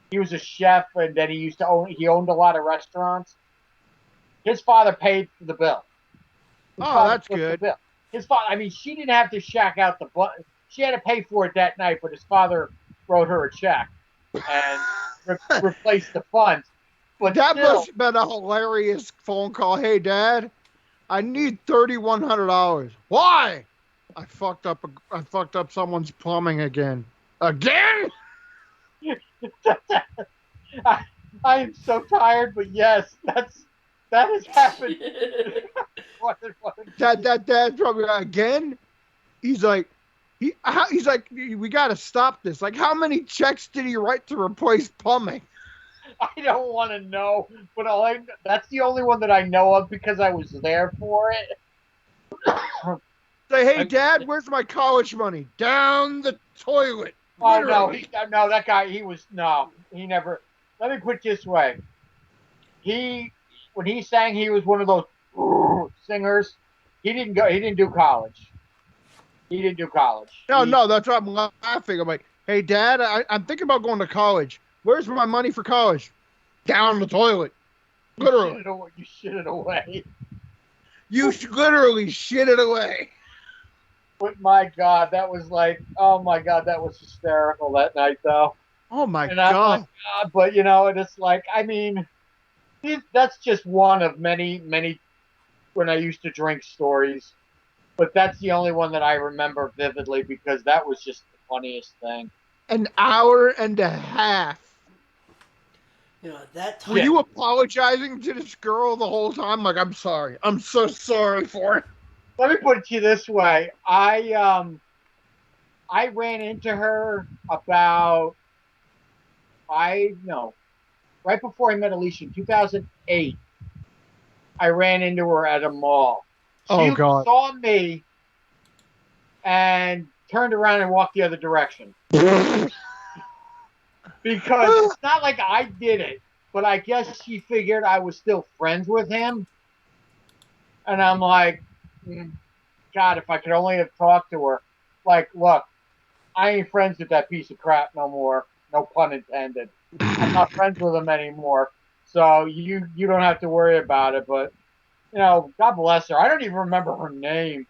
he was a chef, and then he owned a lot of restaurants. His father paid for the bill. That's good. His father, I mean, she didn't have to shack out she had to pay for it that night, but his father wrote her a check and replaced the funds. But that must have been a hilarious phone call. Hey, Dad, I need $3,100. Why? I fucked up someone's plumbing again. Again? I am so tired, but yes, that has happened. That dad's probably like, again. He's like, we got to stop this. Like, how many checks did he write to replace plumbing? I don't want to know, but that's the only one that I know of because I was there for it. Say, hey, Dad, where's my college money? Down the toilet. Oh, no, that guy, he never. Let me put it this way. When he sang, he was one of those singers. He didn't do college. No, that's why I'm laughing. I'm like, hey, Dad, I'm thinking about going to college. Where's my money for college? Down the toilet. Literally. You shit it away. You literally shit it away. But my God, that was that was hysterical that night, though. Oh, my God. But, it's like, I mean, that's just one of many, many when I used to drink stories. But that's the only one that I remember vividly because that was just the funniest thing. An hour and a half. That time. Were you apologizing to this girl the whole time? Like, I'm sorry. I'm so sorry for it. Let me put it to you this way. I ran into her right before I met Alicia in 2008. I ran into her at a mall. She saw me and turned around and walked the other direction. Because it's not like I did it, but I guess she figured I was still friends with him. And I'm like, God, if I could only have talked to her. Like, look, I ain't friends with that piece of crap no more. No pun intended. I'm not friends with him anymore. So you don't have to worry about it. But, God bless her. I don't even remember her name.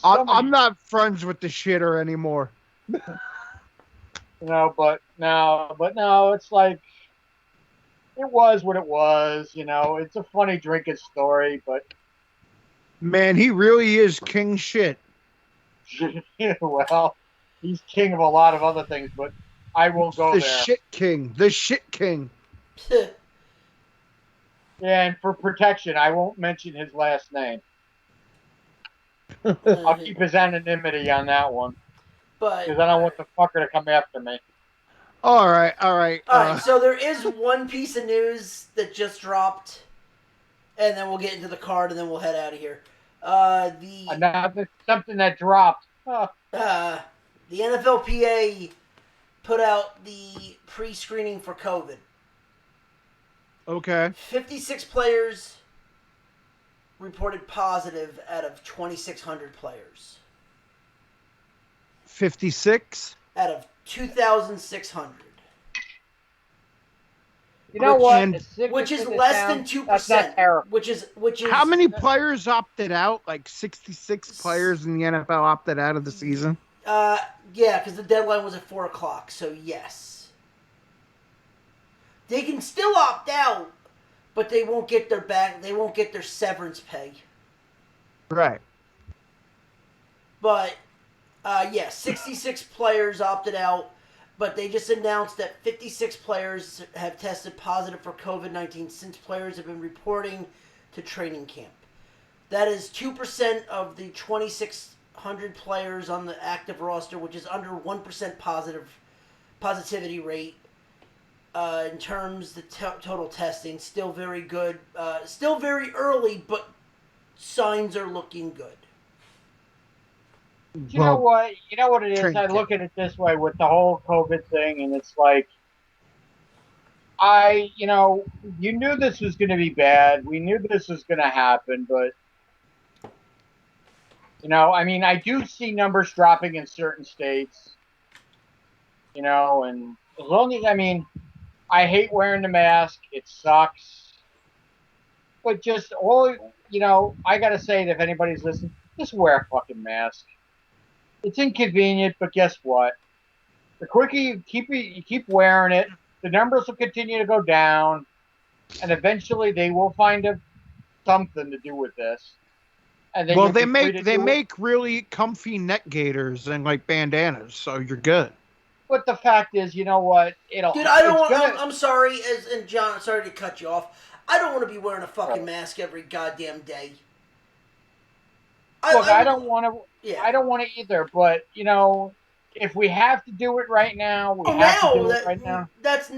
I'm not friends with the shitter anymore. But no, it's like, it was what it was. You know, it's a funny drinking story, but Man, he really is king shit. well, he's king of a lot of other things, but I won't go The there. shit king. The shit king. And for protection, I won't mention his last name. I'll keep his anonymity on that one But because I don't want the fucker to come after me. All right, all right. all right, so there is one piece of news that just dropped, and then we'll get into the card, and then we'll head out of here. Another something that dropped. The NFLPA put out the pre-screening for COVID. Okay. 56 players reported positive out of 2,600 players. 56. Out of 2,600. You know what? And- Which is less than 2%. That's not terrible. Which is How many players opted out? Like 66 players in the NFL opted out of the season. Yeah, because the deadline was at 4 o'clock. So yes, they can still opt out, but they won't get their back. They won't get their severance pay. Right. But yeah, 66 players opted out. But they just announced that 56 players have tested positive for COVID-19 since players have been reporting to training camp. That is 2% of the 2,600 players on the active roster, which is under 1% positivity rate. In terms of the total testing, still very good. Still very early, but signs are looking good. You know what? You know what it is? Training I camp. look at it this way with the whole COVID thing, and it's like, you knew this was going to be bad. We knew this was going to happen, but, I mean, I do see numbers dropping in certain states, and as long as, I hate wearing the mask. It sucks. But just I got to say that if anybody's listening, just wear a fucking mask. It's inconvenient, but guess what? The quicker you keep wearing it, the numbers will continue to go down, and eventually they will find something to do with this. And then Well, you'll they be free to make they do it. make really comfy neck gaiters and like bandanas, so you're good. But the fact is, you know what? Dude, I don't want. I'm sorry, and John, sorry to cut you off. I don't want to be wearing a fucking mask every goddamn day. I don't want to. Yeah. I don't want to either. But if we have to do it right now, we have to do it right now. That's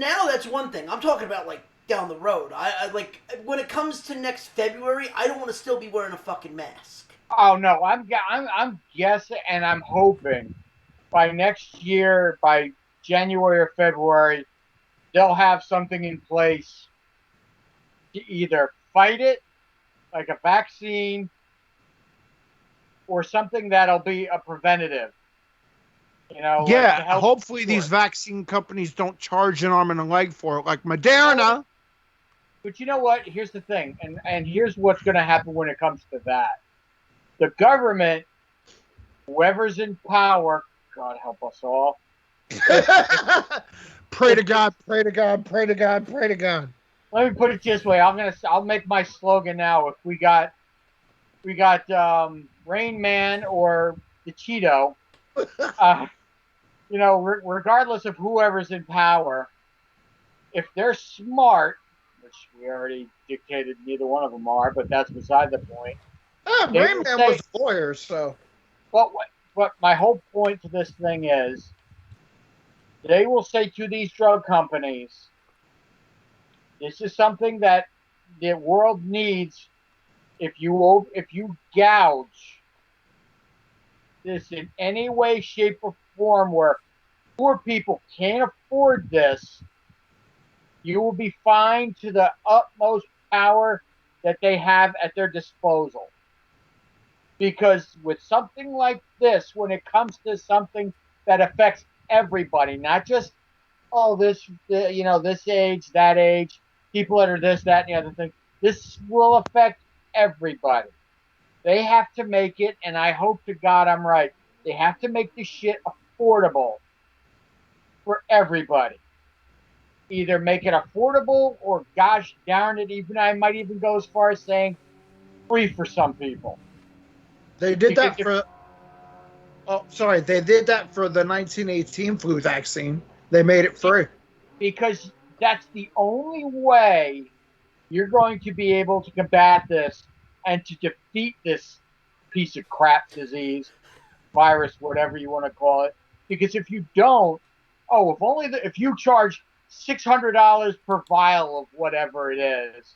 one thing. I'm talking about like down the road. I like when it comes to next February, I don't want to still be wearing a fucking mask. Oh no, I'm guessing and I'm hoping by next year, by January or February, they'll have something in place to either fight it, like a vaccine, or something that'll be a preventative. Yeah, hopefully these vaccine companies don't charge an arm and a leg for it, like Moderna. But you know what? Here's the thing, and here's what's going to happen when it comes to that. The government, whoever's in power, God help us all. Pray to God, pray to God, pray to God, pray to God. Let me put it this way. I'll make my slogan now. If we got Rain Man or the Cheeto, regardless of whoever's in power, if they're smart, which we already dictated neither one of them are, but that's beside the point. Rain Man was a lawyer, so. But my whole point to this thing is, they will say to these drug companies, this is something that the world needs. If you gouge this in any way, shape, or form where poor people can't afford this, you will be fined to the utmost power that they have at their disposal. Because with something like this, when it comes to something that affects everybody, not just this age, that age, people that are this, that, and the other thing, this will affect everybody. They have to make it, and I hope to God I'm right, they have to make this shit affordable for everybody. either make it affordable or, gosh darn it, even I might even go as far as saying free for some people. They did Because that for. Oh, sorry. They did that for the 1918 flu vaccine. They made it free. because that's the only way you're going to be able to combat this and to defeat this piece of crap disease, virus, whatever you want to call it. Because if you don't, if you charge $600 per vial of whatever it is,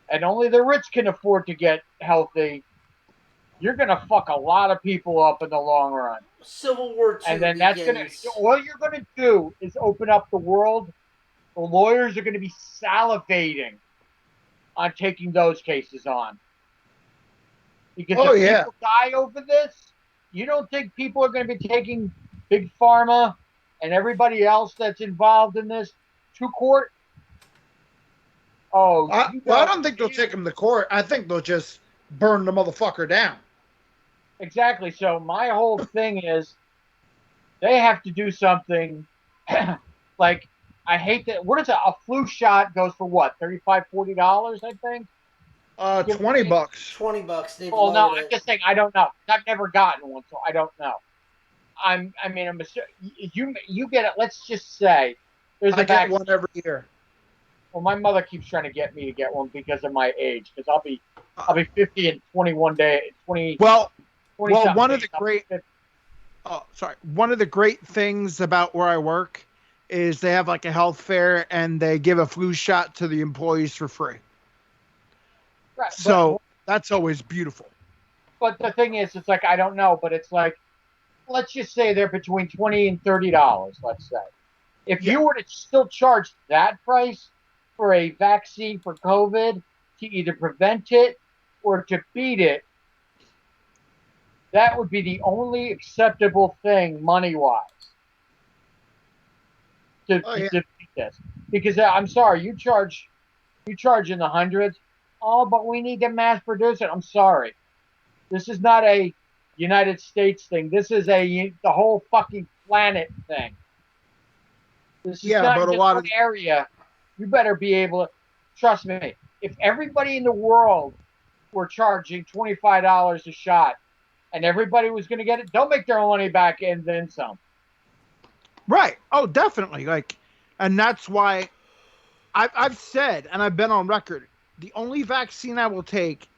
and only the rich can afford to get healthy, you're gonna fuck a lot of people up in the long run. Civil War II And then begins. all you're gonna do is open up the world. The lawyers are gonna be salivating on taking those cases on. Because Oh, if yeah. people die over this, you don't think people are going to be taking Big Pharma and everybody else that's involved in this to court? Oh, I don't think they'll take him to court. I think they'll just burn the motherfucker down. Exactly. So my whole thing is they have to do something like, I hate that. What is it? A flu shot goes for what? $35, $40, I think? $20. $20. They've Oh, no, lowered I'm it. just saying, I don't know. I've never gotten one, so I don't know. You get it. Let's just say there's I a get vaccine. one every year. Well, my mother keeps trying to get me to get one because of my age. Because I'll be 50 in 21 days. 20. Well, 20 well, something one of days. the great. Oh, sorry. One of the great things about where I work is they have like a health fair and they give a flu shot to the employees for free. Right, So that's always beautiful. but the thing is, it's like I don't know, but it's like, let's just say they're between $20 and $30. Let's say, if you were to still charge that price for a vaccine for COVID to either prevent it or to beat it, that would be the only acceptable thing money-wise to defeat this. Because I'm sorry, you charge in the hundreds. Oh, but we need to mass produce it. I'm sorry, this is not a United States thing. This is the whole fucking planet thing. This is not but just a lot one of area. You better be able to trust me. If everybody in the world were charging $25 a shot, and everybody was going to get it, they'll make their money back and then some. Right. Oh, definitely. And that's why I've said, and I've been on record, the only vaccine I will take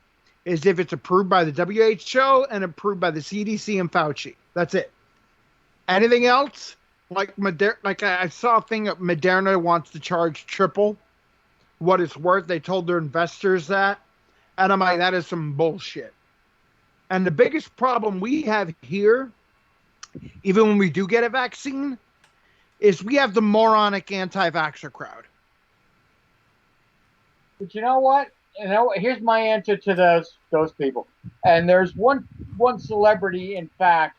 is if it's approved by the WHO and approved by the CDC and Fauci. That's it. Anything else, like I saw a thing that Moderna wants to charge triple what it's worth. They told their investors that, and I'm like, that is some bullshit. And the biggest problem we have here, even when we do get a vaccine, is we have the moronic anti-vaxxer crowd. But you know what? Here's my answer to those people. And there's one celebrity, in fact,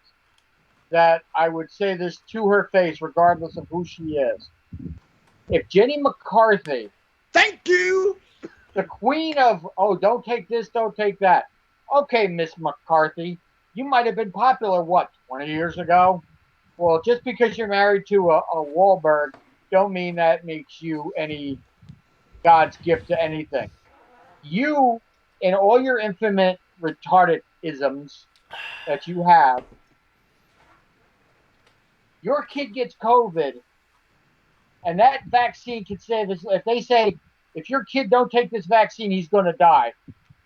that I would say this to her face, regardless of who she is. If Jenny McCarthy, thank you, the queen of, oh, don't take this, don't take that. Okay, Miss McCarthy, you might have been popular, 20 years ago? Well, just because you're married to a Wahlberg, don't mean that makes you any God's gift to anything. You, in all your infinite retarded-isms that you have, your kid gets COVID, and that vaccine can save this. If they say, if your kid don't take this vaccine, he's going to die.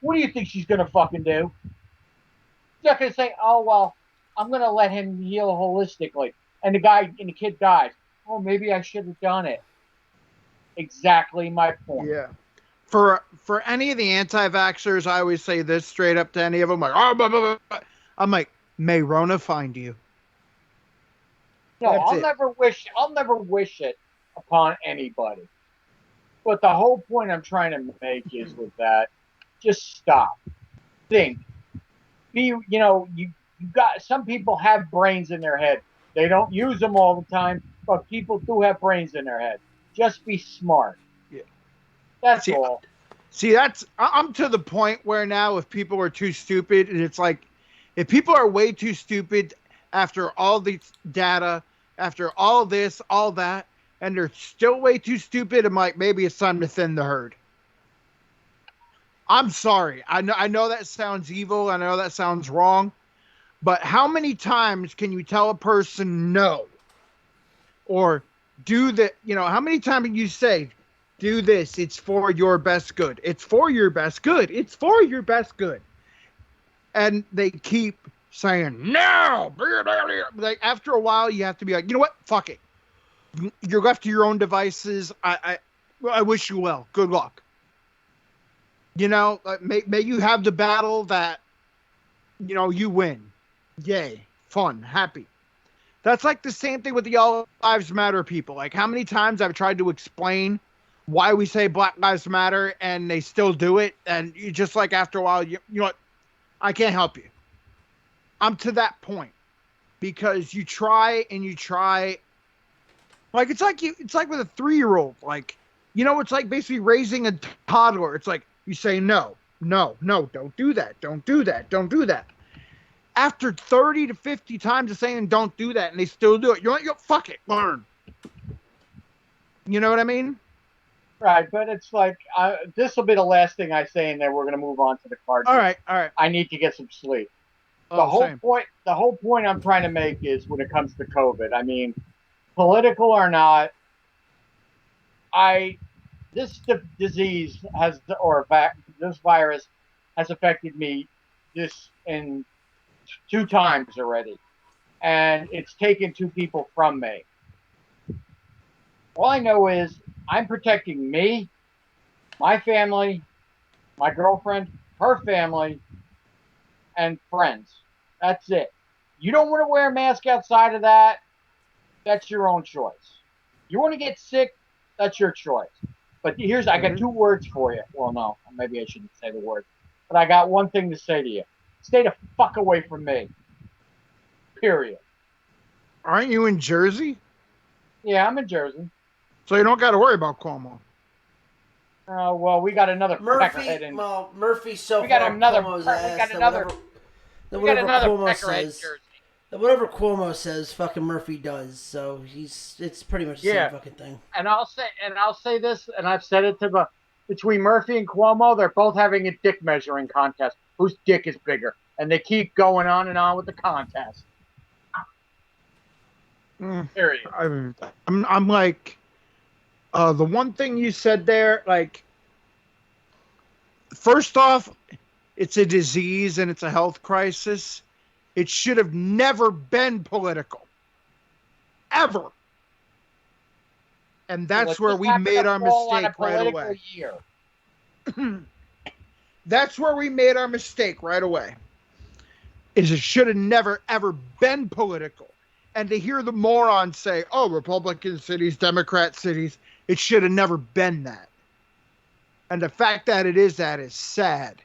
What do you think she's going to fucking do? She's not going to say, oh, well, I'm going to let him heal holistically. And the kid dies. Oh, maybe I should have done it. Exactly my point. Yeah. For any of the anti-vaxxers, I always say this straight up to any of them, like, oh, blah, blah, blah. I'm like, may Rona find you. No, I'll never wish it upon anybody. But the whole point I'm trying to make is with that, just stop. Think. You got, some people have brains in their head. They don't use them all the time, but people do have brains in their head. Just be smart. Yeah. That's all. See, I'm to the point where now if people are too stupid, and it's like, if people are way too stupid after all the data, after all this, all that, and they're still way too stupid, I'm like, maybe it's time to thin the herd. I'm sorry. I know that sounds evil. I know that sounds wrong. But how many times can you tell a person no? Or do that, how many times can you say, do this, it's for your best good. It's for your best good. It's for your best good. And they keep saying no. Like after a while, you have to be like, you know what? Fuck it. You're left to your own devices. I wish you well. Good luck. May you have the battle that you win. Yay, fun, happy. That's like the same thing with the All Lives Matter people. Like how many times I've tried to explain why we say Black Lives Matter and they still do it, and you just like after a while, you know what? I can't help you. I'm to that point because you try and you try. Like it's like with a 3-year-old. Like it's like basically raising a toddler. It's like you say no, no, no, don't do that, don't do that, don't do that. After 30 to 50 times of saying don't do that, and they still do it, you're like, fuck it, learn. You know what I mean? Right, but it's like this will be the last thing I say, and then we're going to move on to the card. All right. I need to get some sleep. Same. The whole point I'm trying to make is when it comes to COVID. I mean, political or not, this disease this virus has affected me in 2 times already, and it's taken 2 people from me. All I know is I'm protecting me, my family, my girlfriend, her family, and friends. That's it. You don't want to wear a mask outside of that, that's your own choice. You want to get sick, that's your choice. But I got 2 words for you. Well, no, maybe I shouldn't say the word. But I got one thing to say to you. Stay the fuck away from me. Period. Aren't you in Jersey? Yeah, I'm in Jersey. So you don't got to worry about Cuomo. Well, we got another peckerhead in. Well, Murphy so we got far another. Cuomo's We ass got that another. whatever Cuomo peckerhead says. Jersey. That whatever Cuomo says, fucking Murphy does. So it's pretty much the same fucking thing. And I'll say this, and I've said it between Murphy and Cuomo, they're both having a dick measuring contest. Whose dick is bigger? And they keep going on and on with the contest. Period. I'm like, the one thing you said there, like, first off, it's a disease and it's a health crisis. It should have never been political. Ever. And that's where we made our mistake right away. That's where we made our mistake right away. Is it should have never, ever been political. And to hear the morons say, oh, Republican cities, Democrat cities, it should have never been that. And the fact that it is that is sad.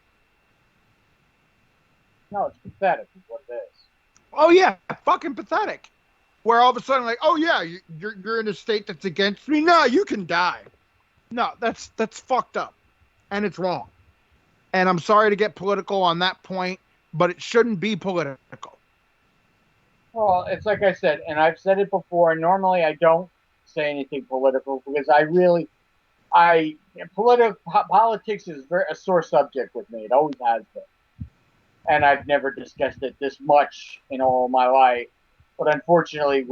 No, it's pathetic is what it is. Oh, yeah, fucking pathetic. Where all of a sudden, like, oh, yeah, you're in a state that's against me? No, you can die. No, that's fucked up. And it's wrong. And I'm sorry to get political on that point, but it shouldn't be political. Well, it's like I said, and I've said it before, and normally I don't say anything political because politics is a sore subject with me. It always has been. And I've never discussed it this much in all my life. But unfortunately,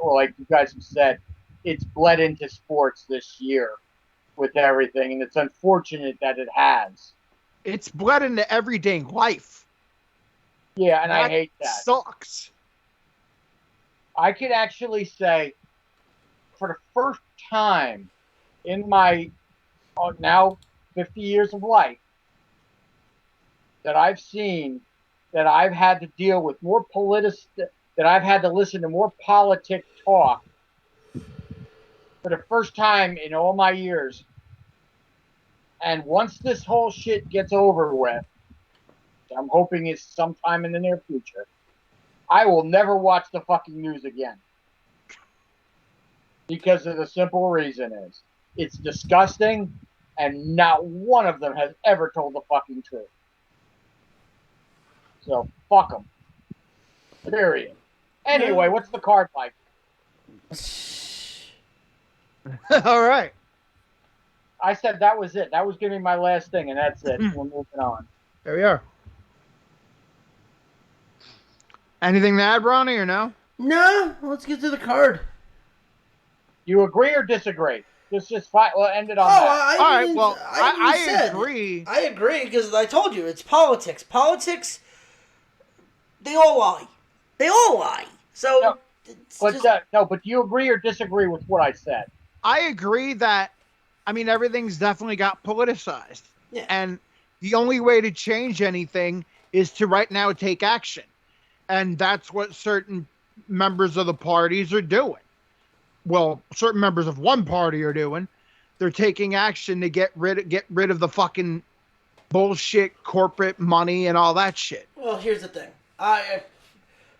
like you guys have said, it's bled into sports this year with everything, and it's unfortunate that it has. It's bled into everyday life. Yeah, and I hate that. Sucks. I could actually say, for the first time in my now 50 years of life, that I've seen that I've had to deal with more that I've had to listen to more politic talk for the first time in all my years. And once this whole shit gets over with, I'm hoping it's sometime in the near future, I will never watch the fucking news again. Because of the simple reason is, it's disgusting, and not one of them has ever told the fucking truth. So, fuck them. Period. Anyway, what's the card like? All right. I said that was it. That was going to be my last thing, and that's it. We're moving on. There we are. Anything to add, Ronnie, or no? No, let's get to the card. You agree or disagree? Just fine. We'll end it on Oh, that. All right. Well, I agree. I agree because I told you it's politics. Politics, they all lie. They all lie. So, No, it's But just, no, but do you agree or disagree with what I said? I agree that, I mean, everything's definitely got politicized. Yeah. And the only way to change anything is to right now take action. And that's what certain members of the parties are doing. Well, certain members of one party are doing. They're taking action to get rid of the fucking bullshit corporate money and all that shit. well, here's the thing. I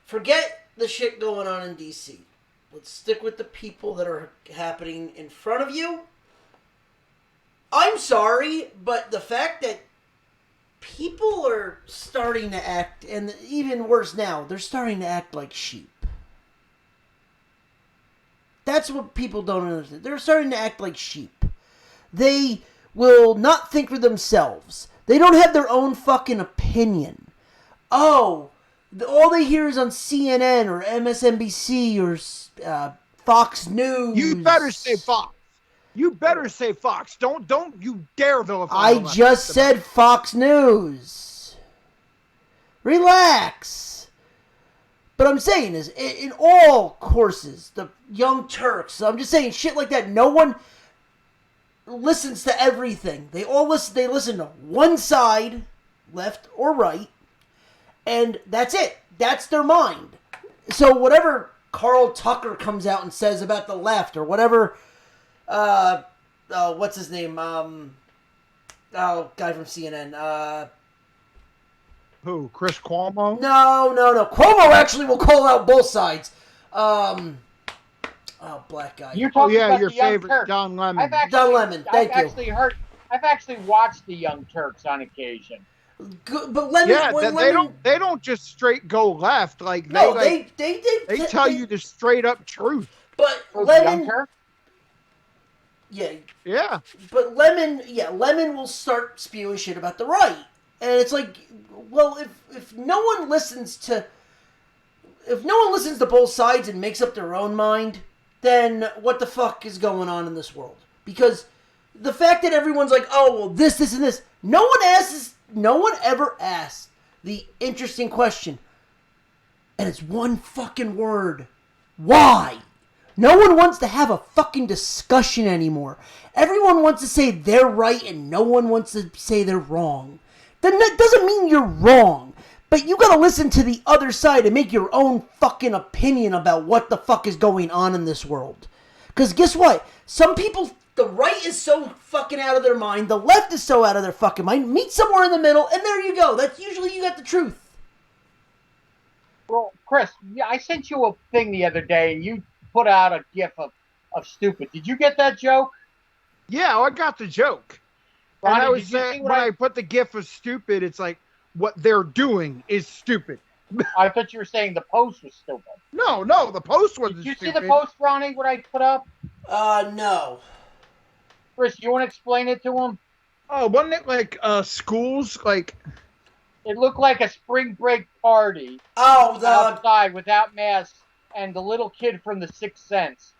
forget the shit going on in DC. Let's stick with the people that are happening in front of you. I'm sorry, but the fact that people are starting to act, and even worse now, they're starting to act like sheep. That's what people don't understand. They're starting to act like sheep. They will not think for themselves. They don't have their own fucking opinion. Oh, all they hear is on CNN or MSNBC or Fox News. You better say Fox. You better say Fox. Don't you dare vilify. I the left. just said Fox News. Relax. But I'm saying is, in all courses, the Young Turks, I'm just saying shit like that. No one listens to everything. They listen to one side, left or right, and that's it. That's their mind. So whatever Carl Tucker comes out and says about the left, or whatever, what's his name? Guy from CNN. Who? Chris Cuomo? No. Cuomo actually will call out both sides. Black guy. You're talking about your the Young favorite, Turks. Don Lemon. Don Lemon, thank you. I've actually watched the Young Turks on occasion. But Lemon, Yeah, Lemon, they don't just straight go left. Like no, they tell you the straight up truth. But Oh, the Young Lemon, Turks? yeah, Yeah. but Lemon will start spewing shit about the right, and it's like, well, if no one listens to both sides and makes up their own mind, then what the fuck is going on in this world? Because the fact that everyone's like, oh, well, this, and this, no one ever asks the interesting question, and it's one fucking word: why? No one wants to have a fucking discussion anymore. Everyone wants to say they're right and no one wants to say they're wrong. Then that doesn't mean you're wrong. But you gotta listen to the other side and make your own fucking opinion about what the fuck is going on in this world. Because guess what? Some people, the right is so fucking out of their mind, the left is so out of their fucking mind. Meet somewhere in the middle and there you go. That's usually you got the truth. Well, Chris, yeah, I sent you a thing the other day, and you put out a gif of stupid. Did you get that joke? Yeah, I got the joke. Ronnie, and I did was you saying see when I put the gif of stupid, it's like what they're doing is stupid. I thought you were saying the post was stupid. No, the post wasn't Did you stupid. see the post, Ronnie, what I put up? No. Chris, you want to explain it to him? Oh, wasn't it like schools like? It looked like a spring break party Oh, outside without masks, and the little kid from The Sixth Sense.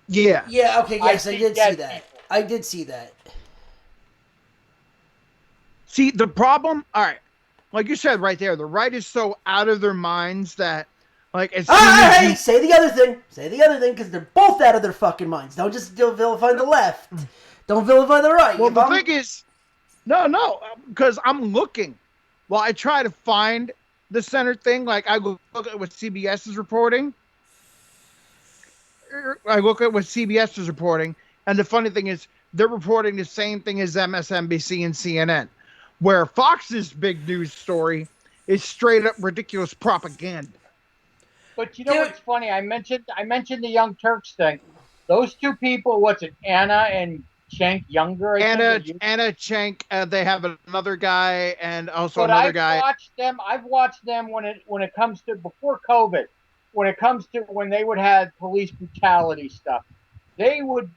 Yeah. Yeah, okay, yes, I see did dead see that. people. I did see that. See, the problem, all right, like you said right there, the right is so out of their minds that, like, as soon as Hey, you, say the other thing. Say the other thing, because they're both out of their fucking minds. Don't just vilify the left. Don't vilify the right. well, If the I'm- thing is, no, because I'm looking. Well, I try to find the center thing. Like, I look at what CBS is reporting. I look at what CBS is reporting, and the funny thing is, they're reporting the same thing as MSNBC and CNN, where Fox's big news story is straight up ridiculous propaganda. But you know Dude. what's funny? I mentioned the Young Turks thing. Those two people, what's it, Anna and Cenk Younger? I think, Anna Cenk, they have another guy and also But another guy. I've watched them when it comes to before COVID, when it comes to when they would have police brutality stuff. They would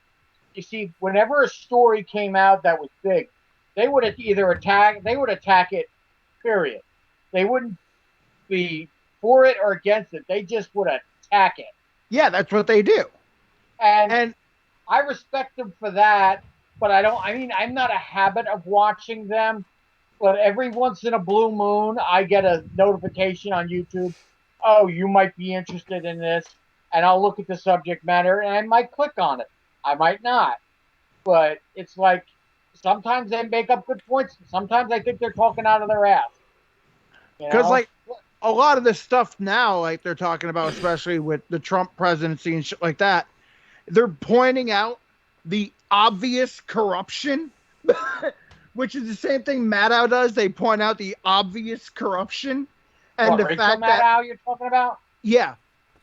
you see, whenever a story came out that was big, they would attack it, period. They wouldn't be for it or against it. They just would attack it. Yeah, that's what they do. And I respect them for that, but I'm not a habit of watching them, but every once in a blue moon, I get a notification on YouTube. Oh, you might be interested in this. And I'll look at the subject matter and I might click on it. I might not. But it's like sometimes they make up good points. Sometimes I think they're talking out of their ass. Because, like, a lot of this stuff now, like they're talking about, especially with the Trump presidency and shit like that, they're pointing out the obvious corruption, which is the same thing Maddow does. They point out the obvious corruption. And the fact that Maddow you're talking about? Yeah.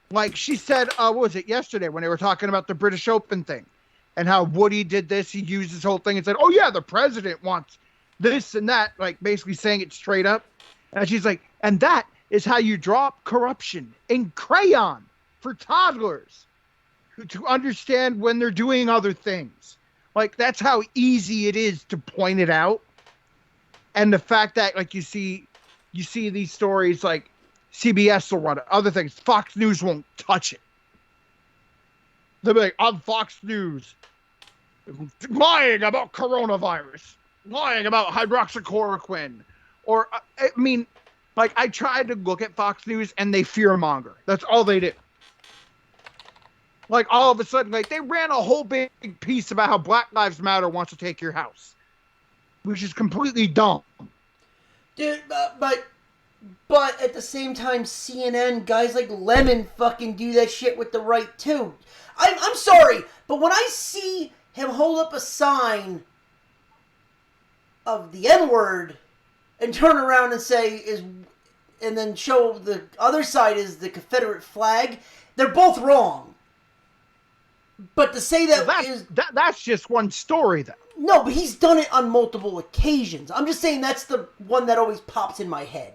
Like she said, what was it, yesterday when they were talking about the British Open thing and how Woody did this. He used this whole thing and said, oh, yeah, the president wants this and that, like basically saying it straight up. And she's like, and that is how you drop corruption in crayon for toddlers to understand when they're doing other things. Like, that's how easy it is to point it out. And the fact that, like, you see these stories like CBS will run it. Other things, Fox News won't touch it. They'll be like, on Fox News, lying about coronavirus, lying about hydroxychloroquine. Or, I mean, like, I tried to look at Fox News and they fearmonger. That's all they do. Like, all of a sudden, like, they ran a whole big piece about how Black Lives Matter wants to take your house, which is completely dumb. Dude, but at the same time, CNN, guys like Lemon fucking do that shit with the right, too. I'm sorry, but when I see him hold up a sign of the N-word and turn around and say, and then show the other side is the Confederate flag, they're both wrong. But to say that's just one story, though. No, but he's done it on multiple occasions. I'm just saying that's the one that always pops in my head.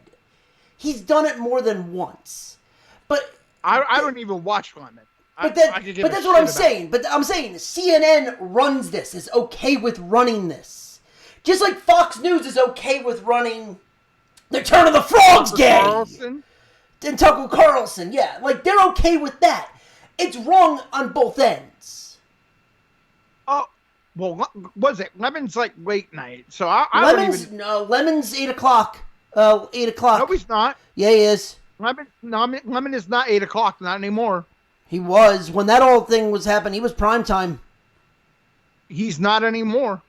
He's done it more than once. But I don't even watch Lemon. But that's what I'm saying. But I'm saying CNN runs this, is okay with running this. Just like Fox News is okay with running the Turn of the Frogs game. Carlson? And Tucker Carlson, yeah. Like, they're okay with that. It's wrong on both ends. Oh, well, was it? Lemon's like late night, so I don't even... No, Lemon's 8 o'clock. 8 o'clock. No, he's not. Yeah, he is. Lemon is not 8 o'clock, not anymore. He was. When that whole thing was happening, he was prime time. He's not anymore.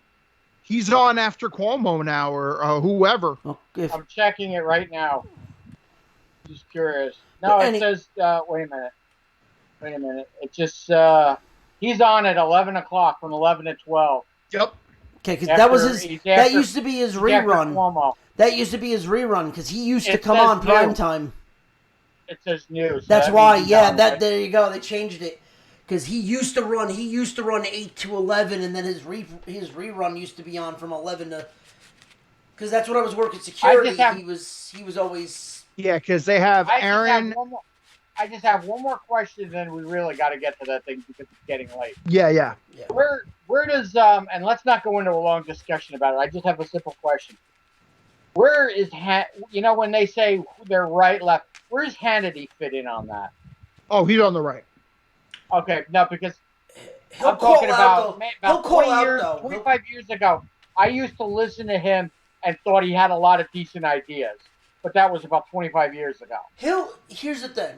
He's on after Cuomo now, or whoever. I'm checking it right now. Just curious. No, it says, wait a minute. It just, he's on at 11 o'clock from 11 to 12. Yep. Okay, because that was that used to be his rerun. That used to be his rerun, because he used to come on prime time. It says news. That's why, yeah, there you go. They changed it. Because he used to run 8 to 11, and then his rerun used to be on from 11 to... Because that's when I was working security. He was always... Yeah, because they have Aaron... I just have one more question, then we really got to get to that thing because it's getting late. Yeah. Where does and let's not go into a long discussion about it. I just have a simple question. Where is when they say they're right, left? Where does Hannity fit in on that? Oh, he's on the right. Okay, no, because I'm talking about 25 years ago. I used to listen to him and thought he had a lot of decent ideas, but that was about 25 years ago. Here's the thing.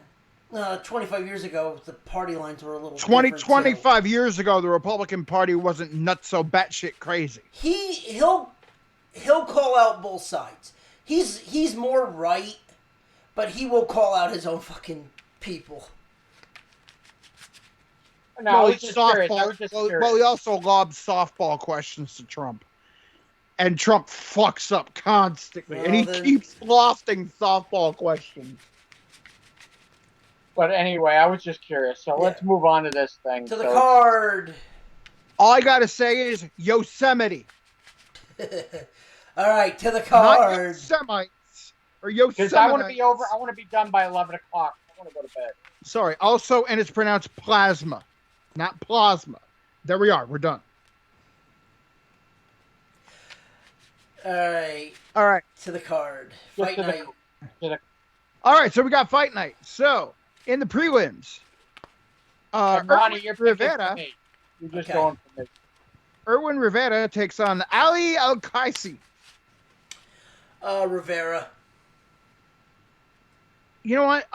25 years ago, the party lines were a little 25 years ago, the Republican Party wasn't nuts so batshit crazy. He'll call out both sides. He's more right, but he will call out his own fucking people. No, he's softball. Well, he also lobs softball questions to Trump. And Trump fucks up constantly. And he keeps lofting softball questions. But anyway, I was just curious. So let's move on to this thing. To the card. All I got to say is Yosemite. All right, to the card. Not Yosemites. Or Yosemite. Because I want to be done by 11 o'clock. I want to go to bed. Sorry. Also, and it's pronounced plasma. Not plasma. There we are. We're done. All right. All right. To the card. Just Fight to the- night. All right. So we got fight night. So in the prelims, And Ronnie, Erwin you're picking for Rivera. me. You're just Okay. going for me. Erwin Rivera takes on Ali El Kaisi. Rivera. You know what?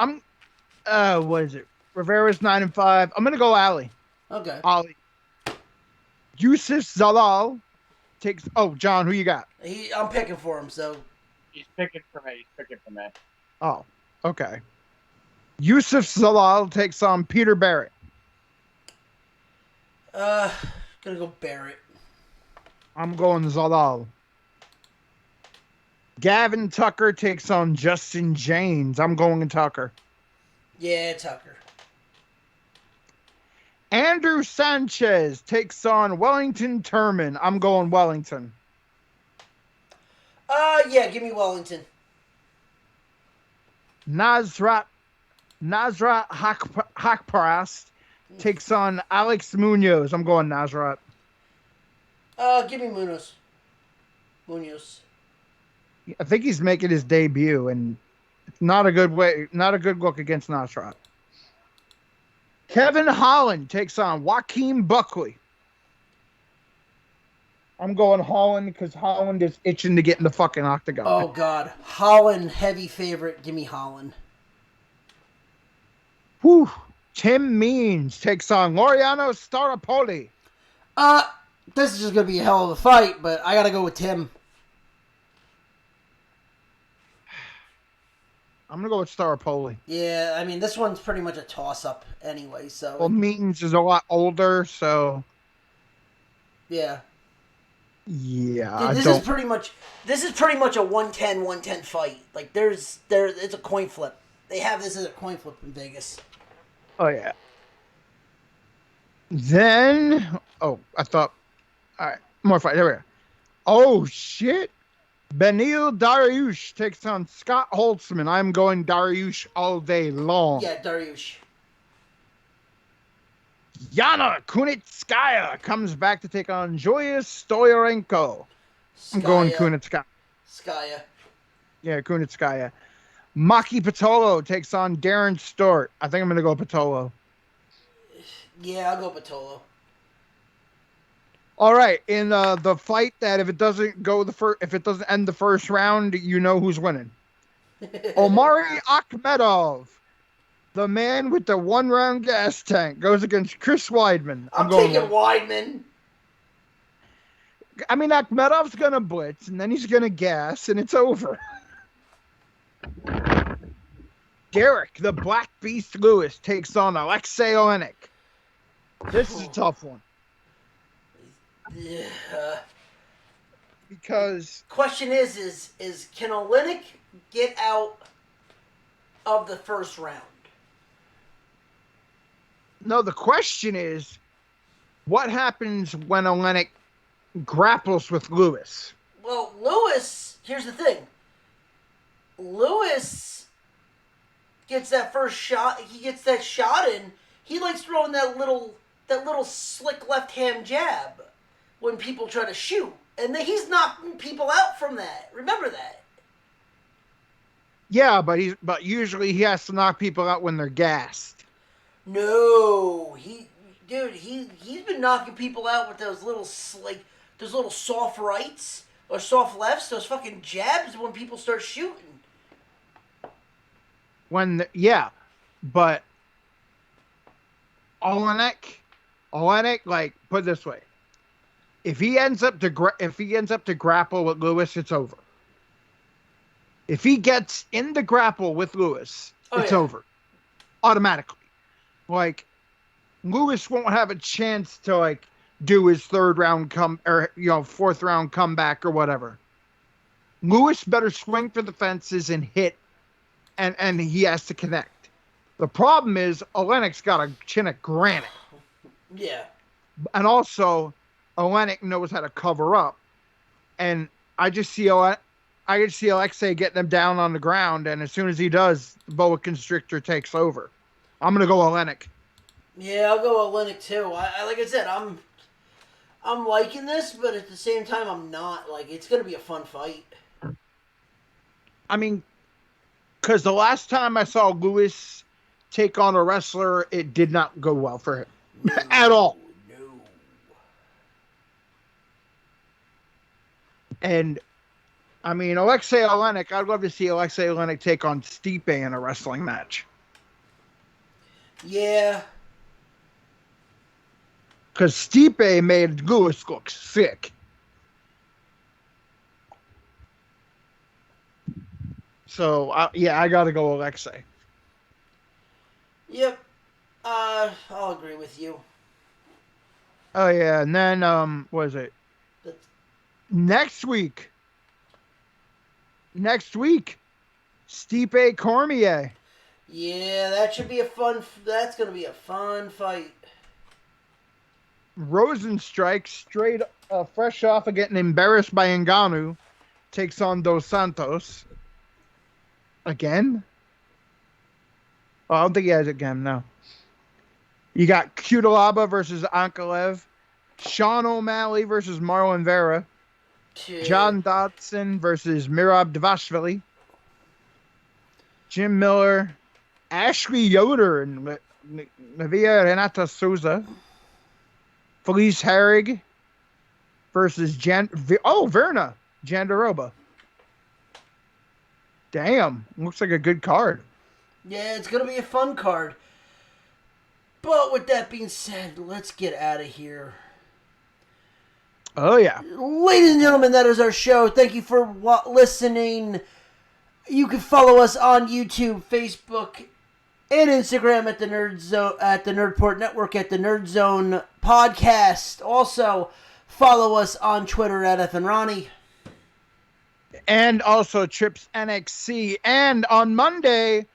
What is it? Rivera's 9-5. I'm gonna go Ali. Okay. Ali. Yusuf Zalal takes. Oh, John, who you got? I'm picking for him, so. He's picking for me. He's picking for me. Oh, okay. Yusuf Zalal takes on Peter Barrett. Gonna go Barrett. I'm going Zalal. Gavin Tucker takes on Justin James. I'm going Tucker. Yeah, Tucker. Andrew Sanchez takes on Wellington Turman. I'm going Wellington. Yeah, give me Wellington. Nasrat Hakparast takes on Alex Munoz. I'm going Nasrat. Give me Munoz. Munoz. I think he's making his debut, and it's not a good look against Nasrat. Kevin Holland takes on Joaquin Buckley. I'm going Holland because Holland is itching to get in the fucking octagon. Oh, God. Holland, heavy favorite. Give me Holland. Whew. Tim Means takes on Laureano Staropoli. This is just going to be a hell of a fight, but I got to go with Tim. I'm going to go with Staropoli. Yeah, I mean, this one's pretty much a toss-up anyway, so. Well, Means is a lot older, so yeah. yeah, Dude, this is pretty much a 110 fight. Like it's a coin flip. They have this as a coin flip in Vegas. Oh yeah. Then I thought, all right, more fight. There we go. Oh shit! Benil Dariush takes on Scott Holtzman. I'm going Dariush all day long. Yeah, Dariush. Yana Kunitskaya comes back to take on Joya Stoyarenko. I'm going Kunitskaya. Skaya. Yeah, Kunitskaya. Maki Patolo takes on Darren Stewart. I think I'm going to go Patolo. Yeah, I'll go Patolo. All right, in the fight that if it doesn't end the first round, you know who's winning. Omari Akhmedov, the man with the 1-round gas tank, goes against Chris Weidman. I'm taking Weidman. I mean, Akhmedov's going to blitz, and then he's going to gas, and it's over. Derek, the Black Beast Lewis, takes on Alexei Olenek. This is a tough one. Yeah. Because question is can Olenek get out of the first round? no, the question is, what happens when Olenek grapples with Lewis? Well, Lewis, here's the thing. Lewis gets that first shot. He gets that shot in. He likes throwing that little slick left hand jab when people try to shoot, and then he's knocking people out from that. Remember that. Yeah, but usually he has to knock people out when they're gassed. No, he's been knocking people out with those little soft rights or soft lefts, those fucking jabs when people start shooting. But Olenek, like, put it this way: if he ends up to grapple with Lewis, it's over. If he gets in the grapple with Lewis, it's over automatically. Like, Lewis won't have a chance to like do his fourth round comeback or whatever. Lewis better swing for the fences and hit, and he has to connect. The problem is Olenek's got a chin of granite. Yeah. And also, Olenek knows how to cover up. And I just see Alexei getting him down on the ground, and as soon as he does, the boa constrictor takes over. I'm gonna go Olenek. Yeah, I'll go Olenek too. Like I said, I'm liking this, but at the same time, I'm not. Like, it's going to be a fun fight. I mean, because the last time I saw Lewis take on a wrestler, it did not go well for him at all. No. And I mean, Alexei Olenek, I'd love to see Alexei Olenek take on Stipe in a wrestling match. Yeah. Because Stipe made Lewis look sick. So, I got to go Alexei. Yep. I'll agree with you. Oh, yeah. And then, what is it? That's- Next week, Stipe Cormier. Yeah, that should be a fun. That's going to be a fun fight. Rosenstrike, fresh off of getting embarrassed by Ngannou, takes on Dos Santos. Again? Oh, I don't think he has it again, no. You got Kutalaba versus Ankalev. Sean O'Malley versus Marlon Vera. John Dodson versus Mirab Dvashvili. Jim Miller. Ashley Yoder and Navia Renata Souza. Felice Herrig versus Verna Jandaroba. Damn, looks like a good card. Yeah, it's going to be a fun card. But with that being said, let's get out of here. Oh, yeah. Ladies and gentlemen, that is our show. Thank you for listening. You can follow us on YouTube, Facebook, and Instagram at the Nerd Zone, at the Nerdport Network, at the Nerd Zone Podcast. Also, follow us on Twitter at Ethan Ronnie. And also Trips NXC. And on Monday,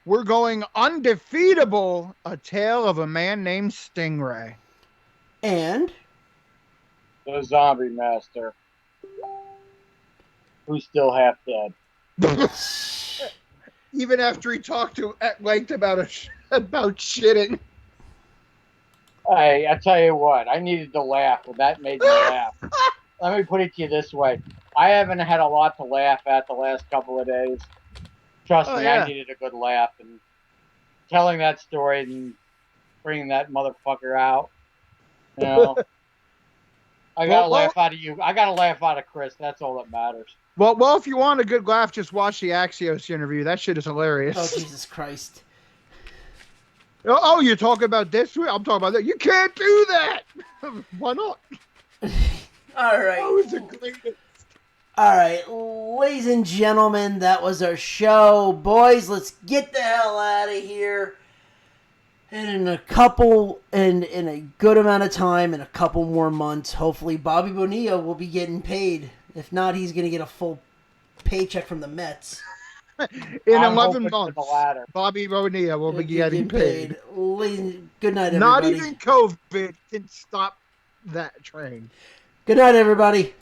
we're going Undefeatable, A Tale of a Man Named Stingray. And The Zombie Master, who's still half dead. Even after he talked at length about shitting. Hey, I tell you what, I needed to laugh, and that made me laugh. Let me put it to you this way. I haven't had a lot to laugh at the last couple of days. Trust me, yeah. I needed a good laugh. And telling that story and bringing that motherfucker out, you know. I got to laugh out of you. I got to laugh out of Chris. That's all that matters. Well, if you want a good laugh, just watch the Axios interview. That shit is hilarious. oh, Jesus Christ. Oh, you're talking about this? I'm talking about that. You can't do that. Why not? All right. That was the greatest. All right, ladies and gentlemen, that was our show. Boys, let's get the hell out of here. And in a good amount of time, in a couple more months, hopefully Bobby Bonilla will be getting paid. If not, he's going to get a full paycheck from the Mets. In I'm 11 hoping for months, the latter. Bobby Bonilla will be getting paid. Good night, everybody. Not even COVID can stop that train. Good night, everybody.